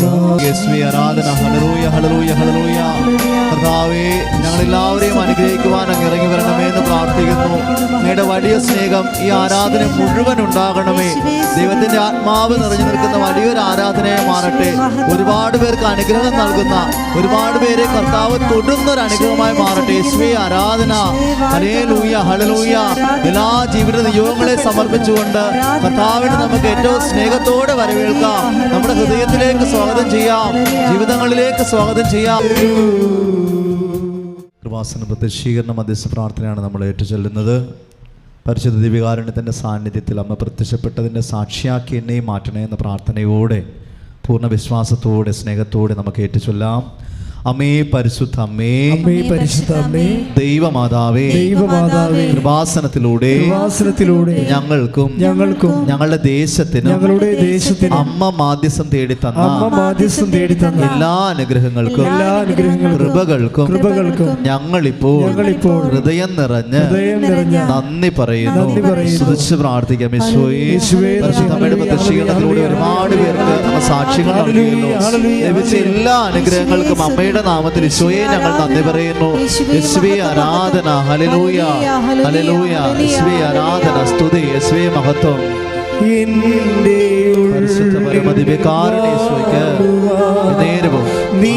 ആരാധന. ഹല്ലേലൂയ, ഹല്ലേലൂയ, ഹല്ലേലൂയ. കർത്താവേ, ഞങ്ങളെല്ലാവരെയും അനുഗ്രഹിക്കുവാൻ അങ്ങ് ഇറങ്ങി വരണമേ എന്ന് പ്രാർത്ഥിക്കുന്നു. അങ്ങയുടെ വലിയ സ്നേഹം ഈ ആരാധന മുഴുവൻ ഉണ്ടാകണമേ. ദൈവത്തിന്റെ ആത്മാവ് നിറഞ്ഞു നിൽക്കുന്ന വലിയൊരു ആരാധനയെ മാറട്ടെ. ഒരുപാട് പേർക്ക് അനുഗ്രഹം നൽകുന്ന, ഒരുപാട് പേരെ കർത്താവ് തൊടുന്നൊരു അനുഗ്രഹമായി മാറട്ടെ. യേശുവേ ആരാധന. ഹല്ലേലൂയ, ഹല്ലേലൂയ. എല്ലാ ജീവിത നിയോഗങ്ങളെ സമർപ്പിച്ചുകൊണ്ട് കർത്താവിനെ നമുക്ക് ഏറ്റവും സ്നേഹത്തോടെ വരവേൽക്കാം. നമ്മുടെ ഹൃദയത്തിലേക്ക് സ്വാഗതം ചെയ്യാം, ജീവിതങ്ങളിലേക്ക് സ്വാഗതം ചെയ്യാം. കൃപാസന പ്രത്യക്ഷീകരണ മധ്യസ്ഥ പ്രാർത്ഥനയാണ് നമ്മൾ ഏറ്റുചൊല്ലുന്നത്. പരിശുദ്ധ ദിവ്യകാരുണ്യത്തിൻ്റെ സാന്നിധ്യത്തിൽ അമ്മ പ്രത്യക്ഷപ്പെട്ടതിൻ്റെ സാക്ഷിയാക്കി എന്നെയും മാറ്റണേ എന്ന പ്രാർത്ഥനയോടെ പൂർണ്ണ വിശ്വാസത്തോടെ സ്നേഹത്തോടെ നമുക്ക് ഏറ്റുചൊല്ലാം. അമ്മേ പരിശുദ്ധ അമ്മേ, പരിശുദ്ധ അമ്മേ, ദൈവമാതാവേ, കൃപാസനത്തിലൂടെ ഞങ്ങൾക്കും ഞങ്ങളുടെ ദേശത്തിനും അമ്മ മാധ്യസ്ഥം തേടി തന്ന എല്ലാ അനുഗ്രഹങ്ങൾക്കും കൃപകൾക്കും ഞങ്ങളിപ്പോൾ ഹൃദയം നിറഞ്ഞ് നന്ദി പറയുന്നു. സ്തുതിച്ച് പ്രാർത്ഥിക്കാം. പരിശുദ്ധമ്മയുടെ പ്രത്യക്ഷീകരണത്തിലൂടെ ഒരുപാട് പേർക്ക് നമ്മൾ സാക്ഷ്യങ്ങൾ നൽകിയല്ലോ. ലഭിച്ച എല്ലാ അനുഗ്രഹങ്ങൾക്കും അമ്മയുടെ നാമത്തിൽ ഈശോയെ ഞങ്ങൾ നന്ദി പറയുന്നു. യേശുവേ ആരാധന. ഹല്ലേലൂയ, ഹല്ലേലൂയ. യേശുവേ ആരാധന, സ്തുതി, യേശുവേ മഹത്വം. പരിശുദ്ധ പരമദിവ്യകാരുണ്യ ഈശോയ്ക്ക് നേരവും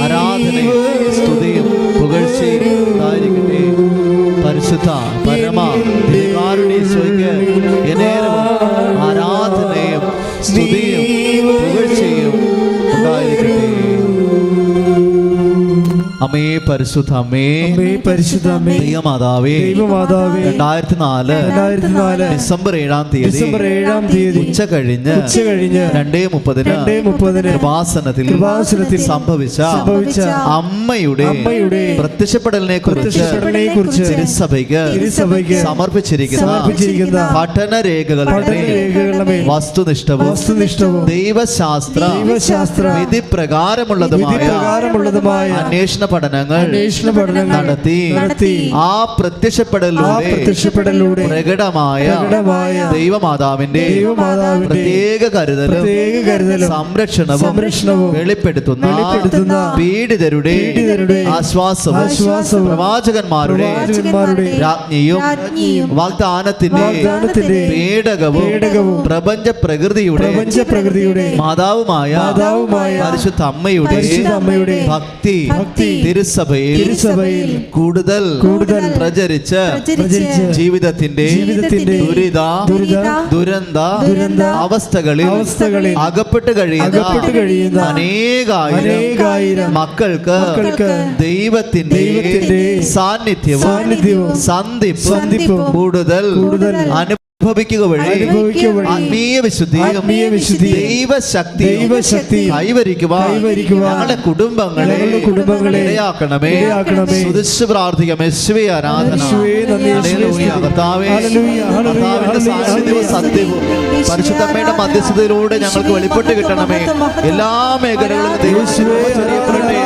ആരാധനയും സ്തുതിയും പുകഴ്ചയും ഉണ്ടായിരിക്കട്ടെ. പരിശുദ്ധ പരമ ദിവ്യകാരുണ്യ ഈശോയ്ക്ക് നേരവും ആരാധനയും സ്തുതിയും പുകഴ്ചയും ഉണ്ടായിരിക്കട്ടെ. അമ്മേ പരിശുദ്ധ അമ്മേ, ദൈവമാതാവേ, 2004 ഡിസംബർ 7-ാം തീയതി ഉച്ച കഴിഞ്ഞ് 2:30 കൃപാസനത്തിൽ സംഭവിച്ച അമ്മയുടെ പ്രത്യക്ഷപ്പെടലിനെ കുറിച്ച് തിരുസഭയ്ക്ക് സമർപ്പിച്ചിരിക്കുന്ന പഠനരേഖകളുടെ വസ്തുനിഷ്ഠവും ദൈവശാസ്ത്ര വിധിപ്രകാരമുള്ളതുമായ അന്വേഷണ പഠനങ്ങൾ നടത്തി ആ പ്രത്യക്ഷപ്പെടലിലൂടെ പ്രകടമായ ദൈവമാതാവിന്റെ പ്രത്യേക കരുതലും സംരക്ഷണവും വെളിപ്പെടുത്തുന്ന പീഡിതരുടെ ആശ്വാസവും പ്രവാചകന്മാരുടെ രാജ്ഞിയും വാഗ്ദാനത്തിന്റെ പേടകവും പ്രപഞ്ച പ്രകൃതിയുടെ മാതാവുമായ പരിശുദ്ധ അമ്മയുടെ ഭക്തി തിരുസഭയിൽ കൂടുതൽ പ്രചരിച്ച് ജീവിതത്തിന്റെ ദുരന്ത അവസ്ഥകളിൽ അകപ്പെട്ട് കഴിയുന്ന അനേകായിരം മക്കൾക്ക് ദൈവത്തിന്റെ സാന്നിധ്യവും സന്ധിപ്പും കൂടുതൽ അനുഭവിക്കുക വഴി ആത്മീയ വിശുദ്ധിയും ദൈവശക്തി കൈവരിക്കുവാൻ ഞങ്ങളുടെ കുടുംബങ്ങളെ ഇടയാക്കണമേ. സ്തുതിച്ച് പ്രാർത്ഥിക്കാം. യേശുവേ ആരാധന. കർത്താവിന്റെ സാന്നിധ്യവും സത്യവും പരിശുദ്ധമ്മയുടെ മധ്യസ്ഥതയിലൂടെ ഞങ്ങൾക്ക് വെളിപ്പെട്ട് കിട്ടണമേ. എല്ലാ മേഖലകളിലും ദൈവപ്പെടട്ടെ.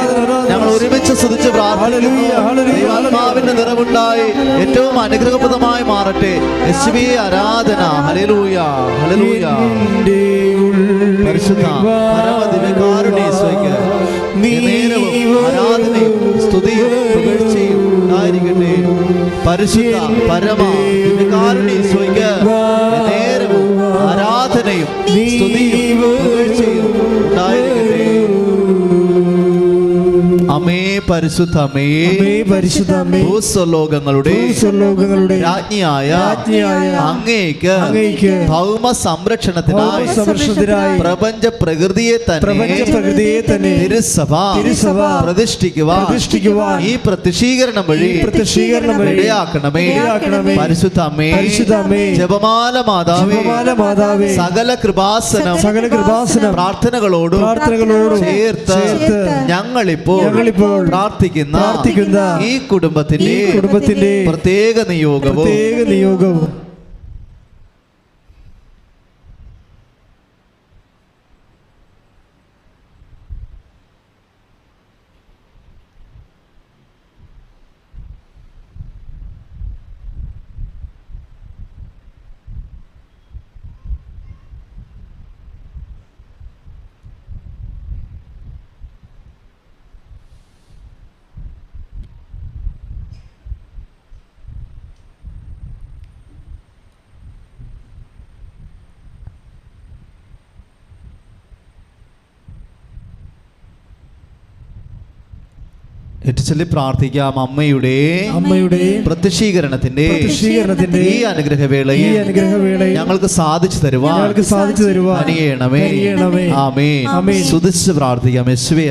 ഞങ്ങൾ ഒരുമിച്ച് സ്തുതിച്ച് പ്രാർത്ഥിക്കുന്നു. ദൈവാത്മാവിന്റെ നിറവുണ്ടായി ഏറ്റവും അനുഗ്രഹപ്രദമായി മാറട്ടെ. യേശുവേ ആരാധന. ഹല്ലേലൂയ, ഹല്ലേലൂയ. പരിശുദ്ധ പരമദിവ്യകാരുണ്യ ഈശോയ്ക്ക് നേരവും ആരാധനയും സ്തുതിയും പുകഴ്ചയും ഉണ്ടായിരിക്കട്ടെ. പരിശുദ്ധ പരമ ദിവ്യകാരുണ്യ ഈശോയ്ക്ക് നേരവും ആരാധനയും സ്തുതിയും പുകഴ്ചയും ഉണ്ടായിരിക്കട്ടെ. അമ്മേ പരിശുദ്ധ അമ്മേ, ഭൂസ്വലോകങ്ങളുടെ രാജ്ഞിയായ അങ്ങേക്ക് ഭൗമ സംരക്ഷണത്തിനായി പ്രപഞ്ച പ്രകൃതിയെ തന്നെ തിരുസഭ പ്രതിഷ്ഠിക്കുവാൻ ഈ പ്രത്യക്ഷീകരണം വഴി ഇടയാക്കണമേ. പരിശുദ്ധ അമ്മേ, ജപമാല മാതാവേ, സകല കൃപാസനം പ്രാർത്ഥനകളോടും ചേർത്ത് ഞങ്ങളിപ്പോൾ പ്രാർത്ഥിക്കുന്ന ഈ കുടുംബത്തിന്റെ പ്രത്യേക നിയോഗവും ചൊല്ലി പ്രാർത്ഥിക്കാം. അമ്മയുടെ പ്രത്യക്ഷീകരണത്തിന്റെ ഈ അനുഗ്രഹവേളയിൽ ഞങ്ങൾക്ക് സാധിച്ചു തരുവാൻ അണിയണമേ. ആമേൻ. സ്തുതിച്ച് പ്രാർത്ഥിക്കാം. യേശുവേ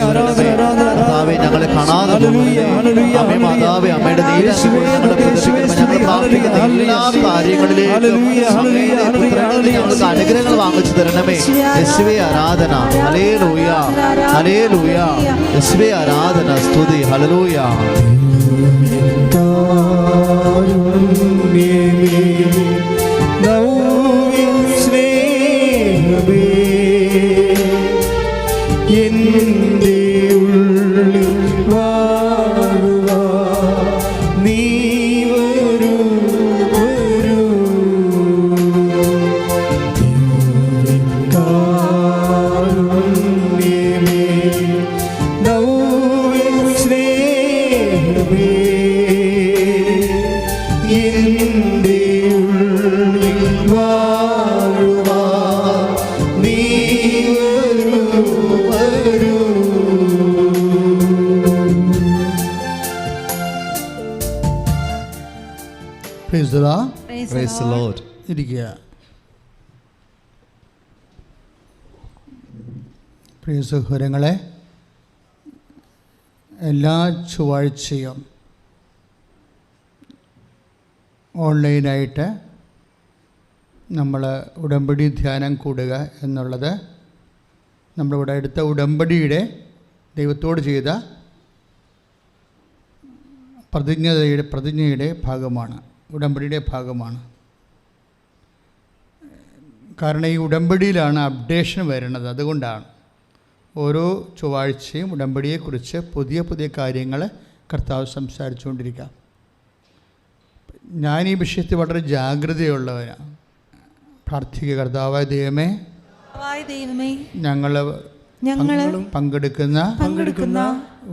ആത്മാവ് ഞങ്ങളെ കാണാതെ മാതാവേ അമ്മയുടെ എല്ലാ കാര്യങ്ങളിലേക്കും ഞങ്ങൾക്ക് അനുഗ്രഹങ്ങൾ വാങ്ങിച്ചു തരണമേ. യേശുവേ ആരാധന. ഹല്ലേലൂയ ഹല്ലേലൂയ. യേശുവേ ആരാധന സ്തുതി. ഹല്ലേലൂയ. എന്റെ ഉള്ളിൽ വാഴുക നീ വരൂ വരൂ കാരുണ്യമേ നവ്യ സ്നേഹമേ എന്റെ ഉള്ളിൽ വാഴുക നീ ഇരിക്കുക. പ്രിയ സഹോദരങ്ങളെ, എല്ലാ ചൊവ്വാഴ്ചയും ഓൺലൈനായിട്ട് നമ്മൾ ഉടമ്പടി ധ്യാനം കൂടുക എന്നുള്ളത് നമ്മളിവിടെ എടുത്ത ഉടമ്പടിയുടെ ദൈവത്തോട് ചെയ്ത പ്രതിജ്ഞയുടെ ഭാഗമാണ്, ഉടമ്പടിയുടെ ഭാഗമാണ്. കാരണം ഈ ഉടമ്പടിയിലാണ് അപ്ഡേഷൻ വരുന്നത്. അതുകൊണ്ടാണ് ഓരോ ചൊവ്വാഴ്ചയും ഉടമ്പടിയെക്കുറിച്ച് പുതിയ പുതിയ കാര്യങ്ങൾ കർത്താവ് സംസാരിച്ചുകൊണ്ടിരിക്കുക. ഞാൻ ഈ വിഷയത്തിൽ വളരെ ജാഗ്രതയുള്ളവനാണ്. പ്രാർത്ഥിക്കുക. കർത്താവായ ദൈവമേ, ഞങ്ങൾ പങ്കെടുക്കുന്ന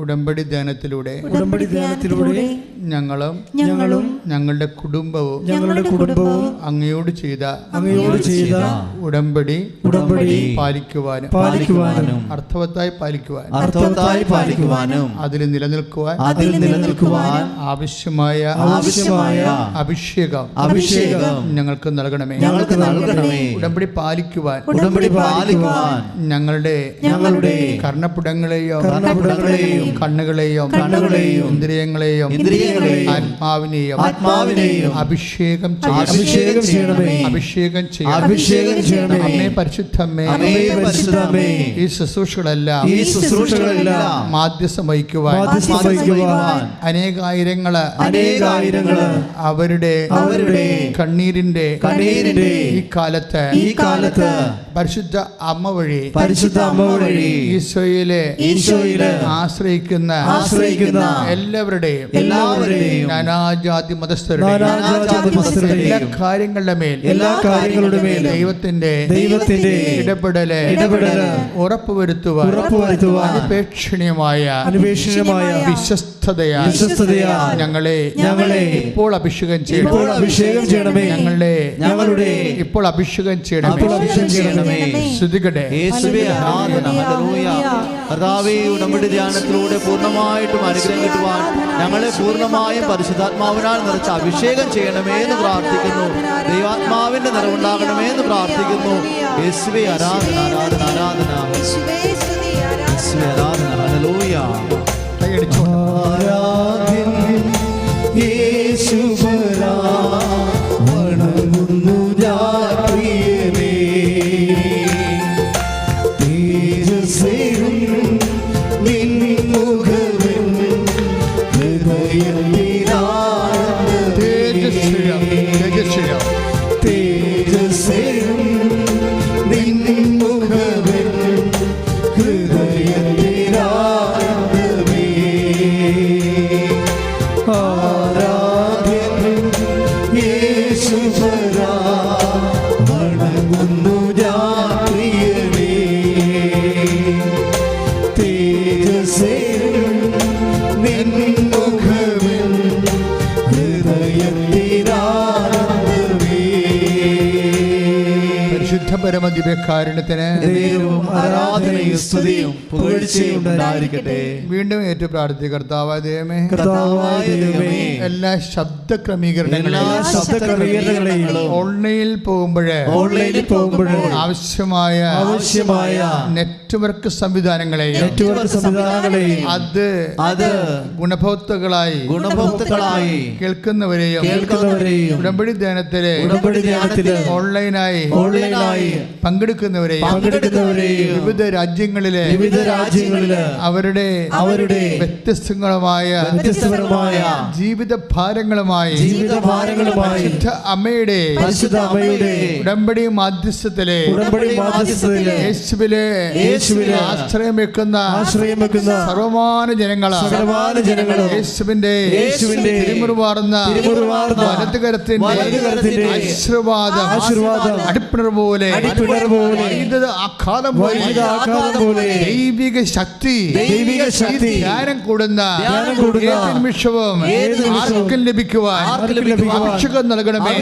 ഉടമ്പടി ധ്യാനത്തിലൂടെ ഞങ്ങളും ഞങ്ങളുടെ കുടുംബവും അങ്ങയോട് ചെയ്ത ഉടമ്പടി പാലിക്കുവാനും അർത്ഥവത്തായി പാലിക്കുവാനും അതിൽ നിലനിൽക്കുവാൻ ആവശ്യമായ അഭിഷേകം ഞങ്ങൾക്ക് നൽകണമേ. ഉടമ്പടി പാലിക്കുവാൻ ഞങ്ങളുടെ കർണപുടങ്ങളെയോ കണ്ണുകളെയും ഇന്ദ്രിയങ്ങളെയും ആത്മാവിനെയും അഭിഷേകം ചെയ്യണമേ. അമ്മേ പരിശുദ്ധമേ, ഈ ശുശ്രൂഷകളെല്ലാം മാധ്യസ്ഥം വഹിക്കുവാൻ അനേകായിരങ്ങള് അവരുടെ കണ്ണീരിന്റെ ഈ കാലത്ത് പരിശുദ്ധ അമ്മ വഴി ഈശോയിലെ ആശ്രയിക്കുന്ന എല്ലാവരുടെയും നാനാജാതി മതസ്ഥരുടെ എല്ലാ കാര്യങ്ങളുടെ മേൽ ദൈവത്തിന്റെ ഇടപെടല് ഉറപ്പുവരുത്തുവാൻ അനിപേക്ഷണീയമായ വിശ്വസ്തതയാ ഞങ്ങളെ ഇപ്പോൾ അഭിഷേകം ചെയ്യണമേ. ഞങ്ങളുടെ ഇപ്പോൾ അഭിഷേകം ചെയ്യണമേ. ശ്രുതികട്ടെ. കർത്താവേ, ഉടമ്പടി ധ്യാനത്തിലൂടെ പൂർണ്ണമായിട്ടും അനുഗ്രഹം കിട്ടുവാൻ ഞങ്ങളെ പൂർണ്ണമായും പരിശുദ്ധാത്മാവിനാൽ നിറച്ച് അഭിഷേകം ചെയ്യണമേ എന്ന് പ്രാർത്ഥിക്കുന്നു. ദൈവാത്മാവിന്റെ നിറവുണ്ടാകണമേ എന്ന് പ്രാർത്ഥിക്കുന്നു. യേശുവേ ആരാധന, ആരാധന, ആരാധന. യേശുവേ ആരാധന. ഹല്ലേലൂയ. ആരാധ്യൻ യേശുവരാ വണങ്ങുന്നു ഞാൻ പ്രിയനേ. പരമദിവ്യകാരുണ്യത്തിന് ആരാധനയും സ്തുതിയും പുകഴ്ചയും ഉണ്ടായിരിക്കട്ടെ. വീണ്ടും ഏറ്റു പ്രാർത്ഥിക്കുക. കർത്താവായ ദൈവമേ, എല്ലാ ശബ്ദ ക്രമീകരണങ്ങളെയും ഓൺലൈനിൽ പോകുമ്പോഴേ ആവശ്യമായ നെറ്റ്വർക്ക് സംവിധാനങ്ങളെയും അത് ഗുണഭോക്താക്കളായി കേൾക്കുന്നവരെയും ഉടമ്പടി ധ്യാനത്തിലെ ഓൺലൈനായി പങ്കെടുക്കുന്നവരെയും വിവിധ രാജ്യങ്ങളിലെ അവരുടെ വ്യത്യസ്തമായ ജീവിത ഭാരങ്ങളുമായി അമ്മയുടെ ഉടമ്പടി മാധ്യസ്ഥത്തിലെ യേശുവിലെ ആശ്രയം വെക്കുന്ന സർവമാന ജനങ്ങളെ യേശുവിന്റെ തിരുമുറുവാർന്ന വലതുകരത്തിന്റെ ആശീർവാദം അടിപ്പിണർ പോലെ ആഘാതം പോലെ ദൈവിക ശക്തി ധ്യാനം കൂടുന്ന നിമിഷവും ആർക്കും ലഭിക്കുവാൻ അഭിഷേകം നൽകണമേ.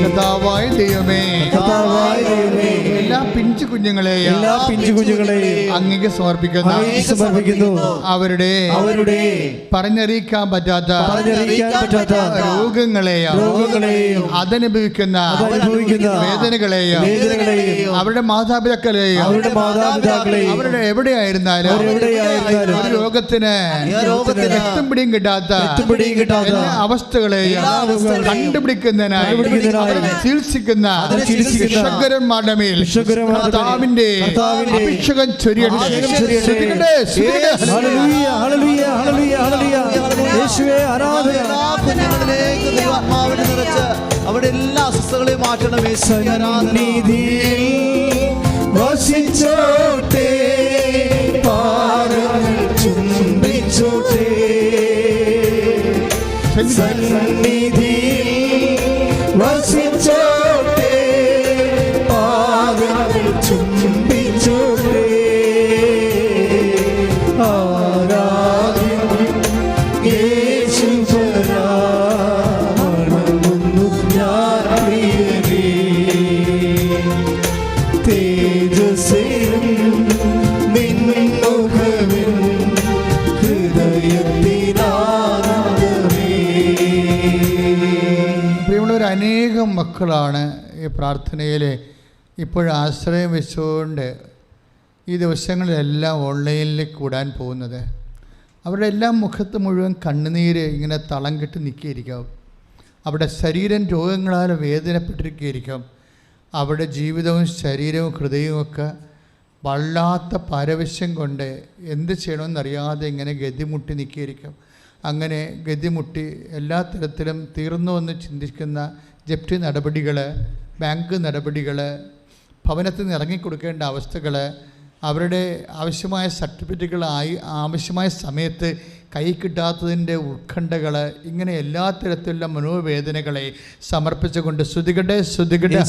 കർത്താവായ ദൈവമേ, എല്ലാ പിഞ്ചു കുഞ്ഞുങ്ങളെയും അങ്ങേക്ക് സമർപ്പിക്കുന്നു. അവരുടെ പറഞ്ഞറിയിക്കാൻ പറ്റാത്ത രോഗങ്ങളെയും അതനുഭവിക്കുന്ന വേദനകളെയും അവരുടെ മാതാപിതാക്കളെയും അവരുടെ എവിടെയായിരുന്നാലും രോഗത്തിന് രക്തം പിടിയും കിട്ടാത്ത എല്ലാ അവസ്ഥകളെയും കണ്ടുപിടിക്കുന്നതിനായി ചികിത്സിക്കുന്ന വിശുദ്ധന്മാരുടെ മേൽ കർത്താവിന്റെ അഭിഷേകം ചൊരിയട്ടെ. അവിടെ എല്ലാ അസ്വസ്ഥകളെയും മാറ്റണമേ. വസിച്ചോട്ടെ, പാദങ്ങൾ ചുംബിച്ചോട്ടെ, സന്നിധിയിൽ വസിച്ചോട്ടെ, പാദങ്ങൾ ചുംബിച്ചോട്ടെ. ആരാധ്യം യേശുവരാ, വണങ്ങുന്നു ഞാൻ പ്രിയനേ. തേജസ്സിലും നിന്നുകവിൻ ഹൃദയത്തിനാനന്ദമേ. പ്രിയമുള്ളവർ, അനേകം മക്കളാണ് ഈ പ്രാർത്ഥനയിൽ ഇപ്പോഴാശ്രയം വെച്ചുകൊണ്ട് ഈ ദിവസങ്ങളിലെല്ലാം ഓൺലൈനിൽ കൂടാൻ പോകുന്നത്. അവരുടെ എല്ലാം മുഖത്ത് മുഴുവൻ കണ്ണുനീര് ഇങ്ങനെ തളം കെട്ടി നിൽക്കിയിരിക്കും. അവിടെ ശരീരം രോഗങ്ങളാൽ വേദനപ്പെട്ടിരിക്കുകയായിരിക്കും. അവരുടെ ജീവിതവും ശരീരവും ഹൃദയവും ഒക്കെ വല്ലാത്ത പരവശ്യം കൊണ്ട് എന്ത് ചെയ്യണമെന്നറിയാതെ ഇങ്ങനെ ഗതിമുട്ടി നിൽക്കിയിരിക്കും. അങ്ങനെ ഗതിമുട്ടി എല്ലാ തരത്തിലും തീർന്നുവെന്ന് ചിന്തിക്കുന്ന ജപ്തി നടപടികൾ, ബാങ്ക് നടപടികൾ, ഭവനത്തിൽ നിന്ന് ഇറങ്ങിക്കൊടുക്കേണ്ട അവസ്ഥകൾ, അവരുടെ ആവശ്യമായ സർട്ടിഫിക്കറ്റുകളായി ആവശ്യമായ സമയത്ത് കൈ കിട്ടാത്തതിൻ്റെ ഉത്കണ്ഠകൾ, ഇങ്ങനെ എല്ലാ തരത്തിലുള്ള മനോവേദനകളെ സമർപ്പിച്ചുകൊണ്ട് ശ്രുതികട്ടെ ശ്രുതികട്ടെ.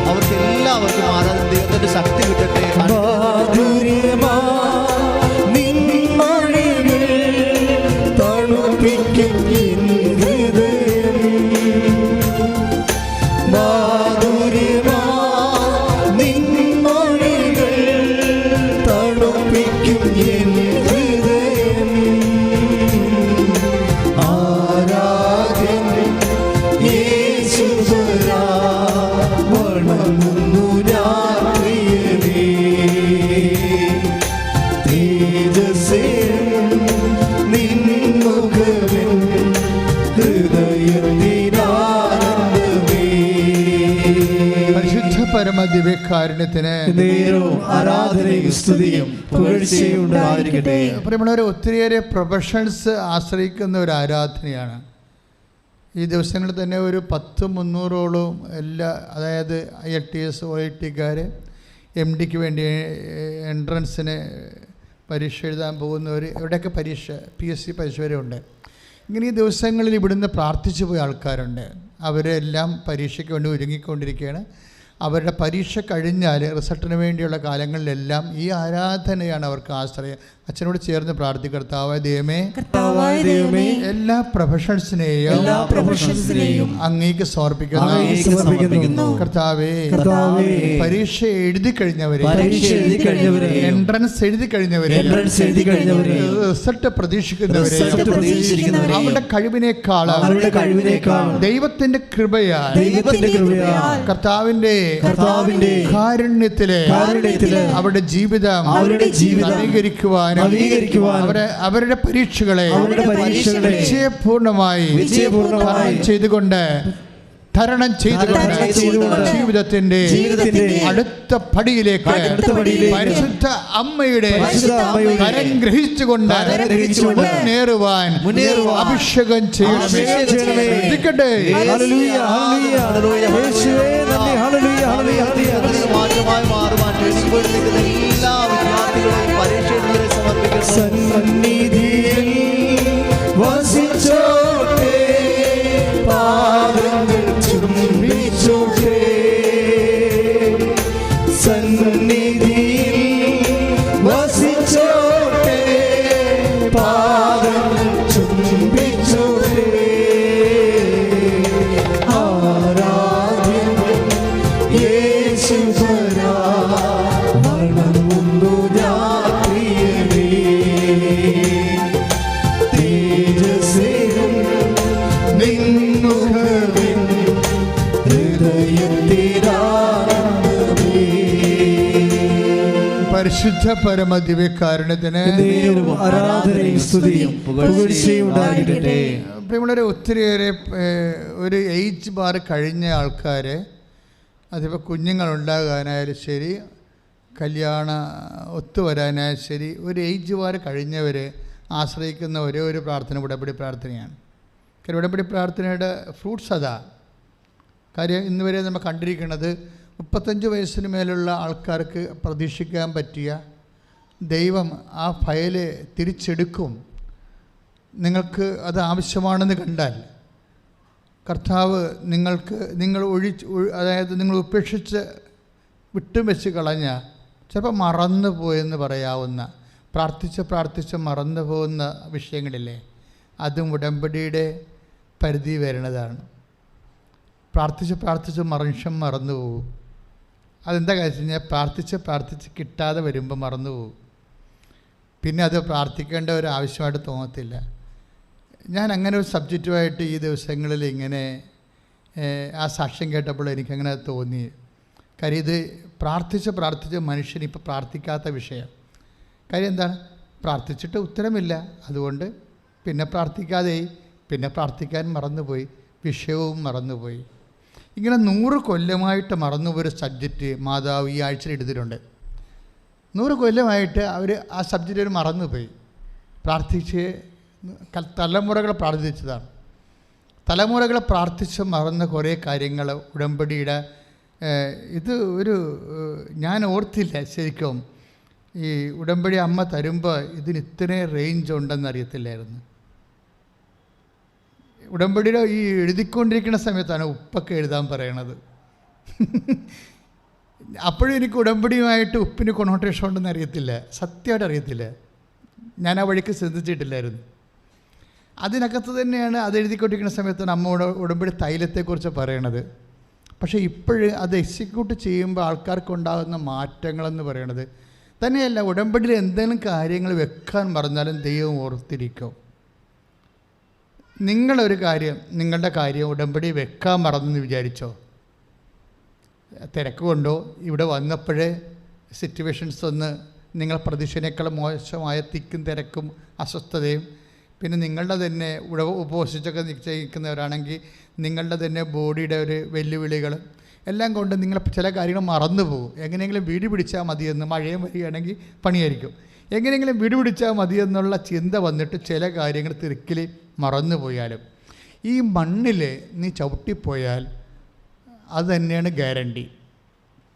അവർക്ക് എല്ലാവർക്കും ആരാധന ദൈവത്തിന്റെ ശക്തി കിട്ടട്ടെ. പരമദിവ്യകാരുണ്യത്തിന് ആരാധനയും സ്തുതിയും പുകഴ്ചയും ഉണ്ടായിരിക്കട്ടെ. പ്രിയമുള്ളവരെ, ഒത്തിരിയേറെ പ്രൊഫഷണൽസ് ആശ്രയിക്കുന്ന ഒരു ആരാധനയാണ്. ഈ ദിവസങ്ങളിൽ തന്നെ ഒരു 100-300ഓളം എല്ലാ, അതായത് IELTS OIT MD വേണ്ടി എൻട്രൻസിന് പരീക്ഷ എഴുതാൻ പോകുന്നവർ, ഇവിടെയൊക്കെ പരീക്ഷ PSC പരീക്ഷ വരെ ഉണ്ട്. ഇങ്ങനെ ഈ ദിവസങ്ങളിൽ ഇവിടുന്ന് പ്രാർത്ഥിച്ചു പോയ ആൾക്കാരുണ്ട്. അവരെല്ലാം പരീക്ഷയ്ക്ക് വേണ്ടി ഒരുങ്ങിക്കൊണ്ടിരിക്കുകയാണ്. അവരുടെ പരീക്ഷ കഴിഞ്ഞാൽ റിസൾട്ടിന് വേണ്ടിയുള്ള കാലങ്ങളിലെല്ലാം ഈ ആരാധനയാണ് അവർക്ക് ആശ്രയം. അച്ഛനോട് ചേർന്ന് പ്രാർത്ഥിക്കർത്താവായ ദൈവമേ, എല്ലാ പ്രൊഫഷൻസിനെയും അങ്ങേക്ക് സമർപ്പിക്കുന്നു. കർത്താവേ, പരീക്ഷ എഴുതി കഴിഞ്ഞവരെ, എൻട്രൻസ് എഴുതി കഴിഞ്ഞവരെ, റിസൾട്ട് പ്രതീക്ഷിക്കുന്നവരെ അവരുടെ കഴിവിനേക്കാൾ ദൈവത്തിന്റെ കൃപയാൽ കർത്താവിന്റെ കാരുണ്യത്തിലെ അവരുടെ ജീവിതം നവീകരിക്കുവാനും അവരുടെ പരീക്ഷകളെ വിജയപൂർണമായി തരണം ചെയ്തുകൊണ്ട് ജീവിതത്തിന്റെ അടുത്ത പടിയിലേക്ക് പരിശുദ്ധ അമ്മയുടെ കരം ഗ്രഹിച്ചുകൊണ്ട് മുന്നേറുവാൻ അഭിഷേകം ചെയ്യണമേ. സന്നിധിയിൽ വസിച്ചോട്ടെ, പാദങ്ങൾ ചുംബിച്ചോട്ടെ. സന്നിധിയിൽ വസിച്ചോട്ടെ, പാദങ്ങൾ ചുംബിച്ചോട്ടെ. ആരാധ്യം യേശുവരാ, വണങ്ങുന്നു ഞാൻ പ്രിയനേ. തേജസ്സേറും നിന്നുകവിൻ ഹൃദയത്തിലാനന്ദമേ. പരിശുദ്ധ പരമദിവ്യകാരുണ്യത്തിന് ആരാധനയും സ്തുതിയും പുകഴ്ചയും ഉണ്ടാകട്ടെ. പ്രിയമുള്ളവരെ, ഒത്തിരിയേറെ ഒരു ഏജ് ബാർ കഴിഞ്ഞ ആൾക്കാർ, അതിപ്പോൾ കുഞ്ഞുങ്ങളുണ്ടാകാനായാലും ശരി, കല്യാണ ഒത്തുവരാനായാലും ശരി, ഒരു ഏജ് ബാർ കഴിഞ്ഞവർ ആശ്രയിക്കുന്ന ഒരേ ഒരു പ്രാർത്ഥന ഉടമ്പടി പ്രാർത്ഥനയാണ്. കാര്യം ഉടമ്പടി പ്രാർത്ഥനയുടെ ഫ്രൂട്ട്സ് അതാ. കാര്യം ഇന്ന് വരെ നമ്മൾ കണ്ടിരിക്കുന്നത് 35 വയസ്സിന് മേലുള്ള ആൾക്കാർക്ക് പ്രതീക്ഷിക്കാൻ പറ്റിയ ദൈവം ആ ഫയല് തിരിച്ചെടുക്കും. നിങ്ങൾക്ക് അത് ആവശ്യമാണെന്ന് കണ്ടാൽ കർത്താവ് നിങ്ങൾ അതായത് നിങ്ങൾ ഉപേക്ഷിച്ച് വിട്ടുവെച്ച് കളഞ്ഞ, ചിലപ്പോൾ മറന്നു പോയെന്ന് പറയാവുന്ന, പ്രാർത്ഥിച്ച് മറന്നു പോകുന്ന വിഷയങ്ങളില്ലേ, അതും ഉടമ്പടിയുടെ പരിധി വരുന്നതാണ്. പ്രാർത്ഥിച്ച് മനുഷ്യൻ മറന്നു പോകും. അതെന്താ കാര്യം കഴിഞ്ഞാൽ പ്രാർത്ഥിച്ച് കിട്ടാതെ വരുമ്പോൾ മറന്നു പോകും. പിന്നെ അത് പ്രാർത്ഥിക്കേണ്ട ഒരു ആവശ്യമായിട്ട് തോന്നത്തില്ല. ഞാൻ അങ്ങനെ ഒരു സബ്ജക്റ്റുമായിട്ട് ഈ ദിവസങ്ങളിൽ ഇങ്ങനെ ആ സാക്ഷ്യം കേട്ടപ്പോൾ എനിക്കങ്ങനെ തോന്നി. കാര്യം ഇത് പ്രാർത്ഥിച്ച് മനുഷ്യനിപ്പോൾ പ്രാർത്ഥിക്കാത്ത വിഷയം. കാര്യം എന്താണ്? പ്രാർത്ഥിച്ചിട്ട് ഉത്തരമില്ല. അതുകൊണ്ട് പിന്നെ പ്രാർത്ഥിക്കാൻ മറന്നുപോയി, വിഷയവും മറന്നുപോയി. ഇങ്ങനെ 100 കൊല്ലമായിട്ട് മറന്നുപോയൊരു സബ്ജക്റ്റ് മാതാവ് ഈ ആഴ്ചയിൽ എടുത്തിട്ടുണ്ട്. 100 കൊല്ലമായിട്ട് അവർ ആ സബ്ജക്റ്റ് മറന്നുപോയി. പ്രാർത്ഥിച്ച് തലമുറകൾ പ്രാർത്ഥിച്ചതാണ്. തലമുറകളെ പ്രാർത്ഥിച്ച് മറന്ന കുറേ കാര്യങ്ങൾ ഉടമ്പടിയുടെ ഇത് ഞാൻ ഓർത്തില്ല ശരിക്കും. ഈ ഉടമ്പടി അമ്മ തരുമ്പോൾ ഇതിന് ഇത്രയും റേഞ്ച് ഉണ്ടെന്നറിയത്തില്ലായിരുന്നു. ഉടമ്പടിയുടെ ഈ എഴുതിക്കൊണ്ടിരിക്കുന്ന സമയത്താണ് ഉപ്പൊക്കെ എഴുതാൻ പറയണത്. അപ്പോഴും എനിക്ക് ഉടമ്പടിയുമായിട്ട് ഉപ്പിന് കൊണോട്ടേഷൻ ഉണ്ടെന്ന് അറിയത്തില്ല, സത്യമായിട്ട് അറിയത്തില്ല. ഞാൻ ആ വഴിക്ക് ശ്രദ്ധിച്ചിട്ടില്ലായിരുന്നു. അതിനകത്ത് തന്നെയാണ് അത് എഴുതിക്കൊണ്ടിരിക്കുന്ന സമയത്താണ് അമ്മ ഉടമ്പടി തൈലത്തെക്കുറിച്ച് പറയണത്. പക്ഷേ ഇപ്പോഴും അത് എക്സിക്യൂട്ട് ചെയ്യുമ്പോൾ ആൾക്കാർക്കുണ്ടാകുന്ന മാറ്റങ്ങളെന്ന് പറയണത് തന്നെയല്ല, ഉടമ്പടിയിൽ എന്തെങ്കിലും കാര്യങ്ങൾ വെക്കാൻ പറഞ്ഞാലും ദൈവം ഓർത്തിരിക്കും. നിങ്ങളുടെ കാര്യം ഉടമ്പടി വെക്കാൻ മറന്നെന്ന് വിചാരിച്ചോ? തിരക്ക് കൊണ്ടോ ഇവിടെ വന്നപ്പോഴേ സിറ്റുവേഷൻസ് ഒന്ന് നിങ്ങൾ പ്രതീക്ഷനേക്കാൾ മോശമായ തിക്കും തിരക്കും അസ്വസ്ഥതയും, പിന്നെ നിങ്ങളുടെ തന്നെ ഉപവസിച്ചൊക്കെ നിശ്ചയിക്കുന്നവരാണെങ്കിൽ നിങ്ങളുടെ തന്നെ ബോഡിയുടെ ഒരു വെല്ലുവിളികൾ എല്ലാം കൊണ്ട് നിങ്ങൾ ചില കാര്യങ്ങൾ മറന്നു പോകും. എങ്ങനെയെങ്കിലും വീട് പിടിച്ചാൽ മതിയെന്ന്, മഴയും വരികയാണെങ്കിൽ പണിയായിരിക്കും, എങ്ങനെയെങ്കിലും വീട് പിടിച്ചാൽ മതിയെന്നുള്ള ചിന്ത വന്നിട്ട് ചില കാര്യങ്ങൾ തിരക്കിൽ മറന്നു പോയാലും ഈ മണ്ണിൽ നീ ചവിട്ടിപ്പോയാൽ അത് തന്നെയാണ് ഗ്യാരണ്ടി.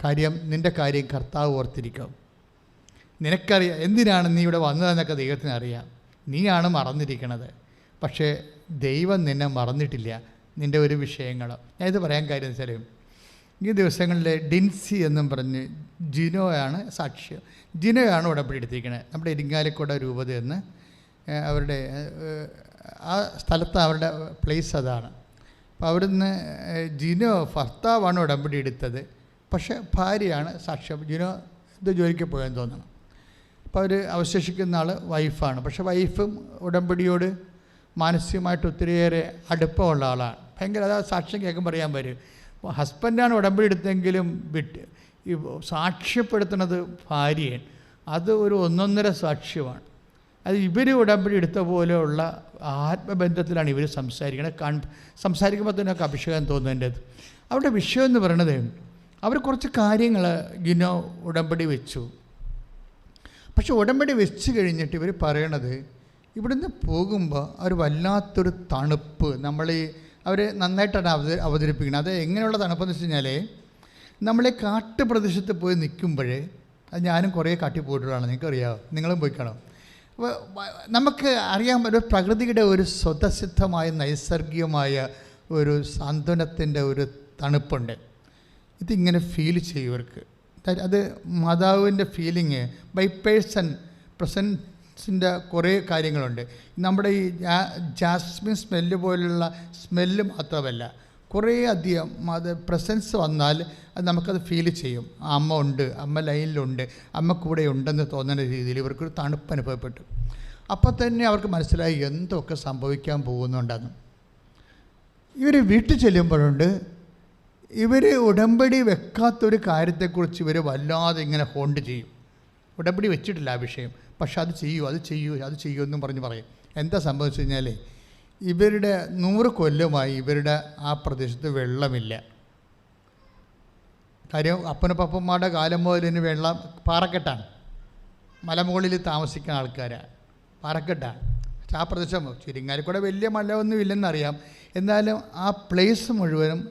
കാര്യം നിൻ്റെ കാര്യം കർത്താവ് ഓർത്തിരിക്കും. നിനക്കറിയാം എന്തിനാണ് നീ ഇവിടെ വന്നതെന്നൊക്കെ ദൈവത്തിന് അറിയാം. നീയാണ് മറന്നിരിക്കണത്. പക്ഷേ ദൈവം നിന്നെ മറന്നിട്ടില്ല, നിൻ്റെ ഒരു വിഷയങ്ങളോ. ഞാനിത് പറയാൻ കാര്യം വെച്ചാൽ ഈ ദിവസങ്ങളിൽ ഡിൻസി എന്നും പറഞ്ഞ് ജിനോയാണ് സാക്ഷ്യം. ജിനോയാണ് ഉടമ്പടി എടുത്തിരിക്കുന്നത്. നമ്മുടെ ഇരിങ്ങാലക്കുട രൂപത എന്ന് അവരുടെ ആ സ്ഥലത്ത് അവരുടെ പ്ലേസ് അതാണ്. അപ്പോൾ അവിടുന്ന് ജിനോ ഭർത്താവാണ് ഉടമ്പടി എടുത്തത്, പക്ഷേ ഭാര്യയാണ് സാക്ഷ്യം. ജിനോ ഇത് ജോലിക്ക് പോയെന്ന് തോന്നണം. അപ്പോൾ അവർ അവശേഷിക്കുന്ന ആൾ വൈഫാണ്. പക്ഷേ വൈഫും ഉടമ്പടിയോട് മാനസികമായിട്ട് ഒത്തിരിയേറെ അടുപ്പമുള്ള ആളാണ്. ഭയങ്കര അതാ സാക്ഷ്യം കേൾക്കുമ്പോൾ പറയാൻ വരും. ഹസ്ബൻഡാണ് ഉടമ്പടി എടുത്തെങ്കിലും ഈ സാക്ഷ്യപ്പെടുത്തുന്നത് ഭാര്യയാണ്. അത് ഒരു ഒന്നൊന്നര സാക്ഷ്യമാണ്. അത് ഇവർ ഉടമ്പടി എടുത്ത പോലെയുള്ള ആത്മബന്ധത്തിലാണ് ഇവർ സംസാരിക്കുന്നത്. സംസാരിക്കുമ്പോൾ തന്നെ ഒക്കെ അഭിഷേകം തോന്നുന്നതിൻ്റെത്. അവരുടെ വിഷയം എന്ന് പറയണത് അവർ കുറച്ച് കാര്യങ്ങൾ ജിനോ ഉടമ്പടി വെച്ചു. പക്ഷെ ഉടമ്പടി വെച്ച് കഴിഞ്ഞിട്ട് ഇവർ പറയണത് ഇവിടുന്ന് പോകുമ്പോൾ അവർ വല്ലാത്തൊരു തണുപ്പ് അവർ നന്നായിട്ടാണ് അവതരിപ്പിക്കുന്നത്. അത് എങ്ങനെയുള്ള തണുപ്പെന്ന് വെച്ച് കഴിഞ്ഞാൽ നമ്മളെ കാട്ടുപ്രദേശത്ത് പോയി നിൽക്കുമ്പോഴേ, അത് ഞാനും കുറേ കാട്ടി പോയിട്ടുള്ളതാണ്, നിങ്ങൾക്കറിയാമോ, നിങ്ങളും പോയി കാണാം. അപ്പോൾ നമുക്ക് അറിയാൻ ഒരു പ്രകൃതിയുടെ ഒരു സ്വതസിദ്ധമായ നൈസർഗികമായ ഒരു സാന്ത്വനത്തിൻ്റെ ഒരു തണുപ്പുണ്ട്. ഇതിങ്ങനെ ഫീൽ ചെയ്യും ഇവർക്ക്. അത് മാതാവിൻ്റെ ഫീലിങ് ബൈ പേഴ്സൺ പ്രസൻസിൻ്റെ കുറേ കാര്യങ്ങളുണ്ട്. നമ്മുടെ ഈ ജാസ്മിൻ സ്മെല്ല് പോലുള്ള സ്മെല്ല് മാത്രമല്ല, കുറേ അധികം അത് പ്രസൻസ് വന്നാൽ അത് നമുക്കത് ഫീൽ ചെയ്യും. അമ്മ ഉണ്ട്, അമ്മ ലൈനിലുണ്ട്, അമ്മ കൂടെ ഉണ്ടെന്ന് തോന്നുന്ന രീതിയിൽ ഇവർക്കൊരു തണുപ്പ് അനുഭവപ്പെട്ടു. അപ്പോൾ തന്നെ അവർക്ക് മനസ്സിലായി എന്തൊക്കെ സംഭവിക്കാൻ പോകുന്നുണ്ടെന്ന്. ഇവർ വീട്ടിൽ ചെല്ലുമ്പോഴുണ്ട് ഇവർ ഉടമ്പടി വെക്കാത്തൊരു കാര്യത്തെക്കുറിച്ച് ഇവർ വല്ലാതെ ഇങ്ങനെ ഹോണ്ട് ചെയ്യും. ഉടമ്പടി വെച്ചിട്ടില്ല ആ വിഷയം, പക്ഷെ അത് ചെയ്യൂ എന്നും പറയും. എന്താ സംഭവിച്ചു കഴിഞ്ഞാൽ ഇവരുടെ 100 കൊല്ലമായി ഇവരുടെ ആ പ്രദേശത്ത് വെള്ളമില്ല. കാര്യം അപ്പനപ്പന്മാരുടെ കാലം മുതൽ ഇനി വെള്ളം പാറക്കെട്ടാണ്. മലമുകളിൽ താമസിക്കുന്ന ആൾക്കാരാണ്, പാറക്കെട്ടാണ്. പക്ഷെ ആ പ്രദേശം ചിരിങ്ങാലിക്കൂടെ വലിയ മലയൊന്നും ഇല്ലെന്നറിയാം, എന്നാലും ആ പ്ലേസ് മുഴുവനും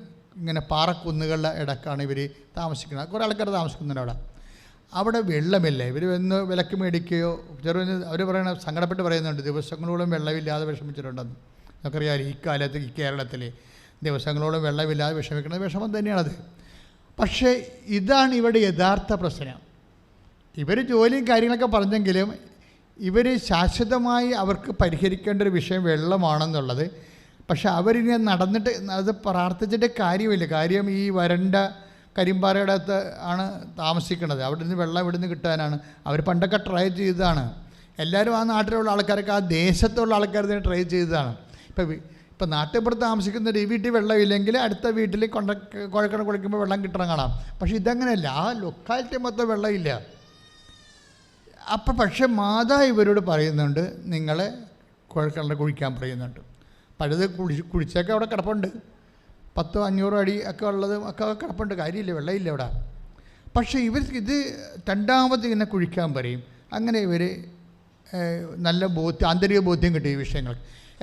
ഇങ്ങനെ പാറക്കുന്നുകളുടെ ഇടക്കാണ് ഇവർ താമസിക്കുന്നത്. കുറേ ആൾക്കാർ താമസിക്കുന്നുണ്ട് അവിടെ വെള്ളമില്ല. ഇവർ വന്ന് വിലക്ക് മേടിക്കുകയോ അവർ സങ്കടപ്പെട്ട് പറയുന്നുണ്ട്, ദിവസങ്ങളോളം വെള്ളമില്ലാതെ വിഷമിച്ചിട്ടുണ്ടെന്ന്. നമുക്കറിയാം ഈ കാലത്ത് ഈ കേരളത്തിൽ ദിവസങ്ങളോളം വെള്ളമില്ലാതെ വിഷമിക്കുന്നത് വിഷമം തന്നെയാണത്. പക്ഷേ ഇതാണ് ഇവിടെ യഥാർത്ഥ പ്രശ്നം. ഇവർ ജോലിയും കാര്യങ്ങളൊക്കെ പറഞ്ഞെങ്കിലും ഇവർ ശാശ്വതമായി അവർക്ക് പരിഹരിക്കേണ്ട ഒരു വിഷയം വെള്ളമാണെന്നുള്ളത്. പക്ഷെ അവരിങ്ങനെ നടന്നിട്ട് അത് പ്രാർത്ഥിച്ചിട്ട് കാര്യമില്ല. കാര്യം ഈ വരണ്ട കരിമ്പാറയുടെ അകത്ത് ആണ് താമസിക്കുന്നത്. അവിടെ നിന്ന് വെള്ളം ഇവിടുന്ന് കിട്ടാനാണ് അവർ പണ്ടൊക്കെ ട്രൈ ചെയ്തതാണ്. എല്ലാവരും ആ നാട്ടിലുള്ള ആൾക്കാരൊക്കെ ആ ദേശത്തുള്ള ആൾക്കാർ തന്നെ ട്രൈ ചെയ്തതാണ്. ഇപ്പം നാട്ടിൽപ്പുറത്ത് താമസിക്കുന്ന ഈ വീട്ടിൽ വെള്ളമില്ലെങ്കിൽ അടുത്ത വീട്ടിൽ കുഴക്കണം കുളിക്കുമ്പോൾ വെള്ളം കിട്ടണം കാണാം. പക്ഷെ ഇതങ്ങനെയല്ല, ആ ലൊക്കാലിറ്റി മൊത്തം വെള്ളമില്ല. അപ്പം പക്ഷെ മാതാ ഇവരോട് പറയുന്നുണ്ട്, നിങ്ങളെ കുഴൽക്കിണർ കുഴിക്കാൻ പറയുന്നുണ്ട്. പഴുത് കുഴിച്ചൊക്കെ അവിടെ കിടപ്പുണ്ട്, 10-500 അടി ഒക്കെ ഉള്ളത് ഒക്കെ കിടപ്പുണ്ട്, കാര്യമില്ല, വെള്ളമില്ല അവിടെ. പക്ഷേ ഇവർക്ക് ഇത് രണ്ടാമത് ഇങ്ങനെ കുഴിക്കാൻ പറയും. അങ്ങനെ ഇവർ നല്ല ആന്തരിക ബോധ്യം കിട്ടും ഈ വിഷയങ്ങൾ.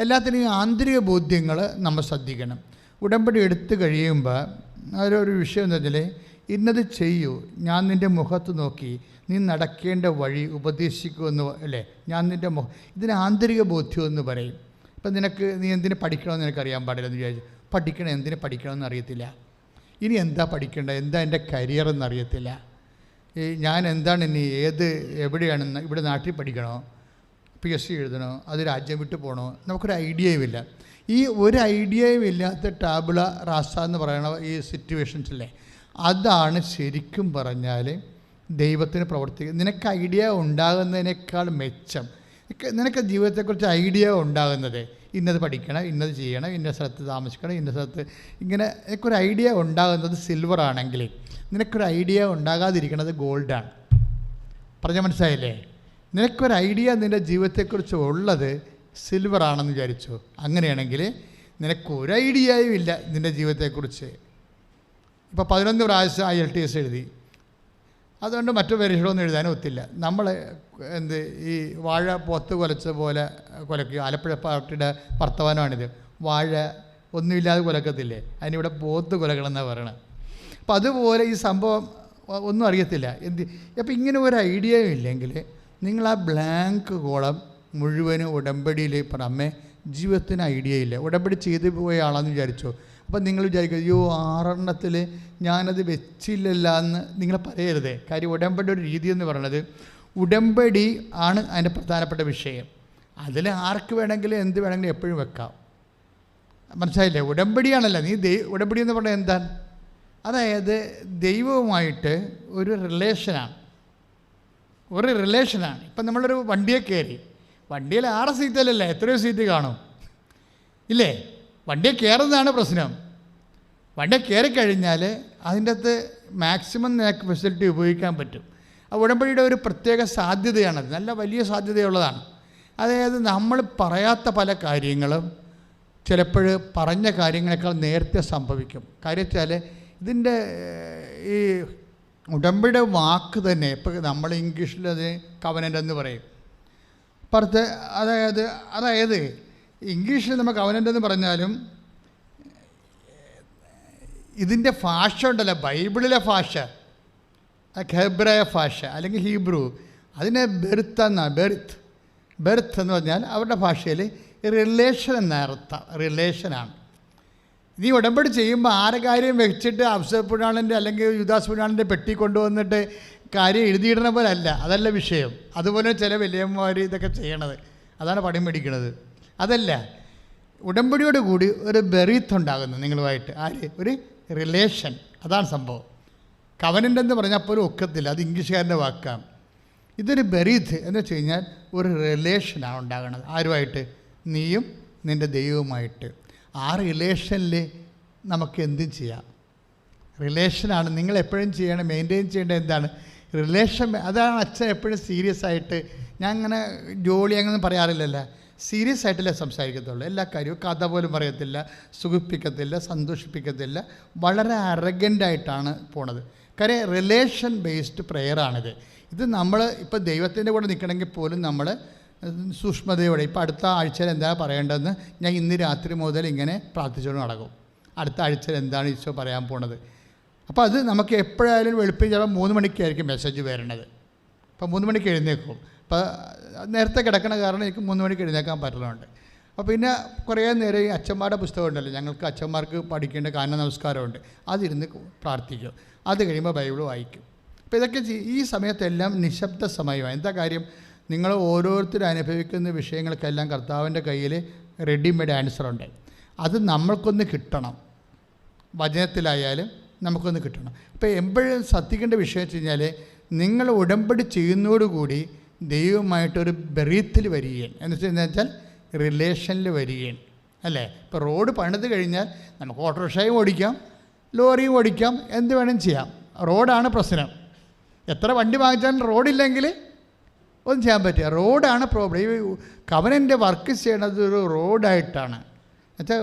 എല്ലാത്തിനും ഈ ആന്തരിക ബോധ്യങ്ങൾ നമ്മൾ ശ്രദ്ധിക്കണം. ഉടമ്പടി എടുത്തു കഴിയുമ്പോൾ ഒരു വിഷയം എന്ന് വെച്ചാൽ, ഇന്നത് ചെയ്യൂ, ഞാൻ നിൻ്റെ മുഖത്ത് നോക്കി നീ നടക്കേണ്ട വഴി ഉപദേശിക്കുമെന്ന് അല്ലേ, ഞാൻ നിൻ്റെ ഇതിന് ആന്തരിക ബോധ്യം എന്ന് പറയും. ഇപ്പം നീ എന്തിനു പഠിക്കണമെന്ന് നിനക്കറിയാൻ പാടില്ലെന്ന് വിചാരിച്ചു. എന്തിനു പഠിക്കണമെന്ന് അറിയത്തില്ല. ഇനി എന്താ പഠിക്കേണ്ടത്, എന്താ എൻ്റെ കരിയർ എന്നറിയത്തില്ല. ഞാൻ എന്താണ് ഇനി എവിടെയാണെന്ന്, ഇവിടെ നാട്ടിൽ പഠിക്കണോ, PSC എഴുതണോ, അത് രാജ്യം വിട്ട് പോകണോ, നമുക്കൊരു ഐഡിയയും ഇല്ല. ഈ ഒരു ഐഡിയയും ഇല്ലാത്ത ടാബുല റാസ എന്ന് പറയുന്ന ഈ സിറ്റുവേഷൻസിലെ അതാണ് ശരിക്കും പറഞ്ഞാൽ ദൈവത്തിന് പ്രവർത്തിക്കുക. നിനക്ക് ഐഡിയ ഉണ്ടാകുന്നതിനേക്കാൾ മെച്ചം നിനക്ക് ജീവിതത്തെക്കുറിച്ച് ഐഡിയ ഉണ്ടാകുന്നത്, ഇന്നത് പഠിക്കണം, ഇന്നത് ചെയ്യണം, ഇന്ന സ്ഥലത്ത് താമസിക്കണം, ഇന്ന സ്ഥലത്ത് ഇങ്ങനെ നിനക്കൊരു ഐഡിയ ഉണ്ടാകുന്നത് സിൽവർ ആണെങ്കിൽ നിനക്കൊരു ഐഡിയ ഉണ്ടാകാതിരിക്കുന്നത് ഗോൾഡാണ്. പറഞ്ഞാൽ മനസ്സിലായില്ലേ? നിനക്കൊരു ഐഡിയ നിൻ്റെ ജീവിതത്തെക്കുറിച്ച് ഉള്ളത് സിൽവർ ആണെന്ന് വിചാരിച്ചു. അങ്ങനെയാണെങ്കിൽ നിനക്കൊരു ഐഡിയയും ഇല്ല നിൻ്റെ ജീവിതത്തെക്കുറിച്ച്. ഇപ്പോൾ 11 പ്രാവശ്യം IELTS എഴുതി, അതുകൊണ്ട് മറ്റു പരീക്ഷകളൊന്നും എഴുതാനും ഒത്തില്ല. നമ്മൾ ഈ വാഴ പോത്ത് കുലച്ച പോലെ കുലയ്ക്കുക. ആലപ്പുഴ പാർട്ടിയുടെ വർത്തമാനമാണിത്. വാഴ ഒന്നുമില്ലാതെ കുലക്കത്തില്ലേ, അതിനിവിടെ പോത്ത് കുലക്കണമെന്നാണ് പറയണത്. അപ്പം അതുപോലെ ഈ സംഭവം ഒന്നും അറിയത്തില്ല. അപ്പോൾ ഇങ്ങനെ ഒരു ഐഡിയയും ഇല്ലെങ്കിൽ നിങ്ങൾ ആ ബ്ലാങ്ക് കോളം മുഴുവനും ഉടമ്പടിയിൽ അമ്മേ ജീവിതത്തിന് ഐഡിയ ഇല്ല, ഉടമ്പടി ചെയ്തു പോയ ആളാണെന്ന് വിചാരിച്ചോ. അപ്പം നിങ്ങൾ വിചാരിക്കും അയ്യോ 6 ഞാനത് വെച്ചില്ലല്ല എന്ന് നിങ്ങൾ പറയരുതേ. കാര്യം ഉടമ്പടി ഒരു രീതി എന്ന് പറയുന്നത് ഉടമ്പടി ആണ് അതിൻ്റെ പ്രധാനപ്പെട്ട വിഷയം. അതിൽ ആർക്ക് വേണമെങ്കിലും എന്ത് വേണമെങ്കിലും എപ്പോഴും വെക്കാം. മനസ്സിലായില്ലേ? ഉടമ്പടിയാണല്ലോ. ഉടമ്പടി എന്ന് പറഞ്ഞാൽ എന്താണ്? അതായത് ദൈവവുമായിട്ട് ഒരു റിലേഷനാണ്. ഇപ്പം നമ്മളൊരു വണ്ടിയെ കയറി, വണ്ടിയിൽ 6 സീറ്റല്ലല്ലേ, എത്രയോ സീറ്റ് കാണും ഇല്ലേ? വണ്ടിയെ കയറുന്നതാണ് പ്രശ്നം. വണ്ടിയെ കയറിക്കഴിഞ്ഞാൽ അതിൻ്റെ അകത്ത് മാക്സിമം നിനക്ക് ഫെസിലിറ്റി ഉപയോഗിക്കാൻ പറ്റും. ആ ഉടമ്പടിയുടെ ഒരു പ്രത്യേക സാധ്യതയാണത്, നല്ല വലിയ സാധ്യതയുള്ളതാണ്. അതായത് നമ്മൾ പറയാത്ത പല കാര്യങ്ങളും ചിലപ്പോൾ പറഞ്ഞ കാര്യങ്ങളെക്കാൾ നേരത്തെ സംഭവിക്കും. കാര്യം വെച്ചാൽ ഇതിൻ്റെ ഈ ഉടമ്പടിയുടെ വാക്ക് തന്നെ ഇപ്പം നമ്മൾ ഇംഗ്ലീഷിൽ അത് കവനൻ്റ് എന്ന് പറയും. അതായത് ഇംഗ്ലീഷിൽ നമ്മൾ കവനൻ്റ് എന്ന് പറഞ്ഞാലും ഇതിൻ്റെ ഭാഷ ഉണ്ടല്ലോ, ബൈബിളിലെ ഭാഷ, ഹെബ്രായ ഭാഷ അല്ലെങ്കിൽ ഹീബ്രു, അതിനെ ബെർത്ത് എന്ന് പറഞ്ഞാൽ അവരുടെ ഭാഷയിൽ റിലേഷൻ എന്ന അർത്ഥം, റിലേഷനാണ്. നീ ഉടമ്പടി ചെയ്യുമ്പോൾ ആരെ കാര്യം വെച്ചിട്ട് അഫ്സൽ പുരാണിൻ്റെ അല്ലെങ്കിൽ യുദാസ് പുരാണിൻ്റെ പെട്ടി കൊണ്ടുവന്നിട്ട് കാര്യം എഴുതിയിടണ പോലെ അല്ല, അതല്ല വിഷയം. അതുപോലെ ചില വലിയന്മാർ ഇതൊക്കെ ചെയ്യണത്, അതാണ് പണി മേടിക്കണത്. അതല്ല, ഉടമ്പടിയോട് കൂടി ഒരു ബെറീത്ത് ഉണ്ടാകുന്നു നിങ്ങളുമായിട്ട്. ഒരു റിലേഷൻ, അതാണ് സംഭവം. കവനൻ്റ് എന്ന് പറഞ്ഞാൽ പോലും ഒക്കത്തില്ല, അത് ഇംഗ്ലീഷുകാരൻ്റെ വാക്കാണ്. ഇതൊരു ബെറീത്ത് എന്ന് വെച്ച് കഴിഞ്ഞാൽ ഒരു റിലേഷനാണ് ഉണ്ടാകുന്നത്. ആരുമായിട്ട്? നീയും നിൻ്റെ ദൈവവുമായിട്ട്. ആ റിലേഷനിൽ നമുക്ക് എന്തും ചെയ്യാം. റിലേഷനാണ് നിങ്ങൾ എപ്പോഴും ചെയ്യണം, മെയിൻറ്റെയിൻ ചെയ്യേണ്ടത് എന്താണ്? റിലേഷൻ. അതാണ് അച്ഛൻ എപ്പോഴും സീരിയസ് ആയിട്ട്, ഞാൻ അങ്ങനെ ജോലി അങ്ങനെ പറയാറില്ലല്ലോ, സീരിയസ് ആയിട്ടല്ലേ സംസാരിക്കത്തുള്ളൂ. എല്ലാ കാര്യവും കഥ പോലും പറയത്തില്ല, സുഖിപ്പിക്കത്തില്ല, സന്തോഷിപ്പിക്കത്തില്ല, വളരെ അറഗൻ്റായിട്ടാണ് പോണത്. കാര്യം റിലേഷൻ ബേസ്ഡ് പ്രെയറാണിത്. ഇത് നമ്മൾ ഇപ്പോൾ ദൈവത്തിൻ്റെ കൂടെ നിൽക്കണമെങ്കിൽ പോലും നമ്മൾ സൂക്ഷ്മതയോടെ, ഇപ്പോൾ അടുത്ത ആഴ്ചയിൽ എന്താ പറയേണ്ടതെന്ന് ഞാൻ ഇന്ന് രാത്രി മുതൽ ഇങ്ങനെ പ്രാർത്ഥിച്ചുകൊണ്ട് നടക്കും. അടുത്ത ആഴ്ചയിൽ എന്താണ് ഈശോ പറയാൻ പോണത്. അപ്പോൾ അത് നമുക്ക് എപ്പോഴായാലും വെളുപ്പിന് ചിലപ്പോൾ 3 മണിക്കായിരിക്കും മെസ്സേജ് വരണത്. അപ്പോൾ 3 മണിക്ക് എഴുന്നേക്കും. അപ്പോൾ നേരത്തെ കിടക്കണ കാരണം എനിക്ക് 3 മണിക്ക് എഴുന്നേക്കാൻ പറ്റുന്നുണ്ട്. അപ്പോൾ പിന്നെ കുറേ നേരം ഈ അച്ഛന്മാരുടെ പുസ്തകം ഉണ്ടല്ലോ, ഞങ്ങൾക്ക് അച്ഛന്മാർക്ക് പഠിക്കേണ്ട കാന നമസ്കാരമുണ്ട്, അതിരുന്ന് പ്രാർത്ഥിക്കും. അത് കഴിയുമ്പോൾ ബൈബിൾ വായിക്കും. അപ്പോൾ ഇതൊക്കെ ഈ സമയത്തെല്ലാം നിശബ്ദ സമയമാണ്. എന്താ കാര്യം? നിങ്ങൾ ഓരോരുത്തരും അനുഭവിക്കുന്ന വിഷയങ്ങൾക്കെല്ലാം കർത്താവിൻ്റെ കയ്യിൽ റെഡിമെയ്ഡ് ആൻസറുണ്ട്. അത് നമ്മൾക്കൊന്ന് കിട്ടണം, വചനത്തിലായാലും നമുക്കൊന്ന് കിട്ടണം. അപ്പോൾ എപ്പോഴും ശ്രദ്ധിക്കേണ്ട വിഷയം വെച്ച് കഴിഞ്ഞാൽ നിങ്ങൾ ഉടമ്പടി ചെയ്യുന്നതോടുകൂടി ദൈവമായിട്ടൊരു ബെറീത്തിൽ വരികയാണ്. എന്ന് വെച്ചാൽ റിലേഷനിൽ വരികയാണ്, അല്ലേ? ഇപ്പോൾ റോഡ് പണിത് കഴിഞ്ഞാൽ നമുക്ക് ഓട്ടോറിക്ഷയും ഓടിക്കാം, ലോറിയും ഓടിക്കാം, എന്ത് വേണം ചെയ്യാം. റോഡാണ് പ്രശ്നം. എത്ര വണ്ടി വാങ്ങിച്ചാലും റോഡില്ലെങ്കിൽ ഒന്നും ചെയ്യാൻ പറ്റുക. റോഡാണ് പ്രോബ്ലം. ഈ കവനൻ്റെ വർക്ക് ചെയ്യണത് ഒരു റോഡായിട്ടാണ്. എന്നുവെച്ചാൽ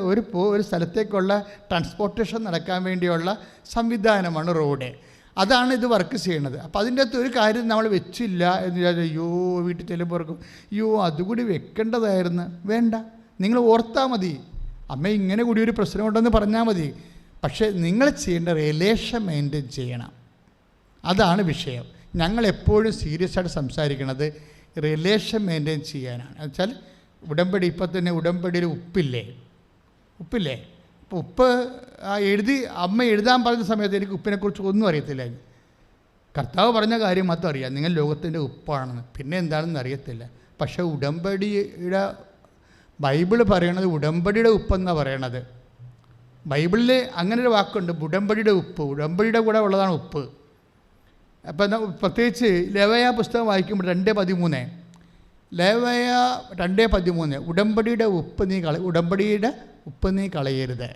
ഒരു സ്ഥലത്തേക്കുള്ള ട്രാൻസ്പോർട്ടേഷൻ നടക്കാൻ വേണ്ടിയുള്ള സംവിധാനമാണ് റോഡ്. അതാണ് ഇത് വർക്ക് ചെയ്യണത്. അപ്പോൾ അതിൻ്റെ അകത്ത് ഒരു കാര്യം നമ്മൾ വെച്ചില്ല എന്ന് വിചാരിച്ചാൽ അയ്യോ വീട്ടിൽ ചെല്ലുമ്പോൾ ഓർക്കും അയ്യോ അതുകൂടി വെക്കേണ്ടതായിരുന്നു. വേണ്ട, നിങ്ങൾ ഓർത്താൽ മതി. അമ്മ ഇങ്ങനെ കൂടി ഒരു പ്രശ്നമുണ്ടെന്ന് പറഞ്ഞാൽ മതി. പക്ഷേ നിങ്ങൾ ചെയ്യേണ്ട റിലേഷൻ മെയിൻറ്റെയിൻ ചെയ്യണം, അതാണ് വിഷയം. ഞങ്ങളെപ്പോഴും സീരിയസ് ആയിട്ട് സംസാരിക്കുന്നത് റിലേഷൻ മെയിൻറ്റെയിൻ ചെയ്യാനാണ്. എന്നുവെച്ചാൽ ഉടമ്പടി, ഇപ്പം തന്നെ ഉടമ്പടിയിൽ ഉപ്പില്ലേ? ഇപ്പോൾ ഉപ്പ് അമ്മ എഴുതാൻ പറഞ്ഞ സമയത്ത് എനിക്ക് ഉപ്പിനെക്കുറിച്ച് ഒന്നും അറിയത്തില്ല. കർത്താവ് പറഞ്ഞ കാര്യം മാത്രം അറിയാം, നിങ്ങൾ ലോകത്തിൻ്റെ ഉപ്പാണെന്ന്. പിന്നെ എന്താണെന്ന് അറിയത്തില്ല. പക്ഷേ ഉടമ്പടിയുടെ ബൈബിൾ പറയണത് ഉടമ്പടിയുടെ ഉപ്പെന്നാണ് പറയണത്. ബൈബിളിൽ അങ്ങനെ ഒരു വാക്കുണ്ട്, ഉടമ്പടിയുടെ ഉപ്പ്. ഉടമ്പടിയുടെ കൂടെ ഉള്ളതാണ് ഉപ്പ്. അപ്പം പ്രത്യേകിച്ച് ലേവ്യ പുസ്തകം വായിക്കുമ്പോൾ 2:13, ലേവ്യ 2:13, ഉടമ്പടിയുടെ ഉപ്പ് നീ കളയരുത്.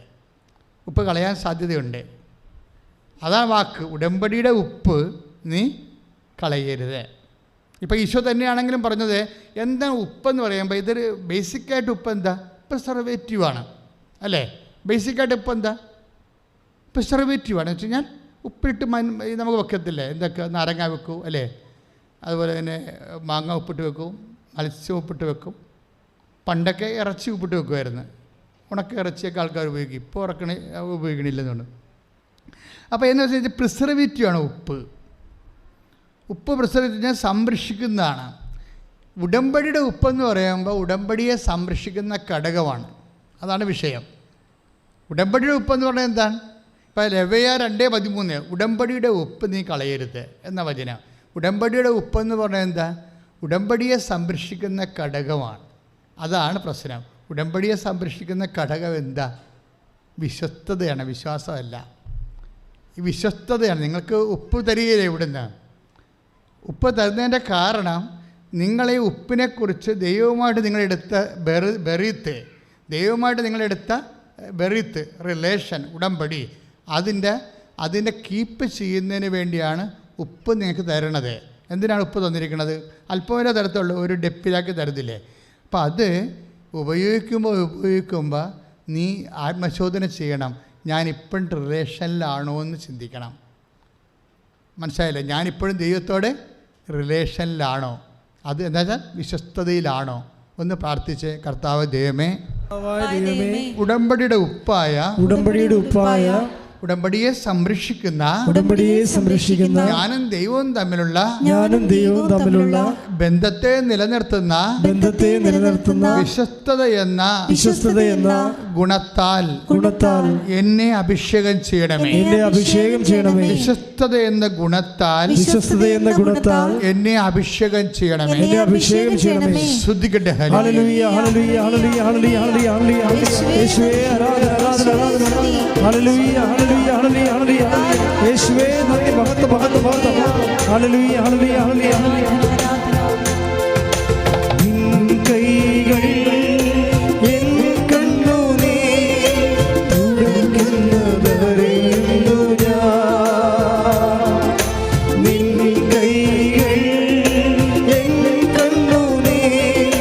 ഉപ്പ് കളയാൻ സാധ്യതയുണ്ട്, അതാണ് വാക്ക്. ഉടമ്പടിയുടെ ഉപ്പ് നീ കളയരുത്. ഇപ്പോൾ ഈശോ തന്നെയാണെങ്കിലും പറഞ്ഞത് എന്താണ് ഉപ്പെന്ന് പറയുമ്പോൾ ഇതൊരു ബേസിക്കായിട്ട് ഉപ്പ് എന്താ? പ്രിസർവേറ്റീവാണ്, അല്ലേ? ബേസിക്കായിട്ട് ഉപ്പ് എന്താ? പ്രിസർവേറ്റീവാണ്. എന്ന് വെച്ച് കഴിഞ്ഞാൽ ഉപ്പിട്ട് നമുക്ക് വെക്കത്തില്ലേ? എന്തൊക്കെ നാരങ്ങ വെക്കും, അല്ലേ? അതുപോലെ തന്നെ മാങ്ങ ഉപ്പിട്ട് വെക്കും, മത്സ്യം ഉപ്പിട്ട് വെക്കും. പണ്ടൊക്കെ ഇറച്ചി ഉപ്പിട്ട് വെക്കുമായിരുന്നു. ഉണക്ക ഇറച്ചിയൊക്കെ ആൾക്കാർ ഉപയോഗിക്കും. ഇപ്പോൾ ഉപയോഗിക്കണില്ലെന്നുണ്ട്. അപ്പോൾ എന്ന് വെച്ചാൽ പ്രിസർവേറ്റീവാണ് ഉപ്പ്. ഉപ്പ് പ്രസരിച്ച് സംരക്ഷിക്കുന്നതാണ്. ഉടമ്പടിയുടെ ഉപ്പെന്ന് പറയുമ്പോൾ ഉടമ്പടിയെ സംരക്ഷിക്കുന്ന ഘടകമാണ്. അതാണ് വിഷയം. ഉടമ്പടിയുടെ ഉപ്പെന്ന് പറഞ്ഞാൽ എന്താണ്? ഇപ്പോൾ ലെവ്യ 2:13 ഉടമ്പടിയുടെ ഉപ്പ് നീ കളയരുത് എന്ന വചനം. ഉടമ്പടിയുടെ ഉപ്പെന്ന് പറഞ്ഞാൽ എന്താ? ഉടമ്പടിയെ സംരക്ഷിക്കുന്ന ഘടകമാണ്. അതാണ് പ്രശ്നം. ഉടമ്പടിയെ സംരക്ഷിക്കുന്ന ഘടകം എന്താ? വിശ്വസ്തതയാണ്, വിശ്വാസമല്ല. ഈ വിശ്വസ്തതയാണ്. നിങ്ങൾക്ക് ഉപ്പ് തരികയില്ല. ഇവിടുന്ന് ഉപ്പ് തരുന്നതിൻ്റെ കാരണം നിങ്ങളെ ഉപ്പിനെക്കുറിച്ച് ദൈവവുമായിട്ട് നിങ്ങളെടുത്ത ദൈവവുമായിട്ട് നിങ്ങളെടുത്ത റിലേഷൻ, ഉടമ്പടി, അതിൻ്റെ കീപ്പ് ചെയ്യുന്നതിന് വേണ്ടിയാണ് ഉപ്പ് നിങ്ങൾക്ക് തരണത്. എന്തിനാണ് ഉപ്പ് തന്നിരിക്കുന്നത്? അല്പമേ തരത്തുള്ളൂ, ഒരു ഡെപ്പിലാക്കി തരത്തില്ലേ. അപ്പം അത് ഉപയോഗിക്കുമ്പോൾ നീ ആത്മശോധന ചെയ്യണം. ഞാനിപ്പോഴും റിലേഷനിലാണോ എന്ന് ചിന്തിക്കണം. മനസ്സിലായില്ലേ? ഞാനിപ്പോഴും ദൈവത്തോടെ റിലേഷനിലാണോ? അത് എന്താ വെച്ചാൽ വിശ്വസ്തതയിലാണോ? ഒന്ന് പ്രാർത്ഥിച്ച്, കർത്താവ് ദൈവമേ, ഉടമ്പടിയുടെ ഉപ്പായ ഉടമ്പടിയെ സംരക്ഷിക്കുന്ന ഞാനും ദൈവവും തമ്മിലുള്ള ബന്ധത്തെ നിലനിർത്തുന്ന വിശ്വസ്തത എന്ന ഗുണത്താൽ എന്നെ അഭിഷേകം ചെയ്യണമേ. വിശ്വസ്തത എന്ന ഗുണത്താൽ എന്നെ അഭിഷേകം ചെയ്യണമേ. ശ്രദ്ധിക്കട്ടെ. യേശുവേ നന്ദി, മഹത്വം മഹത്വം മഹത്വം. ഹല്ലേലൂയ ഹല്ലേലൂയ ഹല്ലേലൂയ ഹല്ലേലൂയ. നിൻ കൈകളിൽ എൻ കണ്ണുനീർ തുടയ്ക്കുന്നതറിയുന്നു ഞാൻ. നിൻ കൈകളിൽ എൻ കണ്ണുനീർ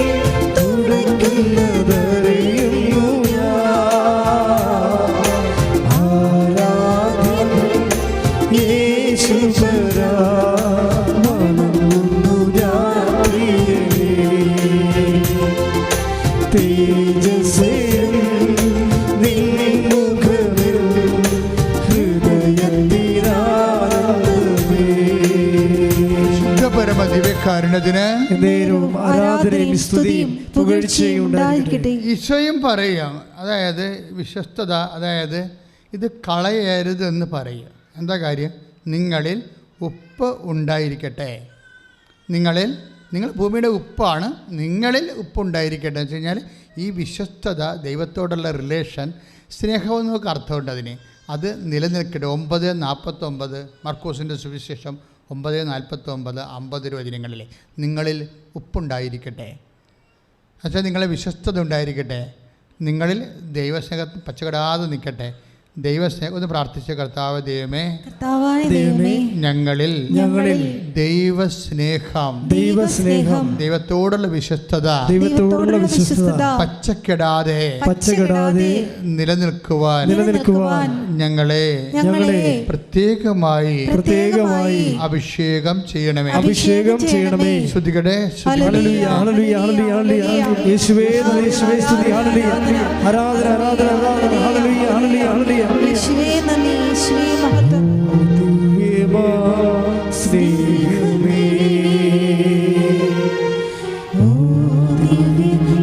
തുടയ്ക്കുന്നതറിയുന്നു ഞാൻ. ഈശോയും പറയാം, അതായത് വിശ്വസ്തത, അതായത് ഇത് കളയരുതെന്ന് പറയുക. എന്താ കാര്യം? നിങ്ങളിൽ ഉപ്പ് ഉണ്ടായിരിക്കട്ടെ. നിങ്ങൾ ഭൂമിയുടെ ഉപ്പാണ്, നിങ്ങളിൽ ഉപ്പുണ്ടായിരിക്കട്ടെ എന്ന് വെച്ച് കഴിഞ്ഞാൽ ഈ വിശ്വസ്തത, ദൈവത്തോടുള്ള റിലേഷൻ, സ്നേഹമെന്ന് നമുക്ക് അർത്ഥമുണ്ട് അതിന്. അത് നിലനിൽക്കട്ടെ. 9:49 മർക്കോസിൻ്റെ സുവിശേഷം 9:49, 50 വചനങ്ങളിലെ നിങ്ങളിൽ ഉപ്പുണ്ടായിരിക്കട്ടെ. എന്നുവെച്ചാൽ നിങ്ങളെ വിശ്വസ്തത ഉണ്ടായിരിക്കട്ടെ. നിങ്ങളിൽ ദൈവസ്നേഹത്തിൽ പച്ചകടാതെ നിൽക്കട്ടെ. ദൈവസ്നേഹം ഒന്ന് പ്രാർത്ഥിച്ച, കർത്താവ് ദൈവമേ, ഞങ്ങളിൽ ദൈവസ്നേഹം, ദൈവത്തോടുള്ള വിശ്വസ്തത പച്ചക്കെടാതെ നിലനിൽക്കുവാൻ ഞങ്ങളെ പ്രത്യേകമായി അഭിഷേകം ചെയ്യണമേ. ശ്രുതികടെ യേശുവേ നന്ദി, യേശുവേ മഹത്വം. സ്നേഹമേ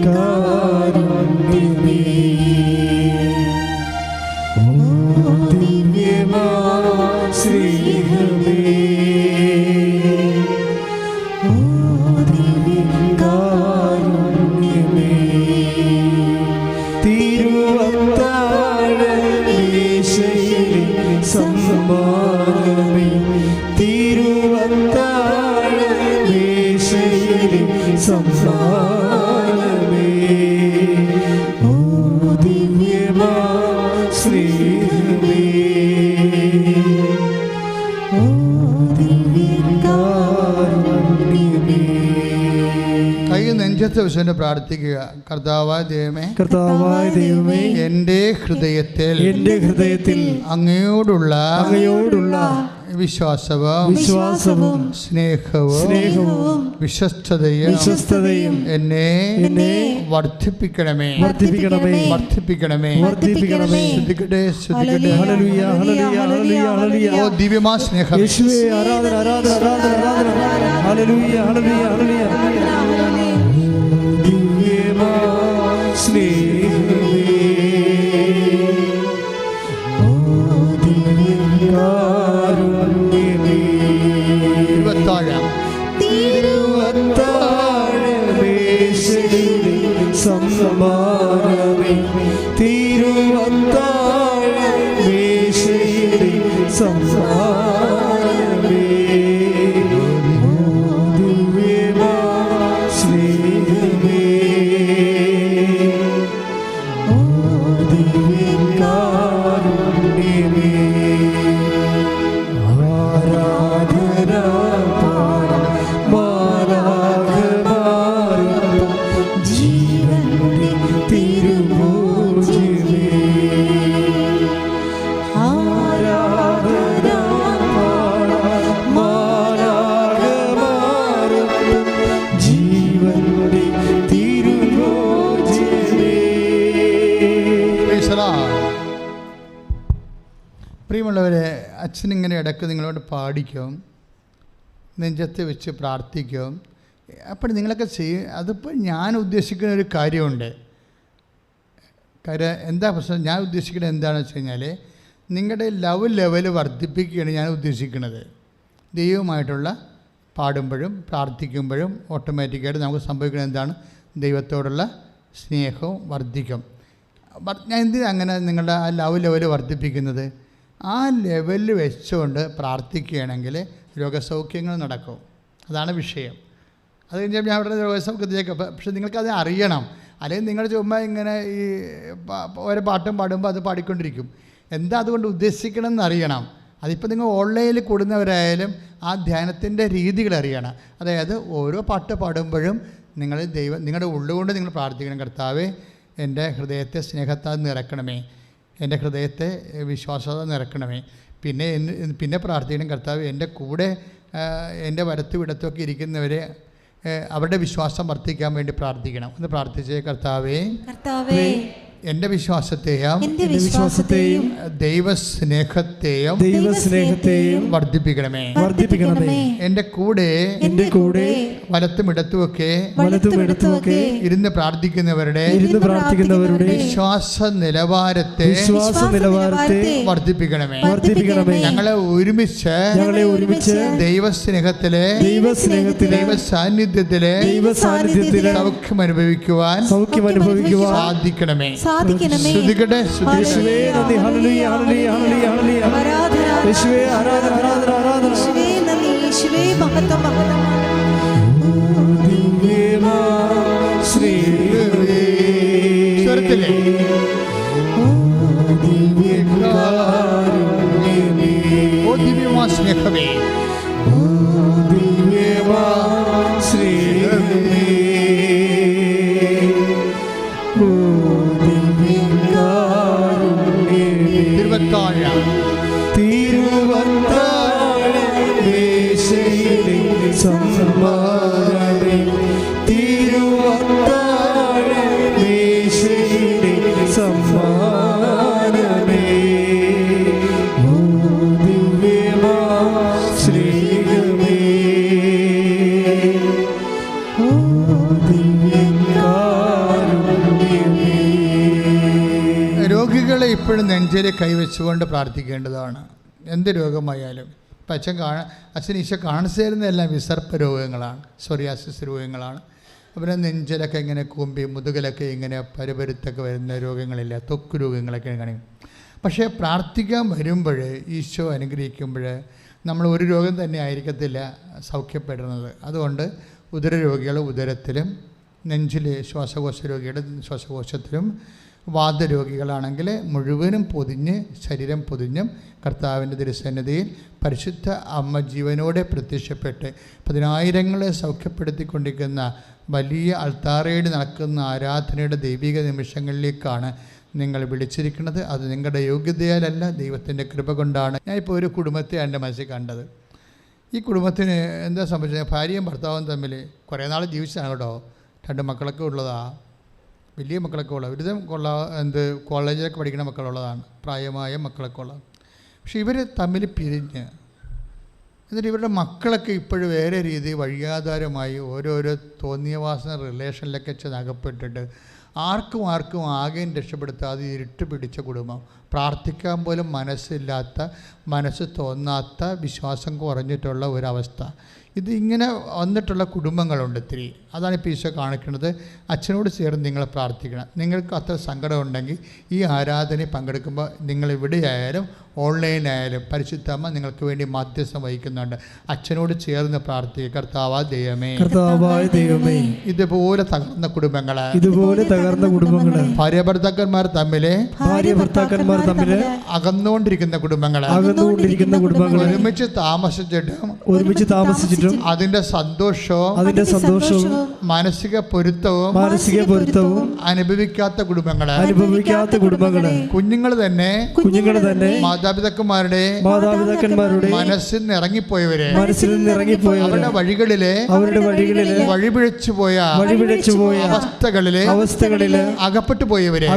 കാരുണ്യമേ ദിവ്യമാ സ്നേഹമേ കാരുണ്യമേ സമ്മാനമേ തിരുവത്താഴമേശയിലെ സമ്മാനമേ ഓ ദിവ്യമാ സ്നേഹമേ ഓ ദിവ്യകാരുണ്യമേ. കൈ നെഞ്ചത്ത് വെച്ചുകൊണ്ട് പ്രാർത്ഥിക്കുക. കർത്താവായ ദൈവമേ, എൻ്റെ ഹൃദയത്തിൽ അങ്ങയോടുള്ള വിശ്വാസവും സ്നേഹവും വിശ്വസ്തതയും എന്നെ വർദ്ധിപ്പിക്കണമേ. ശ്രദ്ധിക്കട്ടെ. ഹല്ലേലൂയ ഹല്ലേലൂയ ഹല്ലേലൂയ ഹല്ലേലൂയ. ഓ ദിവ്യമായ സ്നേഹം, യേശുവേ ആരാധന ആരാധന ആരാധന ആരാധന. ഹല്ലേലൂയ ഹല്ലേലൂയ ഹല്ലേലൂയ. ദിവ്യമായ സ്നേഹമേ, ഓ ദിവ്യകാരുണ്യമേ, തിരുവത്താഴമേശയുടെ സമ്മാനമേ, തിരുവത്താഴമേശയുടെ സമ്മാനമേ, ദിവ്യമായ സ്നേഹമേ, ഓ ദിവ്യകാരുണ്യമേ, ആരാധന മാലാഖമാരും ജീവന്റെ തിരുഭോജ്യമേ, ആരാധന മാലാഖമാരും ജീവന്റെ തിരുഭോജ്യമേ. പ്രിയമുള്ളവരെ, അച്ഛനിങ്ങനെ ഇടയ്ക്ക് നിങ്ങളോട് പാടിക്കും, നെഞ്ചത്ത് വെച്ച് പ്രാർത്ഥിക്കും. അപ്പോൾ നിങ്ങളൊക്കെ ചെയ്യും. അതിപ്പോൾ ഞാൻ ഉദ്ദേശിക്കുന്ന ഒരു കാര്യമുണ്ട്. കാര്യം എന്താ പ്രശ്നം? ഞാൻ ഉദ്ദേശിക്കുന്നത് എന്താണെന്ന് വെച്ച് കഴിഞ്ഞാൽ നിങ്ങളുടെ ലെവൽ വർദ്ധിപ്പിക്കുകയാണ് ഞാൻ ഉദ്ദേശിക്കുന്നത്. ദൈവമായിട്ടുള്ള പാടുമ്പോഴും പ്രാർത്ഥിക്കുമ്പോഴും ഓട്ടോമാറ്റിക്കായിട്ട് നമുക്ക് സംഭവിക്കുന്നത് എന്താണ്? ദൈവത്തോടുള്ള സ്നേഹവും വർദ്ധിക്കും. ഞാൻ എന്തിനാണ് അങ്ങനെ നിങ്ങളുടെ ആ ലെവൽ വർദ്ധിപ്പിക്കുന്നത്? ആ ലെവലിൽ വെച്ചുകൊണ്ട് പ്രാർത്ഥിക്കുകയാണെങ്കിൽ രോഗസൗഖ്യങ്ങൾ നടക്കും. അതാണ് വിഷയം. അത് കഴിഞ്ഞാൽ ഞാൻ അവിടെ രോഗസൗഖ്യത്തിലേക്ക്, പക്ഷെ നിങ്ങൾക്കത് അറിയണം. അല്ലെങ്കിൽ നിങ്ങൾ ചുമ്മാ ഇങ്ങനെ ഈ ഓരോ പാട്ടും പാടുമ്പോൾ അത് പാടിക്കൊണ്ടിരിക്കും. എന്താ അതുകൊണ്ട് ഉദ്ദേശിക്കണമെന്ന് അറിയണം. അതിപ്പോൾ നിങ്ങൾ ഓൺലൈനിൽ കൂടുന്നവരായാലും ആ ധ്യാനത്തിൻ്റെ രീതികൾ അറിയണം. അതായത് ഓരോ പാട്ട് പാടുമ്പോഴും നിങ്ങളുടെ ഉള്ളുകൊണ്ട് നിങ്ങൾ പ്രാർത്ഥിക്കണം. കർത്താവേ, എൻ്റെ ഹൃദയത്തെ സ്നേഹത്താൽ നിറക്കണമേ, എൻ്റെ ഹൃദയത്തെ വിശ്വാസത നിറക്കണമേ. പിന്നെ പ്രാർത്ഥിക്കണം, കർത്താവ് എൻ്റെ കൂടെ എൻ്റെ വലത്തും ഇടത്തുമൊക്കെ ഇരിക്കുന്നവരെ അവരുടെ വിശ്വാസം വർദ്ധിക്കാൻ വേണ്ടി പ്രാർത്ഥിക്കണം. ഒന്ന് പ്രാർത്ഥിച്ചേ. കർത്താവേ, എൻ്റെ വിശ്വാസത്തെയും ദൈവസ്നേഹത്തെയും വർദ്ധിപ്പിക്കണമേ. എൻ്റെ കൂടെ വലത്തും ഇടത്തുമൊക്കെ ഇരുന്ന് പ്രാർത്ഥിക്കുന്നവരുടെ വിശ്വാസ നിലവാരത്തെ വർദ്ധിപ്പിക്കണമേ. ഞങ്ങളെ ഒരുമിച്ച് ദൈവസ്നേഹത്തിലെ ദൈവ സാന്നിധ്യത്തിലെ സൗഖ്യം അനുഭവിക്കുവാൻ സാധിക്കണമേ. ശ്രദ്ധിക്കട്ടെ. യേശുവേ നന്ദി. ഹല്ലേലൂയ ഹല്ലേലൂയ ഹല്ലേലൂയ ഹല്ലേലൂയ. യേശുവേ ആരാധന ആരാധന ആരാധന. യേശുവേ നന്ദി. യേശുവേ മഹത്വം മഹത്വം. ദിവ്യമായ സ്നേഹമേ, സ്വർഗ്ഗത്തിലെ ദിവ്യകാരുണ്യമേ, ഓ ദിവ്യമായ സ്നേഹമേ, ദിവ്യമായ സ്നേഹമേ, ഓ ദിവ്യകാരുണ്യമേ, തിരുവത്താഴമേശയുടെ സമ്മാനമേ, തിരുവത്താഴമേശയുടെ സമ്മാനമേ, ഓ ദിവ്യമായ സ്നേഹമേ, ഓ ദിവ്യകാരുണ്യമേ. രോഗികളെ ഇപ്പോഴും നെഞ്ചിൽ കൈവച്ചുകൊണ്ട് പ്രാർത്ഥിക്കേണ്ടതാണ്. എന്ത് രോഗമായാലും. ഇപ്പം അച്ഛൻ ഈശോ കാണിച്ചു തരുന്നതെല്ലാം വിസർപ്പ രോഗങ്ങളാണ്, സോറിയാസിസ് രോഗങ്ങളാണ്. അവരെ നെഞ്ചിലൊക്കെ ഇങ്ങനെ കൂമ്പി മുതുകലൊക്കെ ഇങ്ങനെ പരുപരുത്തൊക്കെ വരുന്ന രോഗങ്ങളില്ല, ത്വക്ക് രോഗങ്ങളൊക്കെ കാണിക്കും. പക്ഷേ പ്രാർത്ഥിക്കാൻ വരുമ്പോൾ ഈശോ അനുഗ്രഹിക്കുമ്പോൾ നമ്മൾ ഒരു രോഗം തന്നെ ആയിരിക്കത്തില്ല സൗഖ്യപ്പെടുന്നത്. അതുകൊണ്ട് ഉദരരോഗികൾ ഉദരത്തിലും, നെഞ്ചിൽ ശ്വാസകോശ രോഗിയുടെ ശ്വാസകോശത്തിലും, വാതരോഗികളാണെങ്കിൽ മുഴുവനും പൊതിഞ്ഞ് ശരീരം പൊതിഞ്ഞും കർത്താവിൻ്റെ തിരുസന്നിധിയിൽ പരിശുദ്ധ അമ്മ ജീവനോടെ പ്രത്യക്ഷപ്പെട്ട് 10,000 സൗഖ്യപ്പെടുത്തിക്കൊണ്ടിരിക്കുന്ന വലിയ അൾത്താരയിൽ നടക്കുന്ന ആരാധനയുടെ ദൈവിക നിമിഷങ്ങളിലേക്കാണ് നിങ്ങൾ വിളിച്ചിരിക്കുന്നത്. അത് നിങ്ങളുടെ യോഗ്യതയാലല്ല, ദൈവത്തിൻ്റെ കൃപ കൊണ്ടാണ്. ഞാനിപ്പോൾ ഒരു കുടുംബത്തെ എൻ്റെ മനസ്സിൽ കണ്ടത്. ഈ കുടുംബത്തിന് എന്താ സംഭവിച്ചത്? ഭാര്യയും ഭർത്താവും തമ്മിൽ കുറേ നാൾ ജീവിച്ചതാണ് കേട്ടോ. 2 മക്കളൊക്കെ ഉള്ളതാണ്, വലിയ മക്കളൊക്കെ ഉള്ള, ഒരുവിധം കോളേജിലൊക്കെ പഠിക്കുന്ന മക്കളുള്ളതാണ്, പ്രായമായ മക്കളൊക്കെ ഉള്ളത്. പക്ഷെ ഇവർ തമ്മിൽ പിരിഞ്ഞ്, എന്നിട്ട് ഇവരുടെ മക്കളൊക്കെ ഇപ്പോഴും വേറെ രീതിയിൽ വഴിയാധാരമായി ഓരോരോ തോന്നിയവാസന റിലേഷനിലൊക്കെ ചെന്ന് അകപ്പെട്ടിട്ട് ആർക്കും ആകെയും രക്ഷപ്പെടുത്താതെ ഇരുട്ട് പിടിച്ച കുടുംബം. പ്രാർത്ഥിക്കാൻ പോലും മനസ്സില്ലാത്ത, മനസ്സ് തോന്നാത്ത, വിശ്വാസം കുറഞ്ഞിട്ടുള്ള ഒരവസ്ഥ. ഇത് ഇങ്ങനെ വന്നിട്ടുള്ള കുടുംബങ്ങളുണ്ട് ഒത്തിരി. അതാണ് ഇപ്പോൾ ഈശോ കാണിക്കുന്നത്. അച്ഛനോട് ചേർന്ന് നിങ്ങൾ പ്രാർത്ഥിക്കണം. നിങ്ങൾക്ക് അത്ര സങ്കടം ഉണ്ടെങ്കിൽ ഈ ആരാധനയിൽ പങ്കെടുക്കുമ്പോൾ നിങ്ങൾ എവിടെയായാലും ഓൺലൈനായാലും പരിശുദ്ധമ്മ നിങ്ങൾക്ക് വേണ്ടി മധ്യസ്ഥം വഹിക്കുന്നുണ്ട്. അച്ഛനോട് ചേർന്ന് പ്രാർത്ഥിക്കുക. കർത്താവായ ദൈവമേ, ഇതുപോലെ തകർന്ന കുടുംബങ്ങളെ, ഭാര്യ ഭർത്താക്കന്മാർ തമ്മിൽ അകന്നുകൊണ്ടിരിക്കുന്ന കുടുംബങ്ങളെ, ഒരുമിച്ച് താമസിച്ചിട്ടും അതിന്റെ സന്തോഷവും മാനസിക പൊരുത്തവും അനുഭവിക്കാത്ത കുടുംബങ്ങളെ, കുഞ്ഞുങ്ങൾ തന്നെ മാതാപിതാക്കന്മാരുടെ മനസ്സിൽ നിന്ന് ഇറങ്ങിപ്പോയവരെ, അവരുടെ വഴികളിലെ വഴിപിഴച്ചു പോയ അവസ്ഥകളിലെ അകപ്പെട്ടു പോയവരെ,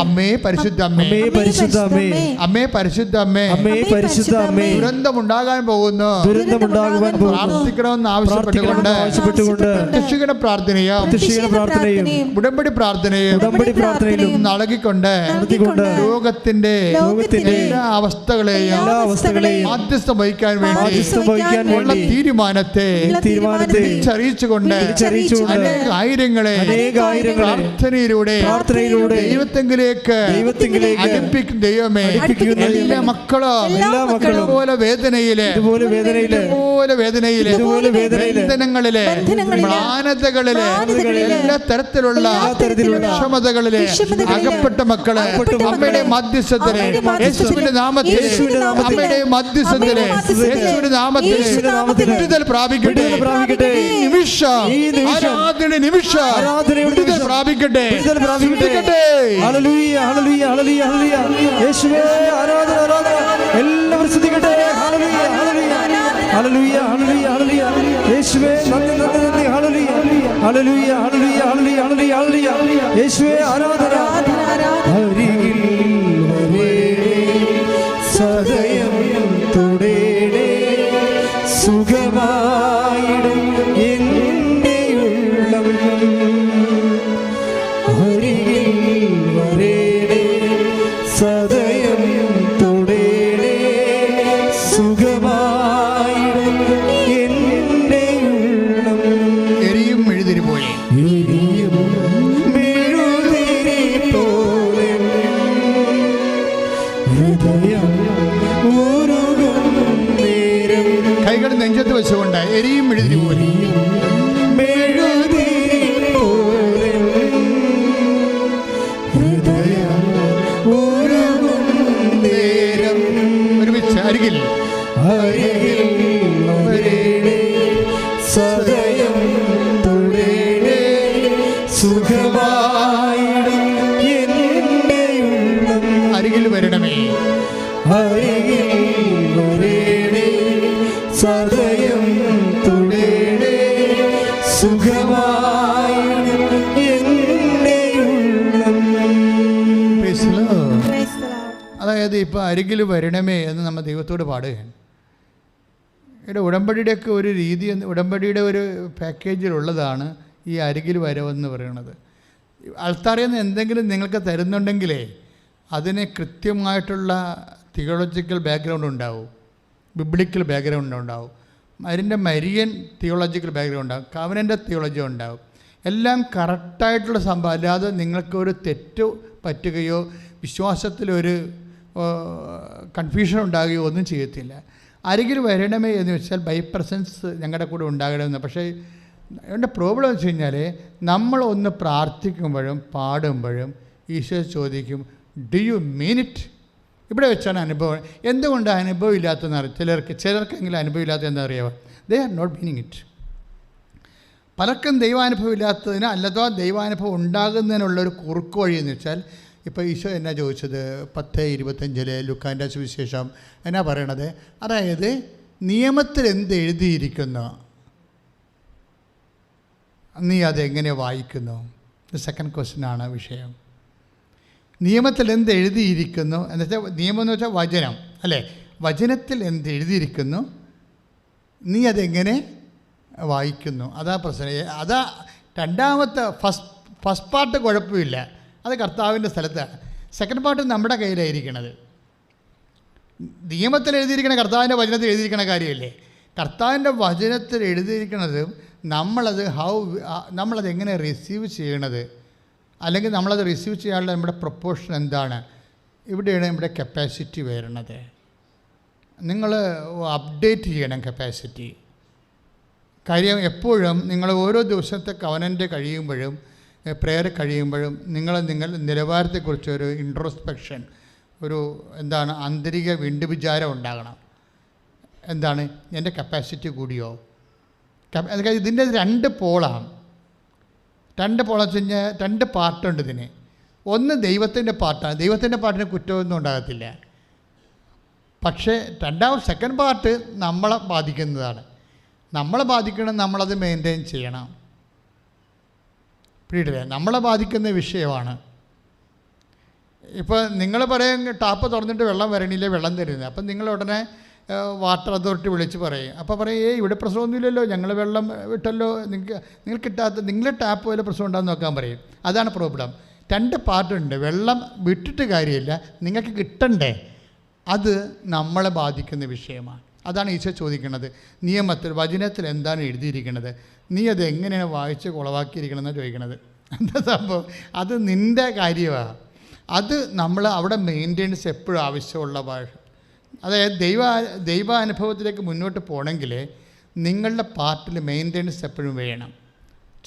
അമ്മേ പരിശുദ്ധ അമ്മേ ദുരന്തമുണ്ടാകാൻ പോകുന്നു, പ്രാർത്ഥിക്കണമെന്ന് ആവശ്യപ്പെട്ടുകൊണ്ട് പ്രത്യക്ഷീകരണ പ്രാർത്ഥനയും ഉടമ്പടി പ്രാർത്ഥനയും നൽകിക്കൊണ്ട് രോഗത്തിന്റെ എല്ലാ അവസ്ഥകളെയും മാധ്യസ്ഥം വഹിക്കാൻ വേണ്ടി ഉള്ള തീരുമാനത്തെ തിരിച്ചറിയിച്ചുകൊണ്ട് അനേക ആയിരങ്ങളെ പ്രാർത്ഥനയിലൂടെ ദൈവത്തെങ്കിലേക്ക് അടുപ്പിക്കും. ദൈവമേ, എല്ലാ മക്കളും ഇതുപോലെ വേദനയില് വേദനയിലെ മ്ലാനതകളിലെ എല്ലാ തരത്തിലുള്ള ക്ഷമതകളിലെ അകപ്പെട്ട മക്കളെ അമ്മയുടെ മധ്യസ്ഥത്തിലെ യേശുവിന്റെ നാമത്തിൽ, അമ്മയുടെ മധ്യസ്ഥത്തിലെ യേശുവിന്റെ നാമത്തിൽ വിടുതൽ പ്രാപിക്കട്ടെ. നിമിഷം ആരാധന നിമിഷം വിടുതൽ പ്രാപിക്കട്ടെ. എല്ലാവരും ശ്രദ്ധിക്കട്ടെ. ഹല്ലേലൂയ ഹല്ലേലൂയ ഹല്ലേലൂയ. യേശുവേ നന്ദി നന്ദി. ഹല്ലേലൂയ ഹല്ലേലൂയ ഹല്ലേലൂയ ഹല്ലേലൂയ ഹല്ലേലൂയ. യേശുവേ ആരാധന. അരികിൽ വരേണേ, സദയം തൊടേണേ, സുഖമായിടും എൻ്റെ ഉള്ളം. അരികിൽ വരേണേ, സദയം തൊടേണേ, സുഖമായിടും എൻ്റെ ഉള്ളം. എരിയും മെഴുതിരി പോലെ കൈകൾ നെഞ്ചത്ത് വെച്ചുകൊണ്ട് എരിയും മെഴുതിരി പോലെ ഒരുമിച്ച് അരികിൽ സദയം തൊടേണേ, സുഖമായിടും എൻ്റെ ഉള്ളം. അരികിൽ വരണമേ, അരികിൽ വരേണേ, സദയം തൊടേണേ, സുഖമായിടും എൻ്റെ ഉള്ളം. അതായത് ഇപ്പം അരികിൽ വരണമേ എന്ന് നമ്മൾ ദൈവത്തോട് പാടുകയാണ്. ഇവിടെ ഉടമ്പടിയുടെയൊക്കെ ഒരു രീതി, ഉടമ്പടിയുടെ ഒരു പാക്കേജിലുള്ളതാണ് ഈ അരികിൽ വരവെന്ന് പറയുന്നത്. ആൾത്താറിൽ നിന്ന് എന്തെങ്കിലും നിങ്ങൾക്ക് തരുന്നുണ്ടെങ്കിലേ അതിന് കൃത്യമായിട്ടുള്ള തിയോളജിക്കൽ ബാക്ക്ഗ്രൗണ്ട് ഉണ്ടാവും, ബിബ്ലിക്കൽ ബാക്ക്ഗ്രൗണ്ട് ഉണ്ടാവും, അതിൻ്റെ മരിയൻ തിയോളജിക്കൽ ബാക്ക്ഗ്രൗണ്ട് ഉണ്ടാവും, കവനൻ്റെ തിയോളജി ഉണ്ടാവും. എല്ലാം കറക്റ്റായിട്ടുള്ള സംഭവം. അല്ലാതെ നിങ്ങൾക്കൊരു തെറ്റ് പറ്റുകയോ വിശ്വാസത്തിലൊരു കൺഫ്യൂഷൻ ഉണ്ടാകുകയോ ഒന്നും ചെയ്യത്തില്ല. അരികിൽ വരണമേ എന്ന് വെച്ചാൽ ബൈ പ്രസൻസ് ഞങ്ങളുടെ കൂടെ ഉണ്ടാകണമെന്ന്. പക്ഷേ എൻ്റെ പ്രോബ്ലം എന്ന് വെച്ച് കഴിഞ്ഞാൽ നമ്മൾ ഒന്ന് പ്രാർത്ഥിക്കുമ്പോഴും പാടുമ്പോഴും ഈശോ ചോദിക്കും, ഡു യു മീൻ ഇറ്റ്? ഇവിടെ വെച്ചാണ് അനുഭവം. എന്തുകൊണ്ടാണ് അനുഭവം ഇല്ലാത്തതെന്ന് അറിയാം. ചിലർക്കെങ്കിലും അനുഭവം ഇല്ലാത്ത എന്താ അറിയാമോ? They are not meaning it. പലർക്കും ദൈവാനുഭവം ഇല്ലാത്തതിന് അല്ലതോ ദൈവാനുഭവം ഉണ്ടാകുന്നതിനുള്ളൊരു കുറുക്ക് വഴി എന്ന് വെച്ചാൽ ഇപ്പോൾ ഈശോ എന്നാ ചോദിച്ചത് 10:25 ലൂക്കാൻ്റെ സുവിശേഷം എന്നാ പറയണത്? അതായത് നിയമത്തിൽ എന്ത് എഴുതിയിരിക്കുന്നു, നീ അതെങ്ങനെ വായിക്കുന്നു? സെക്കൻഡ് ക്വസ്റ്റ്യനാണ് വിഷയം. നിയമത്തിൽ എന്ത് എഴുതിയിരിക്കുന്നു എന്ന് വെച്ചാൽ, നിയമം എന്ന് വെച്ചാൽ വചനം അല്ലേ? വചനത്തിൽ എന്ത് എഴുതിയിരിക്കുന്നു, നീ അതെങ്ങനെ വായിക്കുന്നു? അതാ പ്രശ്നം. അതാ രണ്ടാമത്തെ ഫസ്റ്റ് പാർട്ട് കുഴപ്പമില്ല, അത് കർത്താവിൻ്റെ സ്ഥലത്താണ്. സെക്കൻഡ് പാർട്ട് നമ്മുടെ കയ്യിലായിരിക്കണത്. നിയമത്തിൽ എഴുതിയിരിക്കണ കർത്താവിൻ്റെ വചനത്തിൽ എഴുതിയിരിക്കണ കാര്യമല്ലേ? കർത്താവിൻ്റെ വചനത്തിൽ എഴുതിയിരിക്കണത് നമ്മളത് എങ്ങനെ റിസീവ് ചെയ്യണത്, അല്ലെങ്കിൽ നമ്മളത് റിസീവ് ചെയ്യാനുള്ള നമ്മുടെ പ്രൊപ്പോർഷൻ എന്താണ്? ഇവിടെയാണ് നമ്മുടെ കപ്പാസിറ്റി വരുന്നത്. നിങ്ങൾ അപ്ഡേറ്റ് ചെയ്യണം കപ്പാസിറ്റി. കാര്യം എപ്പോഴും നിങ്ങൾ ഓരോ ദിവസത്തെ കവനൻ്റ് കഴിയുമ്പോഴും പ്രെയർ കഴിയുമ്പോഴും നിങ്ങൾ നിലവാരത്തെക്കുറിച്ചൊരു ഇൻട്രോസ്പെക്ഷൻ, ഒരു എന്താണ് ആന്തരിക വിചാരം ഉണ്ടാകണം. എന്താണ് എൻ്റെ കപ്പാസിറ്റി കൂടിയോ? ഇതിൻ്റെ 2 പോളാണ്. 2 പോളെന്ന് വെച്ച് കഴിഞ്ഞാൽ 2 പാർട്ടുണ്ട് ഇതിന്. ഒന്ന് ദൈവത്തിൻ്റെ പാർട്ടാണ്. ദൈവത്തിൻ്റെ പാർട്ടിന് കുറ്റമൊന്നും ഉണ്ടാകത്തില്ല. പക്ഷേ സെക്കൻഡ് പാർട്ട് നമ്മളെ ബാധിക്കുന്നതാണ്. നമ്മളെ ബാധിക്കണം, നമ്മളത് മെയിൻറ്റെയിൻ ചെയ്യണം. പിടിയിട്ടില്ലേ? നമ്മളെ ബാധിക്കുന്ന വിഷയമാണ്. ഇപ്പോൾ നിങ്ങൾ പറയും ടാപ്പ് തുറന്നിട്ട് വെള്ളം വരണില്ലേ, വെള്ളം തരുന്നത്. അപ്പം നിങ്ങൾ ഉടനെ വാട്ടർ അതോറിറ്റി വിളിച്ച് പറയും. അപ്പോൾ പറയും ഇവിടെ പ്രശ്നമൊന്നുമില്ലല്ലോ, ഞങ്ങൾ വെള്ളം വിട്ടല്ലോ, നിങ്ങൾ കിട്ടാത്ത നിങ്ങളെ ടാപ്പ് വല്ല പ്രശ്നം ഉണ്ടാകുന്ന നോക്കാൻ പറയും. അതാണ് പ്രോബ്ലം. 2 പാർട്ടുണ്ട്. വെള്ളം വിട്ടിട്ട് കാര്യമില്ല, നിങ്ങൾക്ക് കിട്ടണ്ടേ, അത് നമ്മളെ ബാധിക്കുന്ന വിഷയമാണ്. അതാണ് ഈശോ ചോദിക്കുന്നത്. നിയമത്തിൽ വചനത്തിൽ എന്താണ് എഴുതിയിരിക്കുന്നത്, നീ അത് എങ്ങനെയാണ് വായിച്ച് കുളവാക്കിയിരിക്കണമെന്നാണ് ചോദിക്കണത്. എന്താ സംഭവം? അത് നിൻ്റെ കാര്യമാണ്. അത് നമ്മൾ അവിടെ മെയിൻ്റെനൻസ് എപ്പോഴും ആവശ്യമുള്ള ഭാഷ. അതായത് ദൈവാനുഭവത്തിലേക്ക് മുന്നോട്ട് പോകണമെങ്കിൽ നിങ്ങളുടെ പാർട്ടിൽ മെയിൻ്റെനൻസ് എപ്പോഴും വേണം.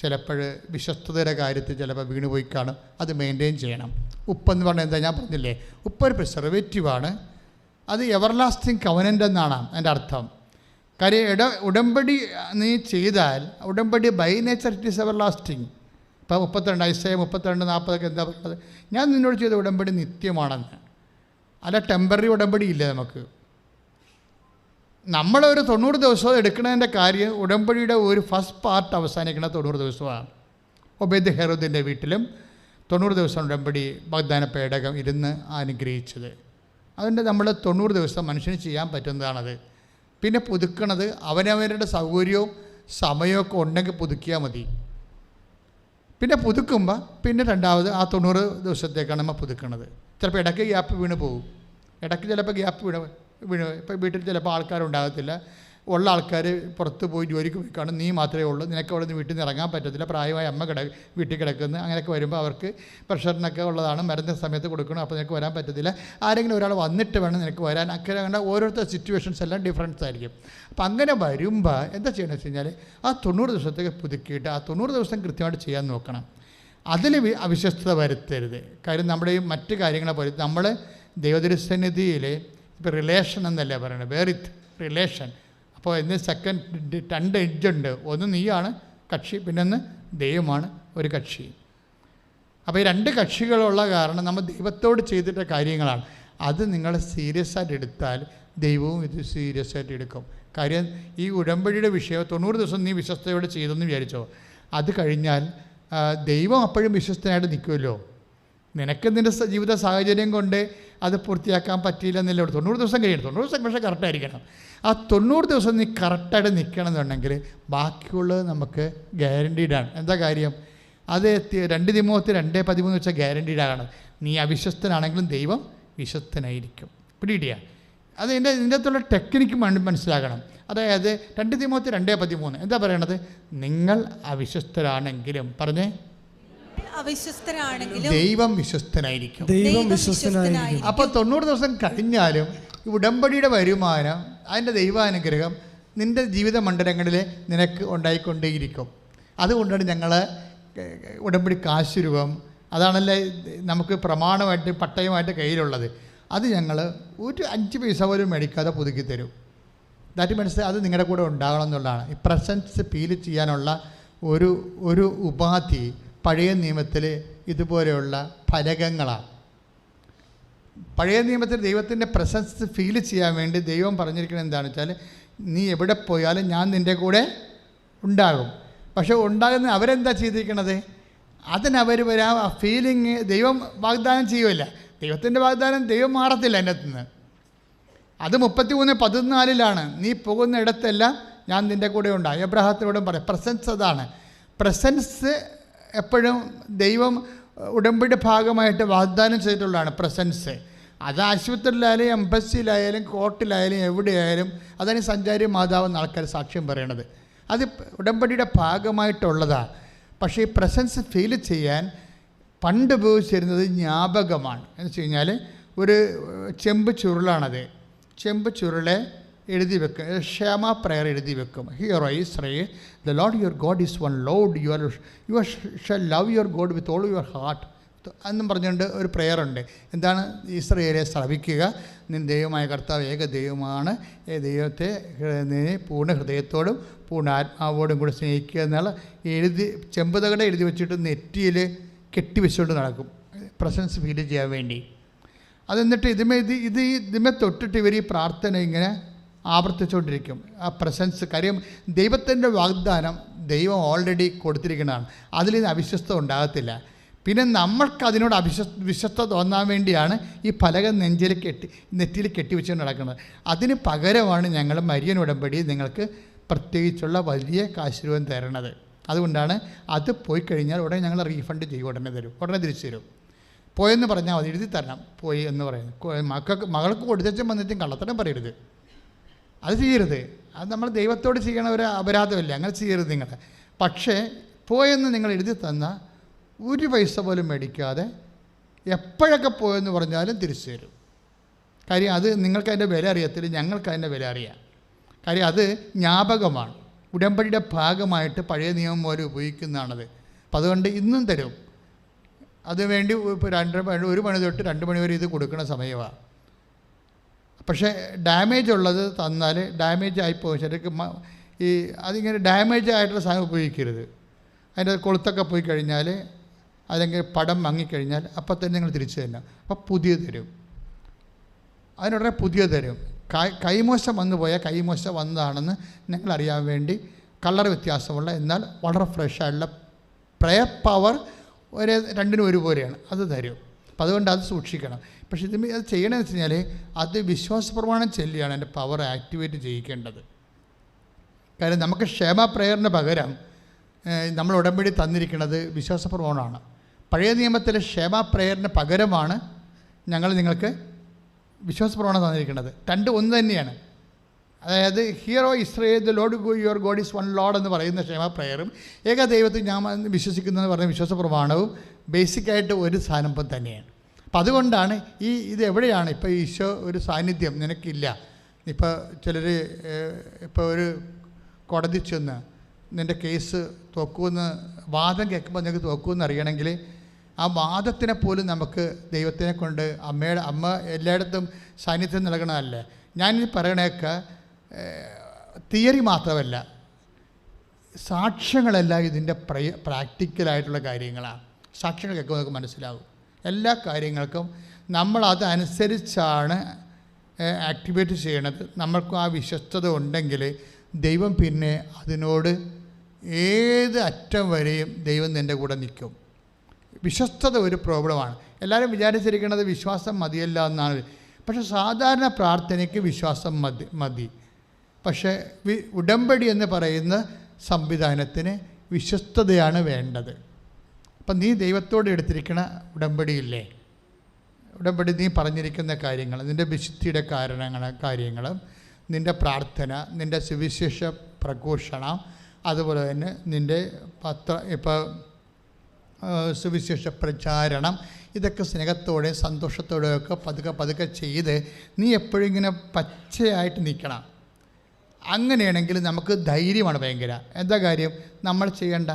ചിലപ്പോൾ വിശ്വസ്തതയുടെ കാര്യത്തിൽ ചിലപ്പോൾ വീണുപോയി കാണും, അത് മെയിൻറ്റെയിൻ ചെയ്യണം. ഉപ്പെന്ന് പറഞ്ഞാൽ എന്താ, ഞാൻ പറഞ്ഞില്ലേ, ഉപ്പൊരു പ്രിസർവേറ്റീവാണ്. അത് എവർലാസ്റ്റിംഗ് കവനൻ്റ് എന്നാണ് എൻ്റെ അർത്ഥം. കാര്യം ഉടമ്പടി നീ ചെയ്താൽ, ഉടമ്പടി by nature it is everlasting. ഇപ്പോൾ 32 Isaiah 32:40 എന്താ പറയുന്നത്? ഞാൻ നിന്നോട് ചെയ്ത ഉടമ്പടി നിത്യമാണെന്ന്. അല്ല, ടെമ്പററി ഉടമ്പടി ഇല്ല നമുക്ക്. നമ്മളൊരു 90 ദിവസം എടുക്കുന്നതിൻ്റെ കാര്യം, ഉടമ്പടിയുടെ ഒരു ഫസ്റ്റ് പാർട്ട് അവസാനിക്കുന്ന 90 ദിവസമാണ്. ഒബേദ് ഹെറോദിൻ്റെ വീട്ടിലും 90 ദിവസം ഉടമ്പടി വാഗ്ദാന പേടകം ഇരുന്ന് അനുഗ്രഹിച്ചത്. അതിൻ്റെ നമ്മൾ 90 ദിവസം മനുഷ്യന് ചെയ്യാൻ പറ്റുന്നതാണത്. പിന്നെ പുതുക്കണത് അവനവരുടെ സൗകര്യവും സമയമൊക്കെ ഉണ്ടെങ്കിൽ പുതുക്കിയാൽ മതി. പിന്നെ പുതുക്കുമ്പോൾ പിന്നെ രണ്ടാമത് ആ 90 ദിവസത്തേക്കാണ് നമ്മൾ പുതുക്കണത്. ചിലപ്പോൾ ഇടയ്ക്ക് ഗ്യാപ്പ് വീണ് പോകും. ഇടയ്ക്ക് ചിലപ്പോൾ ഗ്യാപ്പ് വീണ് ഇപ്പോൾ വീട്ടിൽ ചിലപ്പോൾ ആൾക്കാരുണ്ടാകത്തില്ല. ഉള്ള ആൾക്കാർ പുറത്ത് പോയി ജോലിക്ക് പോയി കാണും, നീ മാത്രമേ ഉള്ളൂ, നിനക്ക് അവിടെ നിന്ന് വീട്ടിൽ നിന്ന് ഇറങ്ങാൻ പറ്റത്തില്ല, പ്രായമായ അമ്മ വീട്ടിൽ കിടക്കുന്നു. അങ്ങനെയൊക്കെ വരുമ്പോൾ അവർക്ക് പ്രഷറിനൊക്കെ ഉള്ളതാണ്, മരുന്ന് സമയത്ത് കൊടുക്കണം, അപ്പോൾ നിനക്ക് വരാൻ പറ്റത്തില്ല. ആരെങ്കിലും ഒരാൾ വന്നിട്ട് വേണം നിനക്ക് വരാൻ. അങ്ങനെ ഓരോരുത്തർ സിറ്റുവേഷൻസ് എല്ലാം ഡിഫറൻസ് ആയിരിക്കും. അപ്പം അങ്ങനെ വരുമ്പോൾ എന്താ ചെയ്യണമെന്ന് വെച്ച് കഴിഞ്ഞാൽ ആ 90 ദിവസത്തേക്ക് പുതുക്കിയിട്ട് ആ 90 ദിവസം കൃത്യമായിട്ട് ചെയ്യാൻ നോക്കണം. അതിൽ അവിശ്വസ്തത വരുത്തരുത്. കാര്യം നമ്മുടെ ഈ മറ്റ് കാര്യങ്ങളെ പോലെ നമ്മൾ ദൈവദൃസന്നിധിയിൽ ഇപ്പോൾ റിലേഷൻ എന്നല്ലേ പറയണത്, വേറിത്ത് റിലേഷൻ. അപ്പോൾ ഇന്ന് സെക്കൻഡ് 2 എഡ്ജുണ്ട്. ഒന്ന് നീയാണ് കക്ഷി, പിന്നെ ഒന്ന് ദൈവമാണ് ഒരു കക്ഷി. അപ്പോൾ ഈ 2 കക്ഷികളുള്ള കാരണം നമ്മൾ ദൈവത്തോട് ചെയ്തിട്ട കാര്യങ്ങളാണ്. അത് നിങ്ങൾ സീരിയസ് ആയിട്ട് എടുത്താൽ ദൈവവും ഇത് സീരിയസ് ആയിട്ട് എടുക്കും. കാര്യം ഈ ഉടമ്പടിയുടെ വിഷയം 90 ദിവസം നീ വിശ്വസ്തയോടെ ചെയ്തെന്ന് വിചാരിച്ചോ, അത് കഴിഞ്ഞാൽ ദൈവം അപ്പോഴും വിശ്വസ്തനായിട്ട് നിൽക്കുമല്ലോ. നിനക്ക് നിൻ്റെ ജീവിത സാഹചര്യം കൊണ്ട് അത് പൂർത്തിയാക്കാൻ പറ്റിയില്ലെന്നല്ലേ. 90 ദിവസം കഴിയണം. 90 ദിവസം പക്ഷേ കറക്റ്റായിരിക്കണം. ആ 90 ദിവസം നീ കറക്റ്റായിട്ട് നിൽക്കണം എന്നുണ്ടെങ്കിൽ ബാക്കിയുള്ളത് നമുക്ക് ഗ്യാരണ്ടീഡാണ്. എന്താ കാര്യം? അത് 2 തിമോത്തി 2:13 വെച്ചാൽ ഗ്യാരണ്ടീഡാണ്. നീ അവിശ്വസ്തനാണെങ്കിലും ദൈവം വിശ്വസ്തനായിരിക്കും. പിടിയിടിയ അത് ഇതിൻ്റെ അകത്തുള്ള ടെക്നിക്ക് മനസ്സിലാക്കണം. അതായത് 2 തിമോത്തി 2:13 എന്താ പറയണത്? നിങ്ങൾ അവിശ്വസ്തരാണെങ്കിലും പറഞ്ഞേ ദൈവം വിശ്വസ്തനായിരിക്കും. അപ്പോൾ 90 ദിവസം കഴിഞ്ഞാലും ഉടമ്പടിയുടെ വരുമാനം, അതിൻ്റെ ദൈവാനുഗ്രഹം നിൻ്റെ ജീവിത മണ്ഡലങ്ങളിൽ നിനക്ക് ഉണ്ടായിക്കൊണ്ടേയിരിക്കും. അതുകൊണ്ടാണ് ഞങ്ങൾ ഉടമ്പടി കാശുരൂപം, അതാണല്ലേ നമുക്ക് പ്രമാണമായിട്ട് പട്ടയമായിട്ട് കയ്യിലുള്ളത്. അത് ഞങ്ങൾ ഒരു 5 പൈസ പോലും മേടിക്കാതെ പുതുക്കി തരും. ദാറ്റ് മീൻസ് അത് നിങ്ങളുടെ കൂടെ ഉണ്ടാകണം എന്നുള്ളതാണ്. ഈ പ്രസൻസ് ഫീൽ ചെയ്യാനുള്ള ഒരു ഉപാധി പഴയ നിയമത്തിൽ ഇതുപോലെയുള്ള ഫലകങ്ങളാണ്. പഴയ നിയമത്തിൽ ദൈവത്തിൻ്റെ പ്രസൻസ് ഫീൽ ചെയ്യാൻ വേണ്ടി ദൈവം പറഞ്ഞിരിക്കുന്നത് എന്താണെന്ന് വെച്ചാൽ, നീ എവിടെ പോയാലും ഞാൻ നിൻ്റെ കൂടെ ഉണ്ടാകും. പക്ഷേ ഉണ്ടാകുന്ന അവരെന്താ ചെയ്തിരിക്കണത്? അതിനവർ വരാ ആ ഫീലിങ് ദൈവം വാഗ്ദാനം ചെയ്യുമല്ല. ദൈവത്തിൻ്റെ വാഗ്ദാനം ദൈവം മാറത്തില്ല എൻ്റെ അടുത്ത് നിന്ന്. അത് 33:14 നീ പോകുന്ന ഇടത്തെല്ലാം ഞാൻ നിൻ്റെ കൂടെ ഉണ്ടാകും. എബ്രഹാത്തിനോടും പറയാം. പ്രസൻസ് അതാണ്. പ്രസൻസ് എപ്പോഴും ദൈവം ഉടമ്പടിയുടെ ഭാഗമായിട്ട് വാഗ്ദാനം ചെയ്തിട്ടുള്ളതാണ് പ്രസൻസ്. അത് ആശുപത്രിയിലായാലും എംബസിയിലായാലും കോർട്ടിലായാലും എവിടെയായാലും അതാണ് ഈ സഞ്ചാരി മാതാവെന്ന് ആൾക്കാർ സാക്ഷ്യം പറയണത്. അത് ഉടമ്പടിയുടെ ഭാഗമായിട്ടുള്ളതാണ്. പക്ഷേ ഈ പ്രസൻസ് ഫീൽ ചെയ്യാൻ പണ്ട് ഉപയോഗിച്ചിരുന്നത് ജ്ഞാപകമാണ്. എന്ന് വെച്ച് കഴിഞ്ഞാൽ ഒരു ചെമ്പ് ചുരുളാണത്. ചെമ്പ് ചുരുളെ എഴുതി വെക്കും. ക്ഷേമ പ്രയർ എഴുതി വെക്കും. Hear Israel, the Lord your God is one Lord, you shall love your God with all your heart എന്നും പറഞ്ഞുകൊണ്ട് ഒരു പ്രെയറുണ്ട്. എന്താണ്? ഇസ്രായേലെ ശ്രവിക്കുക, നിന്റെ ദൈവമായ കർത്താവ് ഏക ദൈവമാണ്, ദൈവത്തെ പൂർണ്ണ ഹൃദയത്തോടും പൂർണ്ണ ആത്മാവോടും കൂടി സ്നേഹിക്കുക എന്നുള്ള എഴുതി ചെമ്പുതകടെ എഴുതി വെച്ചിട്ട് നെറ്റിയിൽ കെട്ടിവെച്ചുകൊണ്ട് നടക്കും, പ്രസൻസ് ഫീൽ ചെയ്യാൻ വേണ്ടി. അതെന്നിട്ട് ഇതിമേ തൊട്ടിട്ട് ഇവർ ഈ പ്രാർത്ഥന ഇങ്ങനെ ആവർത്തിച്ചുകൊണ്ടിരിക്കും. ആ പ്രസൻസ്, കാര്യം ദൈവത്തിൻ്റെ വാഗ്ദാനം ദൈവം ഓൾറെഡി കൊടുത്തിരിക്കുന്നതാണ്. അതിൽ അവിശ്വസ്ത ഉണ്ടാകത്തില്ല. പിന്നെ നമ്മൾക്ക് അതിനോട് വിശ്വസ്ത തോന്നാൻ വേണ്ടിയാണ് ഈ പലക നെറ്റിയിൽ കെട്ടിവെച്ചുകൊണ്ട് നടക്കുന്നത്. അതിന് പകരമാണ് ഞങ്ങൾ മരിയൻ ഉടമ്പടി നിങ്ങൾക്ക് പ്രത്യേകിച്ചുള്ള വലിയ കാശുരൂപം തരണത്. അതുകൊണ്ടാണ് അത് പോയി കഴിഞ്ഞാൽ ഉടനെ ഞങ്ങൾ റീഫണ്ട് ചെയ്യും, ഉടനെ തരും, ഉടനെ തിരിച്ചു തരും. പോയെന്ന് പറഞ്ഞാൽ മതി, എഴുതി തരണം പോയി എന്ന് പറയുന്നത്. മകൾക്ക് കൊടുത്തും വന്നിട്ടും കള്ളത്തരം പറയരുത്, അത് ചെയ്യരുത്. അത് നമ്മൾ ദൈവത്തോട് ചെയ്യണ ഒരു അപരാധമല്ല, അങ്ങനെ ചെയ്യരുത് നിങ്ങൾ. പക്ഷേ പോയെന്ന് നിങ്ങൾ എഴുതി തന്നാൽ ഒരു പൈസ പോലും മേടിക്കാതെ എപ്പോഴൊക്കെ പോയെന്ന് പറഞ്ഞാലും തിരിച്ചു തരും. കാര്യം അത് നിങ്ങൾക്ക് അതിൻ്റെ വില അറിയത്തില്ല, ഞങ്ങൾക്ക് അതിൻ്റെ വില അറിയാം. കാര്യം അത് ജ്ഞാപകമാണ്, ഉടമ്പടിയുടെ ഭാഗമായിട്ട് പഴയ നിയമം പോലെ ഉപയോഗിക്കുന്നതാണത്. അപ്പം അതുകൊണ്ട് ഇന്നും തരും. അതുവേണ്ടി ഇപ്പോൾ 1 മണി തൊട്ട് 2 മണി വരെ ഇത് കൊടുക്കുന്ന സമയമാണ്. പക്ഷേ ഡാമേജ് ഉള്ളത് തന്നാൽ ഡാമേജ് ആയിപ്പോയി. ശരിക്കും ഈ അതിങ്ങനെ ഡാമേജ് ആയിട്ടുള്ള സാധനം ഉപയോഗിക്കരുത്. അതിൻ്റെ കൊളുത്തൊക്കെ പോയി കഴിഞ്ഞാൽ അല്ലെങ്കിൽ പടം മങ്ങിക്കഴിഞ്ഞാൽ അപ്പം തന്നെ നിങ്ങൾ തിരിച്ചു തരണം. അപ്പം പുതിയ തരും, അതിനുടനെ പുതിയ തരും. കൈമോശം വന്നു പോയാൽ കൈമോശം വന്നതാണെന്ന് ഞങ്ങൾ അറിയാൻ വേണ്ടി കളർ വ്യത്യാസമുള്ള എന്നാൽ വളരെ ഫ്രഷ് ആയിട്ടുള്ള പ്രയർ പവർ രണ്ടിനും ഒരുപോലെയാണ്, അത് തരും. അപ്പം അതുകൊണ്ട് അത് സൂക്ഷിക്കണം. പക്ഷേ അത് ചെയ്യണമെന്ന് വെച്ച് കഴിഞ്ഞാൽ അത് വിശ്വാസപ്രമാണം ചൊല്ലിയാണ് എൻ്റെ പവർ ആക്ടിവേറ്റ് ചെയ്യിക്കേണ്ടത്. കാര്യം നമുക്ക് ക്ഷേമ പ്രയറിന് പകരം നമ്മൾ ഉടമ്പടി തന്നിരിക്കുന്നത് വിശ്വാസപ്രമാണമാണ്. പഴയ നിയമത്തിലെ ക്ഷേമ പ്രയറിന് പകരമാണ് ഞങ്ങൾ നിങ്ങൾക്ക് വിശ്വാസപ്രമാണം തന്നിരിക്കുന്നത്. രണ്ട് ഒന്ന് തന്നെയാണ്. അതായത് here Israel, the Lord your God is one Lord എന്ന് പറയുന്ന ക്ഷേമ പ്രയറും ഏക ദൈവത്തിൽ ഞാൻ വിശ്വസിക്കുന്നതെന്ന് പറയുന്ന വിശ്വാസപ്രമാണവും ബേസിക്കായിട്ട് ഒരു സാധനം തന്നെയാണ്. അപ്പം അതുകൊണ്ടാണ് ഇത് എവിടെയാണ് ഇപ്പോൾ ഈശോ ഒരു സാന്നിധ്യം നിനക്കില്ല. ഇപ്പോൾ ചിലർ ഇപ്പോൾ ഒരു കോടതി ചെന്ന് നിൻ്റെ കേസ് തോക്കുമെന്ന് വാദം കേൾക്കുമ്പോൾ നിങ്ങൾക്ക് തോക്കുമെന്ന് അറിയണമെങ്കിൽ ആ വാദത്തിനെ പോലും നമുക്ക് ദൈവത്തിനെ കൊണ്ട് അമ്മ എല്ലായിടത്തും സാന്നിധ്യം നൽകണമല്ലേ. ഞാനിത് പറയണേക്കെ തിയറി മാത്രമല്ല, സാക്ഷ്യങ്ങളെല്ലാം ഇതിൻ്റെ പ്രാക്ടിക്കലായിട്ടുള്ള കാര്യങ്ങളാണ്. സാക്ഷ്യങ്ങൾ കേൾക്കുമ്പോൾ നമുക്ക് മനസ്സിലാവും. എല്ലാ കാര്യങ്ങൾക്കും നമ്മളതനുസരിച്ചാണ് ആക്ടിവേറ്റ് ചെയ്യണത്. നമ്മൾക്കും ആ വിശ്വസ്തത ഉണ്ടെങ്കിൽ ദൈവം പിന്നെ അതിനോട് ഏത് അറ്റം വരെയും ദൈവം നിൻ്റെ കൂടെ നിൽക്കും. വിശ്വസ്തത ഒരു പ്രോബ്ലമാണ്. എല്ലാവരും വിചാരിച്ചിരിക്കുന്നത് വിശ്വാസം മതിയല്ല എന്നാണ്. പക്ഷെ സാധാരണ പ്രാർത്ഥനയ്ക്ക് വിശ്വാസം മതി. പക്ഷേ ഉടമ്പടി എന്ന് പറയുന്ന സംവിധാനത്തിന് വിശ്വസ്തതയാണ് വേണ്ടത്. അപ്പം നീ ദൈവത്തോട് എടുത്തിരിക്കുന്ന ഉടമ്പടിയില്ലേ, ഉടമ്പടി നീ പറഞ്ഞിരിക്കുന്ന കാര്യങ്ങൾ, നിൻ്റെ വിശുദ്ധിയുടെ കാര്യങ്ങളും നിൻ്റെ പ്രാർത്ഥന, നിൻ്റെ സുവിശേഷ പ്രഘോഷണം, അതുപോലെ തന്നെ നിൻ്റെ ഇപ്പോൾ സുവിശേഷ പ്രചാരണം, ഇതൊക്കെ സ്നേഹത്തോടെയും സന്തോഷത്തോടെയൊക്കെ പതുക്കെ ചെയ്ത് നീ എപ്പോഴും ഇങ്ങനെ പച്ചയായിട്ട് നിൽക്കണം. അങ്ങനെയാണെങ്കിൽ നമുക്ക് ധൈര്യമാണ് ഭയങ്കര. എന്താ കാര്യം? നമ്മൾ ചെയ്യേണ്ട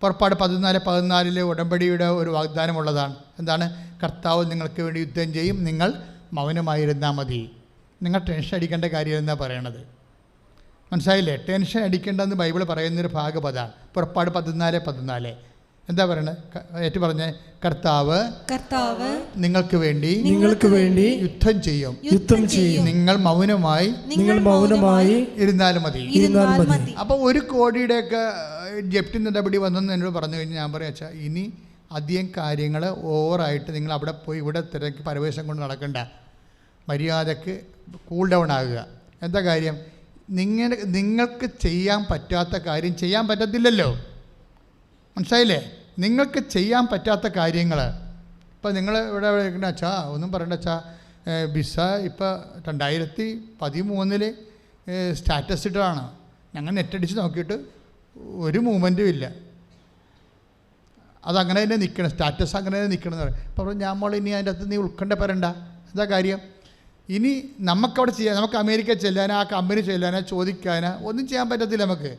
പുറപ്പാട് 14:14 ഉടമ്പടിയുടെ ഒരു വാഗ്ദാനമുള്ളതാണ്. എന്താണ്? കർത്താവ് നിങ്ങൾക്ക് വേണ്ടി യുദ്ധം ചെയ്യും, നിങ്ങൾ മൗനമായിരുന്നാൽ മതി. നിങ്ങൾ ടെൻഷൻ അടിക്കേണ്ട കാര്യമെന്നാണ് പറയണത്. മനസ്സിലായില്ലേ? ടെൻഷൻ അടിക്കേണ്ടെന്ന് ബൈബിൾ പറയുന്നൊരു ഭാഗപതാണ് പുറപ്പാട് 14:14. എന്താ പറയണത്? ഏറ്റു പറഞ്ഞേ, കർത്താവ് നിങ്ങൾക്ക് വേണ്ടി യുദ്ധം ചെയ്യും. നിങ്ങൾ മൗനമായി ഇരുന്നാലും മതി. അപ്പോൾ 1 കോടിയുടെയൊക്കെ ജപ്തി നടപടി വന്നെന്ന് എന്നോട് പറഞ്ഞു കഴിഞ്ഞാൽ ഞാൻ പറയാം, അച്ഛാ ഇനി അധികം കാര്യങ്ങൾ ഓവറായിട്ട് നിങ്ങൾ അവിടെ പോയി ഇവിടെ തിരക്ക് പരവേശം കൊണ്ട് നടക്കണ്ട, മര്യാദക്ക് കൂൾ ഡൗൺ ആകുക. എന്താ കാര്യം? നിങ്ങൾക്ക് ചെയ്യാൻ പറ്റാത്ത കാര്യം ചെയ്യാൻ പറ്റത്തില്ലല്ലോ. മനസ്സിലായില്ലേ? നിങ്ങൾക്ക് ചെയ്യാൻ പറ്റാത്ത കാര്യങ്ങൾ ഇപ്പോൾ നിങ്ങൾ ഇവിടെ ഇരിക്കുന്ന അച്ഛാ ഒന്നും പറയണ്ട അച്ഛാ, വിസ ഇപ്പോൾ 2013 സ്റ്റാറ്റസ് ഇട്ടതാണ്. ഞങ്ങൾ നെറ്റടിച്ച് നോക്കിയിട്ട് ഒരു മൂവ്മെൻറ്റും ഇല്ല. അതങ്ങനെ തന്നെ നിൽക്കണം, സ്റ്റാറ്റസ് അങ്ങനെ തന്നെ നിൽക്കണം എന്ന് പറയും. അപ്പോൾ ഞാൻ മോളെ ഇനി അതിൻ്റെ അകത്ത് നീ ഉൾക്കണ്ട പറയണ്ട. എന്താ കാര്യം? ഇനി നമുക്കവിടെ ചെയ്യാൻ, നമുക്ക് അമേരിക്ക ചെല്ലാനോ ആ കമ്പനി ചെല്ലാനോ ചോദിക്കാനോ ഒന്നും ചെയ്യാൻ പറ്റത്തില്ല നമുക്ക്.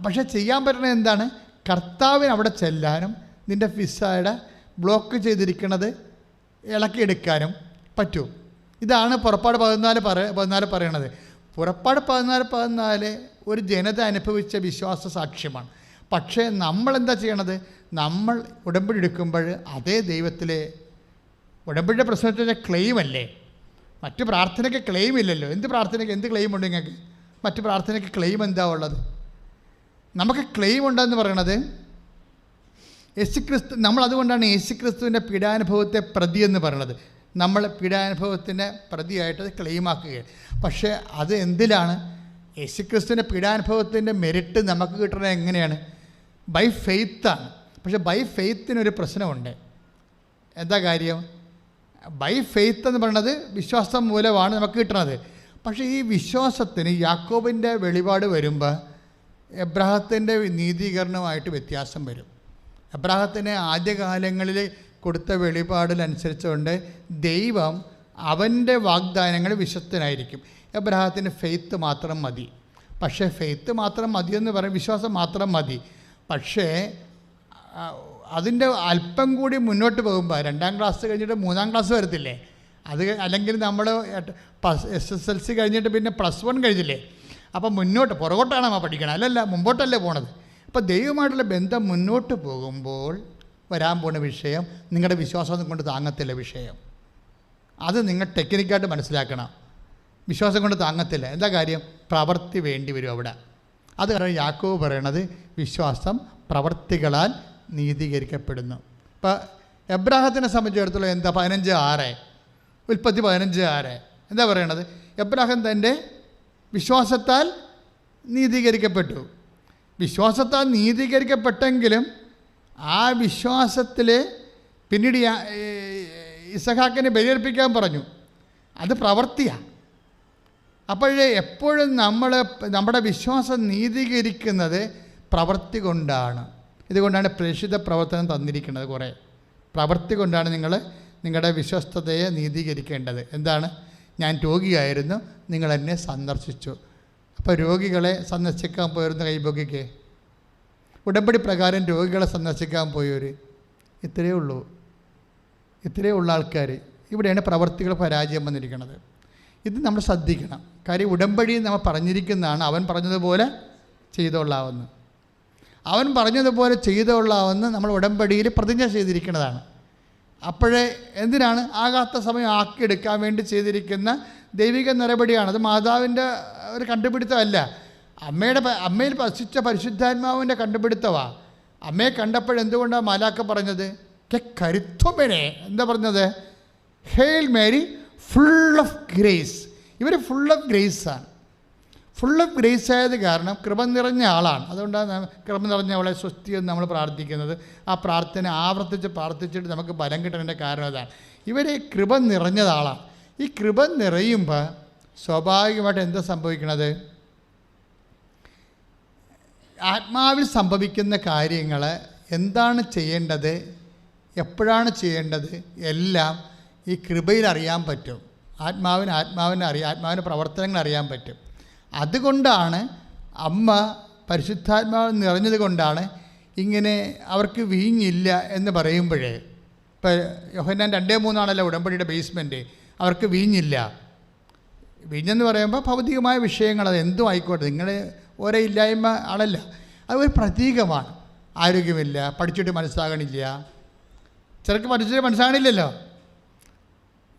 പക്ഷേ ചെയ്യാൻ പറ്റുന്നത് എന്താണ്? കർത്താവിന് അവിടെ ചെല്ലാനും നിൻ്റെ വിസയുടെ ബ്ലോക്ക് ചെയ്തിരിക്കുന്നത് ഇളക്കിയെടുക്കാനും പറ്റും. ഇതാണ് പുറപ്പാട് 14 പറയണത്. പുറപ്പാട് 14 ഒരു ജനത അനുഭവിച്ച വിശ്വാസ സാക്ഷ്യമാണ്. പക്ഷേ നമ്മളെന്താ ചെയ്യണത്? നമ്മൾ ഉടമ്പടി എടുക്കുമ്പോൾ അതേ ദൈവത്തിലെ ഉടമ്പടിയുടെ പ്രശ്നത്തിൻ്റെ ക്ലെയിമല്ലേ. മറ്റു പ്രാർത്ഥനയ്ക്ക് ക്ലെയിം ഇല്ലല്ലോ. എന്ത് പ്രാർത്ഥനയ്ക്ക് എന്ത് ക്ലെയിം ഉണ്ട് നിങ്ങൾക്ക്? മറ്റു പ്രാർത്ഥനയ്ക്ക് ക്ലെയിം എന്താ ഉള്ളത്? നമുക്ക് ക്ലെയിം ഉണ്ടെന്ന് പറയണത് യേശുക്രിസ്തു. നമ്മളതുകൊണ്ടാണ് യേശുക്രിസ്തുവിൻ്റെ പീഡാനുഭവത്തെ പ്രതി എന്ന് പറയണത്. നമ്മൾ പീഡാനുഭവത്തിൻ്റെ പ്രതിയായിട്ട് അത് ക്ലെയിമാക്കുകയാണ്. പക്ഷേ അത് എന്തിലാണ്? യേശുക്രിസ്തുവിൻ്റെ പീഡാനുഭവത്തിൻ്റെ മെരിറ്റ് നമുക്ക് കിട്ടുന്നത് എങ്ങനെയാണ്? ബൈ ഫെയ്ത്താണ്. പക്ഷേ ബൈ ഫെയ്ത്തിനൊരു പ്രശ്നമുണ്ട്. എന്താ കാര്യം? ബൈ ഫെയ്ത്ത് എന്ന് പറയുന്നത് വിശ്വാസം മൂലമാണ് നമുക്ക് കിട്ടുന്നത്. പക്ഷേ ഈ വിശ്വാസത്തിന് യാക്കോബിൻ്റെ വെളിപാട് വരുമ്പോൾ എബ്രാഹത്തിൻ്റെ നീതീകരണമായിട്ട് വ്യത്യാസം വരും. എബ്രാഹത്തിന് ആദ്യകാലങ്ങളിൽ കൊടുത്ത വെളിപാടിനനുസരിച്ചുകൊണ്ട് ദൈവം അവൻ്റെ വാഗ്ദാനങ്ങൾ വിശ്വസ്തനായിരിക്കും. എബ്രാഹത്തിന് ഫെയ്ത്ത് മാത്രം മതി. പക്ഷേ ഫെയ്ത്ത് മാത്രം മതിയെന്ന് പറയും, വിശ്വാസം മാത്രം മതി. പക്ഷേ അതിൻ്റെ അല്പം കൂടി മുന്നോട്ട് പോകുമ്പോൾ 2ാം ക്ലാസ് കഴിഞ്ഞിട്ട് 3ാം ക്ലാസ് വരത്തില്ലേ? അത് അല്ലെങ്കിൽ നമ്മൾ SSLC കഴിഞ്ഞിട്ട് പിന്നെ +1 കഴിഞ്ഞില്ലേ? അപ്പം മുന്നോട്ട് പുറകോട്ടാണ് നമ്മൾ പഠിക്കണം, അല്ലല്ല മുമ്പോട്ടല്ലേ പോണത്. അപ്പോൾ ദൈവമായിട്ടുള്ള ബന്ധം മുന്നോട്ട് പോകുമ്പോൾ വരാൻ പോകുന്ന വിഷയം നിങ്ങളുടെ വിശ്വാസം കൊണ്ട് താങ്ങത്തില്ല വിഷയം. അത് നിങ്ങൾ ടെക്നിക്കായിട്ട് മനസ്സിലാക്കണം. വിശ്വാസം കൊണ്ട് താങ്ങത്തില്ല. എന്താ കാര്യം? പ്രവൃത്തി വേണ്ടി വരും അവിടെ. അത് കാരണം യാക്കോബ് പറയണത് വിശ്വാസം പ്രവൃത്തികളാൽ നീതീകരിക്കപ്പെടുന്നു. ഇപ്പോൾ എബ്രാഹത്തിനെ സംബന്ധിച്ചിടത്തോളം എന്താ 15:6 ഉൽപ്പത്തി 15:6 എന്താ പറയണത്? എബ്രാഹം തൻ്റെ വിശ്വാസത്താൽ നീതീകരിക്കപ്പെട്ടു. വിശ്വാസത്താൽ നീതീകരിക്കപ്പെട്ടെങ്കിലും ആ വിശ്വാസത്തിൽ പിന്നീട് ഇസഹാക്കിനെ ബലിയർപ്പിക്കാൻ പറഞ്ഞു. അത് പ്രവൃത്തിയാണ്. അപ്പോഴേ എപ്പോഴും നമ്മുടെ വിശ്വാസം നീതീകരിക്കുന്നത് പ്രവൃത്തി കൊണ്ടാണ്. ഇതുകൊണ്ടാണ് പ്രേക്ഷിത പ്രവർത്തനം തന്നിരിക്കുന്നത്. കുറേ പ്രവൃത്തി കൊണ്ടാണ് നിങ്ങളുടെ വിശ്വസ്തതയെ നീതീകരിക്കേണ്ടത്. എന്താണ്? ഞാൻ രോഗിയായിരുന്നു, നിങ്ങൾ എന്നെ സന്ദർശിച്ചു. അപ്പോൾ രോഗികളെ സന്ദർശിക്കാൻ പോയിരുന്ന കൈപൊക്കിക്ക് ഉടമ്പടി പ്രകാരം രോഗികളെ സന്ദർശിക്കാൻ പോയവർ ഇത്രയേ ഉള്ള ആൾക്കാർ. ഇവിടെയാണ് പ്രവൃത്തികൾ പരാജയം വന്നിരിക്കുന്നത്. ഇത് നമ്മൾ ശ്രദ്ധിക്കണം. കാര്യം ഉടമ്പടി നമ്മൾ പറഞ്ഞിരിക്കുന്നതാണ്, അവൻ പറഞ്ഞതുപോലെ ചെയ്തോളാവുന്നു. അവൻ പറഞ്ഞതുപോലെ ചെയ്തോളാവുന്ന നമ്മൾ ഉടമ്പടിയിൽ പ്രതിജ്ഞ ചെയ്തിരിക്കുന്നതാണ്. അപ്പോഴേ എന്തിനാണ്? ആകാത്ത സമയം ആക്കിയെടുക്കാൻ വേണ്ടി ചെയ്തിരിക്കുന്ന ദൈവിക നടപടിയാണ്. അത് മാതാവിൻ്റെ ഒരു കണ്ടുപിടുത്തമല്ല, അമ്മയിൽ വസിച്ച പരിശുദ്ധാത്മാവിൻ്റെ കണ്ടുപിടുത്തമാണ്. അമ്മയെ കണ്ടപ്പോഴെന്തുകൊണ്ടാണ് മാലാക്ക പറഞ്ഞത്? കരുത്വമനെ എന്താ പറഞ്ഞത്? Hail Mary full of grace. ഇവർ ഫുൾ ഓഫ് ഗ്രേസാണ്. ഫുൾ ഓഫ് ഗ്രേസ് ആയത് കാരണം കൃപ നിറഞ്ഞ ആളാണ്. അതുകൊണ്ടാണ് കൃപ നിറഞ്ഞ അവളെ സ്വസ്തി എന്ന് നമ്മൾ പ്രാർത്ഥിക്കുന്നത്. ആ പ്രാർത്ഥന പ്രാർത്ഥിച്ചിട്ട് നമുക്ക് ബലം കിട്ടേണ്ട കാരണം അതാണ്. ഇവരെ കൃപ നിറഞ്ഞതാളാണ്. ഈ കൃപ നിറയുമ്പോൾ സ്വാഭാവികമായിട്ട് എന്താ സംഭവിക്കണത്? ആത്മാവിൽ സംഭവിക്കുന്ന കാര്യങ്ങൾ എന്താണ് ചെയ്യേണ്ടത്, എപ്പോഴാണ് ചെയ്യേണ്ടത് എല്ലാം ഈ കൃപയിൽ അറിയാൻ പറ്റും. ആത്മാവിൻ്റെ പ്രവർത്തനങ്ങൾ അറിയാൻ പറ്റും. അതുകൊണ്ടാണ് അമ്മ പരിശുദ്ധാത്മാവ് നിറഞ്ഞത് കൊണ്ടാണ് ഇങ്ങനെ അവർക്ക് വീഞ്ഞില്ല എന്ന് പറയുമ്പോഴേ, ഇപ്പോൾ യോഹന്നാൻ 2:3 ഉടമ്പടിയുടെ ബേസ്മെൻറ്റ്. അവർക്ക് വീഞ്ഞില്ല. വീഞ്ഞെന്ന് പറയുമ്പോൾ ഭൗതികമായ വിഷയങ്ങൾ, അത് എന്തും ആയിക്കോട്ടെ, നിങ്ങൾ ഒരേ ഇല്ലായ്മ ആളല്ല, അതൊരു പ്രതീകമാണ്. ആരോഗ്യമില്ല, പഠിച്ചിട്ട് മനസ്സാകണില്ല. ചിലർക്ക് പഠിച്ചിട്ട് മനസ്സാകണില്ലല്ലോ.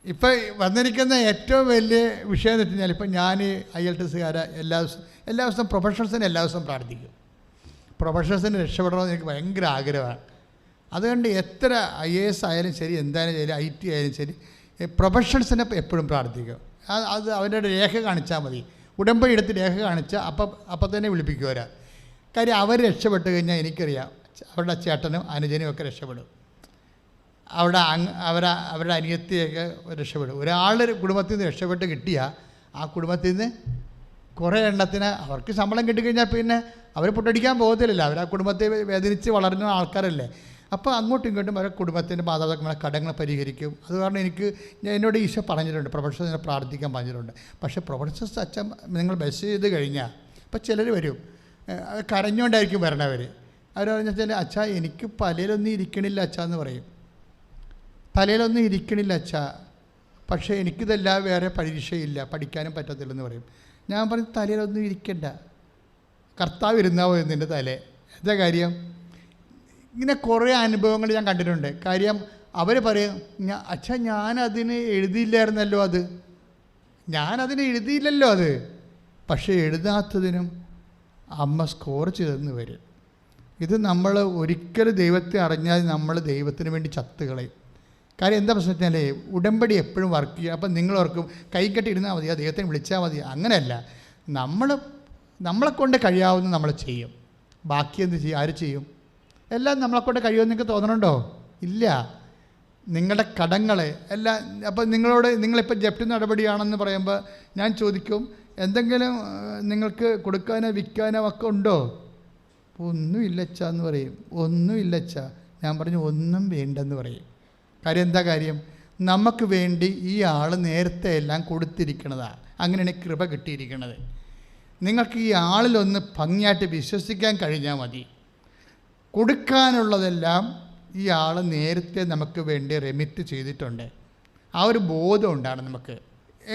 ഇപ്പം വന്നിരിക്കുന്ന ഏറ്റവും വലിയ വിഷയം എന്ന് വെച്ച് കഴിഞ്ഞാൽ, ഇപ്പം ഞാൻ IELTS എല്ലാ ദിവസവും പ്രൊഫഷണൽസിനെ എല്ലാ ദിവസവും പ്രാർത്ഥിക്കും. പ്രൊഫഷണൽസിന് രക്ഷപ്പെടണമെന്ന് എനിക്ക് ഭയങ്കര ആഗ്രഹമാണ്. അതുകൊണ്ട് എത്ര IAS ആയാലും ശരി, എന്തായാലും ശരി, IT ആയാലും ശരി, പ്രൊഫഷണൽസിനെ എപ്പോഴും പ്രാർത്ഥിക്കും. അത് അവരുടെ രേഖ കാണിച്ചാൽ മതി. ഉടമ്പടി എടുത്ത് രേഖ കാണിച്ചാൽ അപ്പം തന്നെ വിളിപ്പിക്കുവരാ. കാര്യം അവർ രക്ഷപ്പെട്ട് കഴിഞ്ഞാൽ എനിക്കറിയാം അവരുടെ ചേട്ടനും അനുജനും ഒക്കെ രക്ഷപ്പെടും. അവരുടെ അനിയത്തിയൊക്കെ രക്ഷപ്പെടും. ഒരാൾ കുടുംബത്തിൽ നിന്ന് രക്ഷപ്പെട്ട് കിട്ടിയാൽ ആ കുടുംബത്തിൽ നിന്ന് കുറേ എണ്ണത്തിന് അവർക്ക് ശമ്പളം കിട്ടിക്കഴിഞ്ഞാൽ പിന്നെ അവർ പൊട്ടടിക്കാൻ പോകത്തില്ലല്ലോ. അവർ ആ കുടുംബത്തെ വേദനിച്ച് വളരുന്ന ആൾക്കാരല്ലേ. അപ്പോൾ അങ്ങോട്ടും ഇങ്ങോട്ടും അവരുടെ കുടുംബത്തിൻ്റെ മാതാപിതാക്കളുടെ കടങ്ങൾ പരിഹരിക്കും. അത് കാരണം എന്നോട് ഈശോ പറഞ്ഞിട്ടുണ്ട്, പ്രൊഫഷണൽസിനെ പ്രാർത്ഥിക്കാൻ പറഞ്ഞിട്ടുണ്ട്. പക്ഷേ പ്രൊഫഷണൽസ് അച്ഛൻ നിങ്ങൾ ബസ് ചെയ്ത് കഴിഞ്ഞാൽ ഇപ്പോൾ ചിലർ വരും കരഞ്ഞുകൊണ്ടായിരിക്കും വരണവർ. അവർ പറഞ്ഞാൽ അച്ഛാ എനിക്ക് തലയിലൊന്നും ഇരിക്കണില്ല അച്ഛാ എന്ന് പറയും. തലയിലൊന്നും ഇരിക്കണില്ല അച്ഛാ, പക്ഷേ എനിക്കിതെല്ലാം വേറെ പരീക്ഷയില്ല, പഠിക്കാനും പറ്റത്തില്ലെന്ന് പറയും. ഞാൻ പറയും തലയിലൊന്നും ഇരിക്കണ്ട, കർത്താവ് ഇരുന്നാവോ നിൻ്റെ തലേ. എന്താ കാര്യം? ഇങ്ങനെ കുറേ അനുഭവങ്ങൾ ഞാൻ കണ്ടിട്ടുണ്ട്. കാര്യം അവർ പറയും അച്ഛാ ഞാനതിന് എഴുതിയില്ലായിരുന്നല്ലോ, ഞാനതിന് എഴുതിയില്ലല്ലോ അത്. പക്ഷേ എഴുതാത്തതിനും അമ്മ സ്കോർ ചെയ്തെന്ന് വരും. ഇത് നമ്മൾ ഒരിക്കലും ദൈവത്തെ അറിഞ്ഞാൽ നമ്മൾ ദൈവത്തിന് വേണ്ടി ചത്തുകളയും. കാര്യം എന്താ പ്രശ്നം വെച്ചാൽ ഉടമ്പടി എപ്പോഴും വർക്ക് ചെയ്യുക. അപ്പം നിങ്ങളോർക്കും കൈ കെട്ടി ഇരുന്നാൽ മതി, ദൈവത്തിന് വിളിച്ചാൽ മതി. അങ്ങനെയല്ല, നമ്മളെക്കൊണ്ട് കഴിയാവുന്ന നമ്മൾ ചെയ്യും. ബാക്കി എന്ത് ചെയ്യും? ആര് ചെയ്യും? എല്ലാം നമ്മളെക്കൊണ്ട് കഴിയുമെന്ന് നിങ്ങൾക്ക് തോന്നണുണ്ടോ? ഇല്ല. നിങ്ങളുടെ കടങ്ങളെ എല്ലാം. അപ്പം നിങ്ങളിപ്പോൾ ജപ്തി നടപടിയാണെന്ന് പറയുമ്പോൾ ഞാൻ ചോദിക്കും, എന്തെങ്കിലും നിങ്ങൾക്ക് കൊടുക്കാനോ വിൽക്കാനോ ഒക്കെ ഉണ്ടോ? ഒന്നുമില്ലച്ചാ എന്ന് പറയും. ഒന്നുമില്ലച്ചാ. ഞാൻ പറഞ്ഞു ഒന്നും വേണ്ടെന്ന് പറയും. കാര്യം എന്താ കാര്യം? നമുക്ക് വേണ്ടി ഈ ആൾ നേരത്തെ എല്ലാം കൊടുത്തിരിക്കണതാണ്. അങ്ങനെയാണ് കൃപ കിട്ടിയിരിക്കുന്നത്. നിങ്ങൾക്ക് ഈ ആളിലൊന്ന് ഭംഗിയായിട്ട് വിശ്വസിക്കാൻ കഴിഞ്ഞാൽ മതി. കൊടുക്കാനുള്ളതെല്ലാം ഈ ആൾ നേരത്തെ നമുക്ക് വേണ്ടി റെമിറ്റ് ചെയ്തിട്ടുണ്ട്. ആ ഒരു ബോധം ഉണ്ടാണ് നമുക്ക്.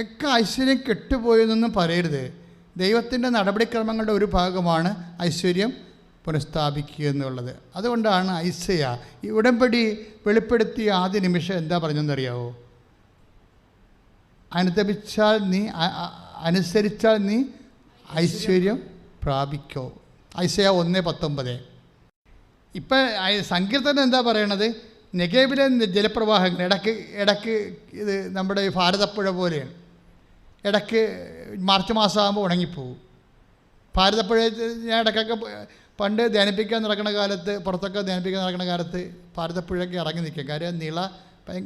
ഒക്കെ ഐശ്വര്യം കെട്ടുപോയെന്നൊന്നും പറയരുത്. ദൈവത്തിൻ്റെ നടപടിക്രമങ്ങളുടെ ഒരു ഭാഗമാണ് ഐശ്വര്യം പുനഃസ്ഥാപിക്കുക എന്നുള്ളത്. അതുകൊണ്ടാണ് ഐസയ ഈ ഉടമ്പടി വെളിപ്പെടുത്തിയ ആദ്യ നിമിഷം എന്താ പറഞ്ഞെന്നറിയാവോ? അനുസരിച്ചാൽ നീ ഐശ്വര്യം പ്രാപിക്കോ. ഐസയ 1:19. ഇപ്പം സങ്കീർത്തനം എന്താ പറയണത്? നെഗേബിലെ ജലപ്രവാഹങ്ങൾ ഇടയ്ക്ക് ഇത് നമ്മുടെ ഭാരതപ്പുഴ പോലെയാണ്. ഇടയ്ക്ക് മാർച്ച് മാസമാകുമ്പോൾ ഉണങ്ങിപ്പോവും. ഭാരതപ്പുഴ ഞാൻ ഇടയ്ക്കൊക്കെ പണ്ട് ധ്യാനിപ്പിക്കാൻ നടക്കുന്ന കാലത്ത്, പുറത്തൊക്കെ ധ്യാനിപ്പിക്കാൻ നടക്കുന്ന കാലത്ത് ഭാരതപ്പുഴയ്ക്ക് ഇറങ്ങി നിൽക്കുക. കാര്യം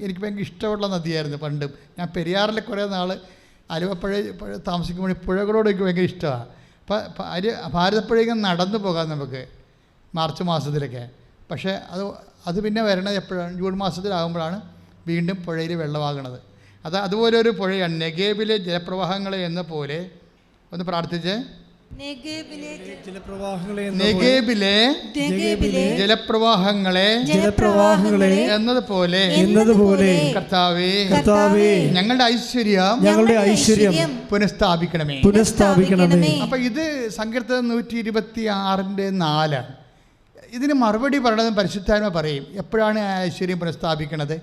എനിക്ക് ഭയങ്കര ഇഷ്ടമുള്ള നദിയായിരുന്നു പണ്ടും. ഞാൻ പെരിയാറിലെ കുറേ നാൾ ആലുവപ്പുഴ താമസിക്കുമ്പോൾ പുഴകളോട് എനിക്ക് ഭയങ്കര ഇഷ്ടമാണ്. അപ്പം ഭാരതപ്പുഴയ്ക്ക് നടന്നു പോകാം നമുക്ക് മാർച്ച് മാസത്തിലൊക്കെ. പക്ഷേ അത് പിന്നെ വരണത് എപ്പോഴാണ്? ജൂൺ മാസത്തിലാകുമ്പോഴാണ് വീണ്ടും പുഴയിൽ വെള്ളമാകണത്. അതുപോലെ ഒരു പുഴയാണ് നെഗേബിലെ ജലപ്രവാഹങ്ങളെ എന്ന പോലെ. ഒന്ന് പ്രാർത്ഥിച്ചേ. നെഗേബിലെ ജലപ്രവാഹങ്ങളെ എന്നതുപോലെ കർത്താവേ ഞങ്ങളുടെ ഐശ്വര്യം പുനഃസ്ഥാപിക്കണമേ. അപ്പൊ ഇത് സങ്കീർത്തനം 126:4. ഇതിന് മറുപടി പറയണത് പരിശുദ്ധാത്മ പറയും. എപ്പോഴാണ് ഐശ്വര്യം പുനഃസ്ഥാപിക്കണത്?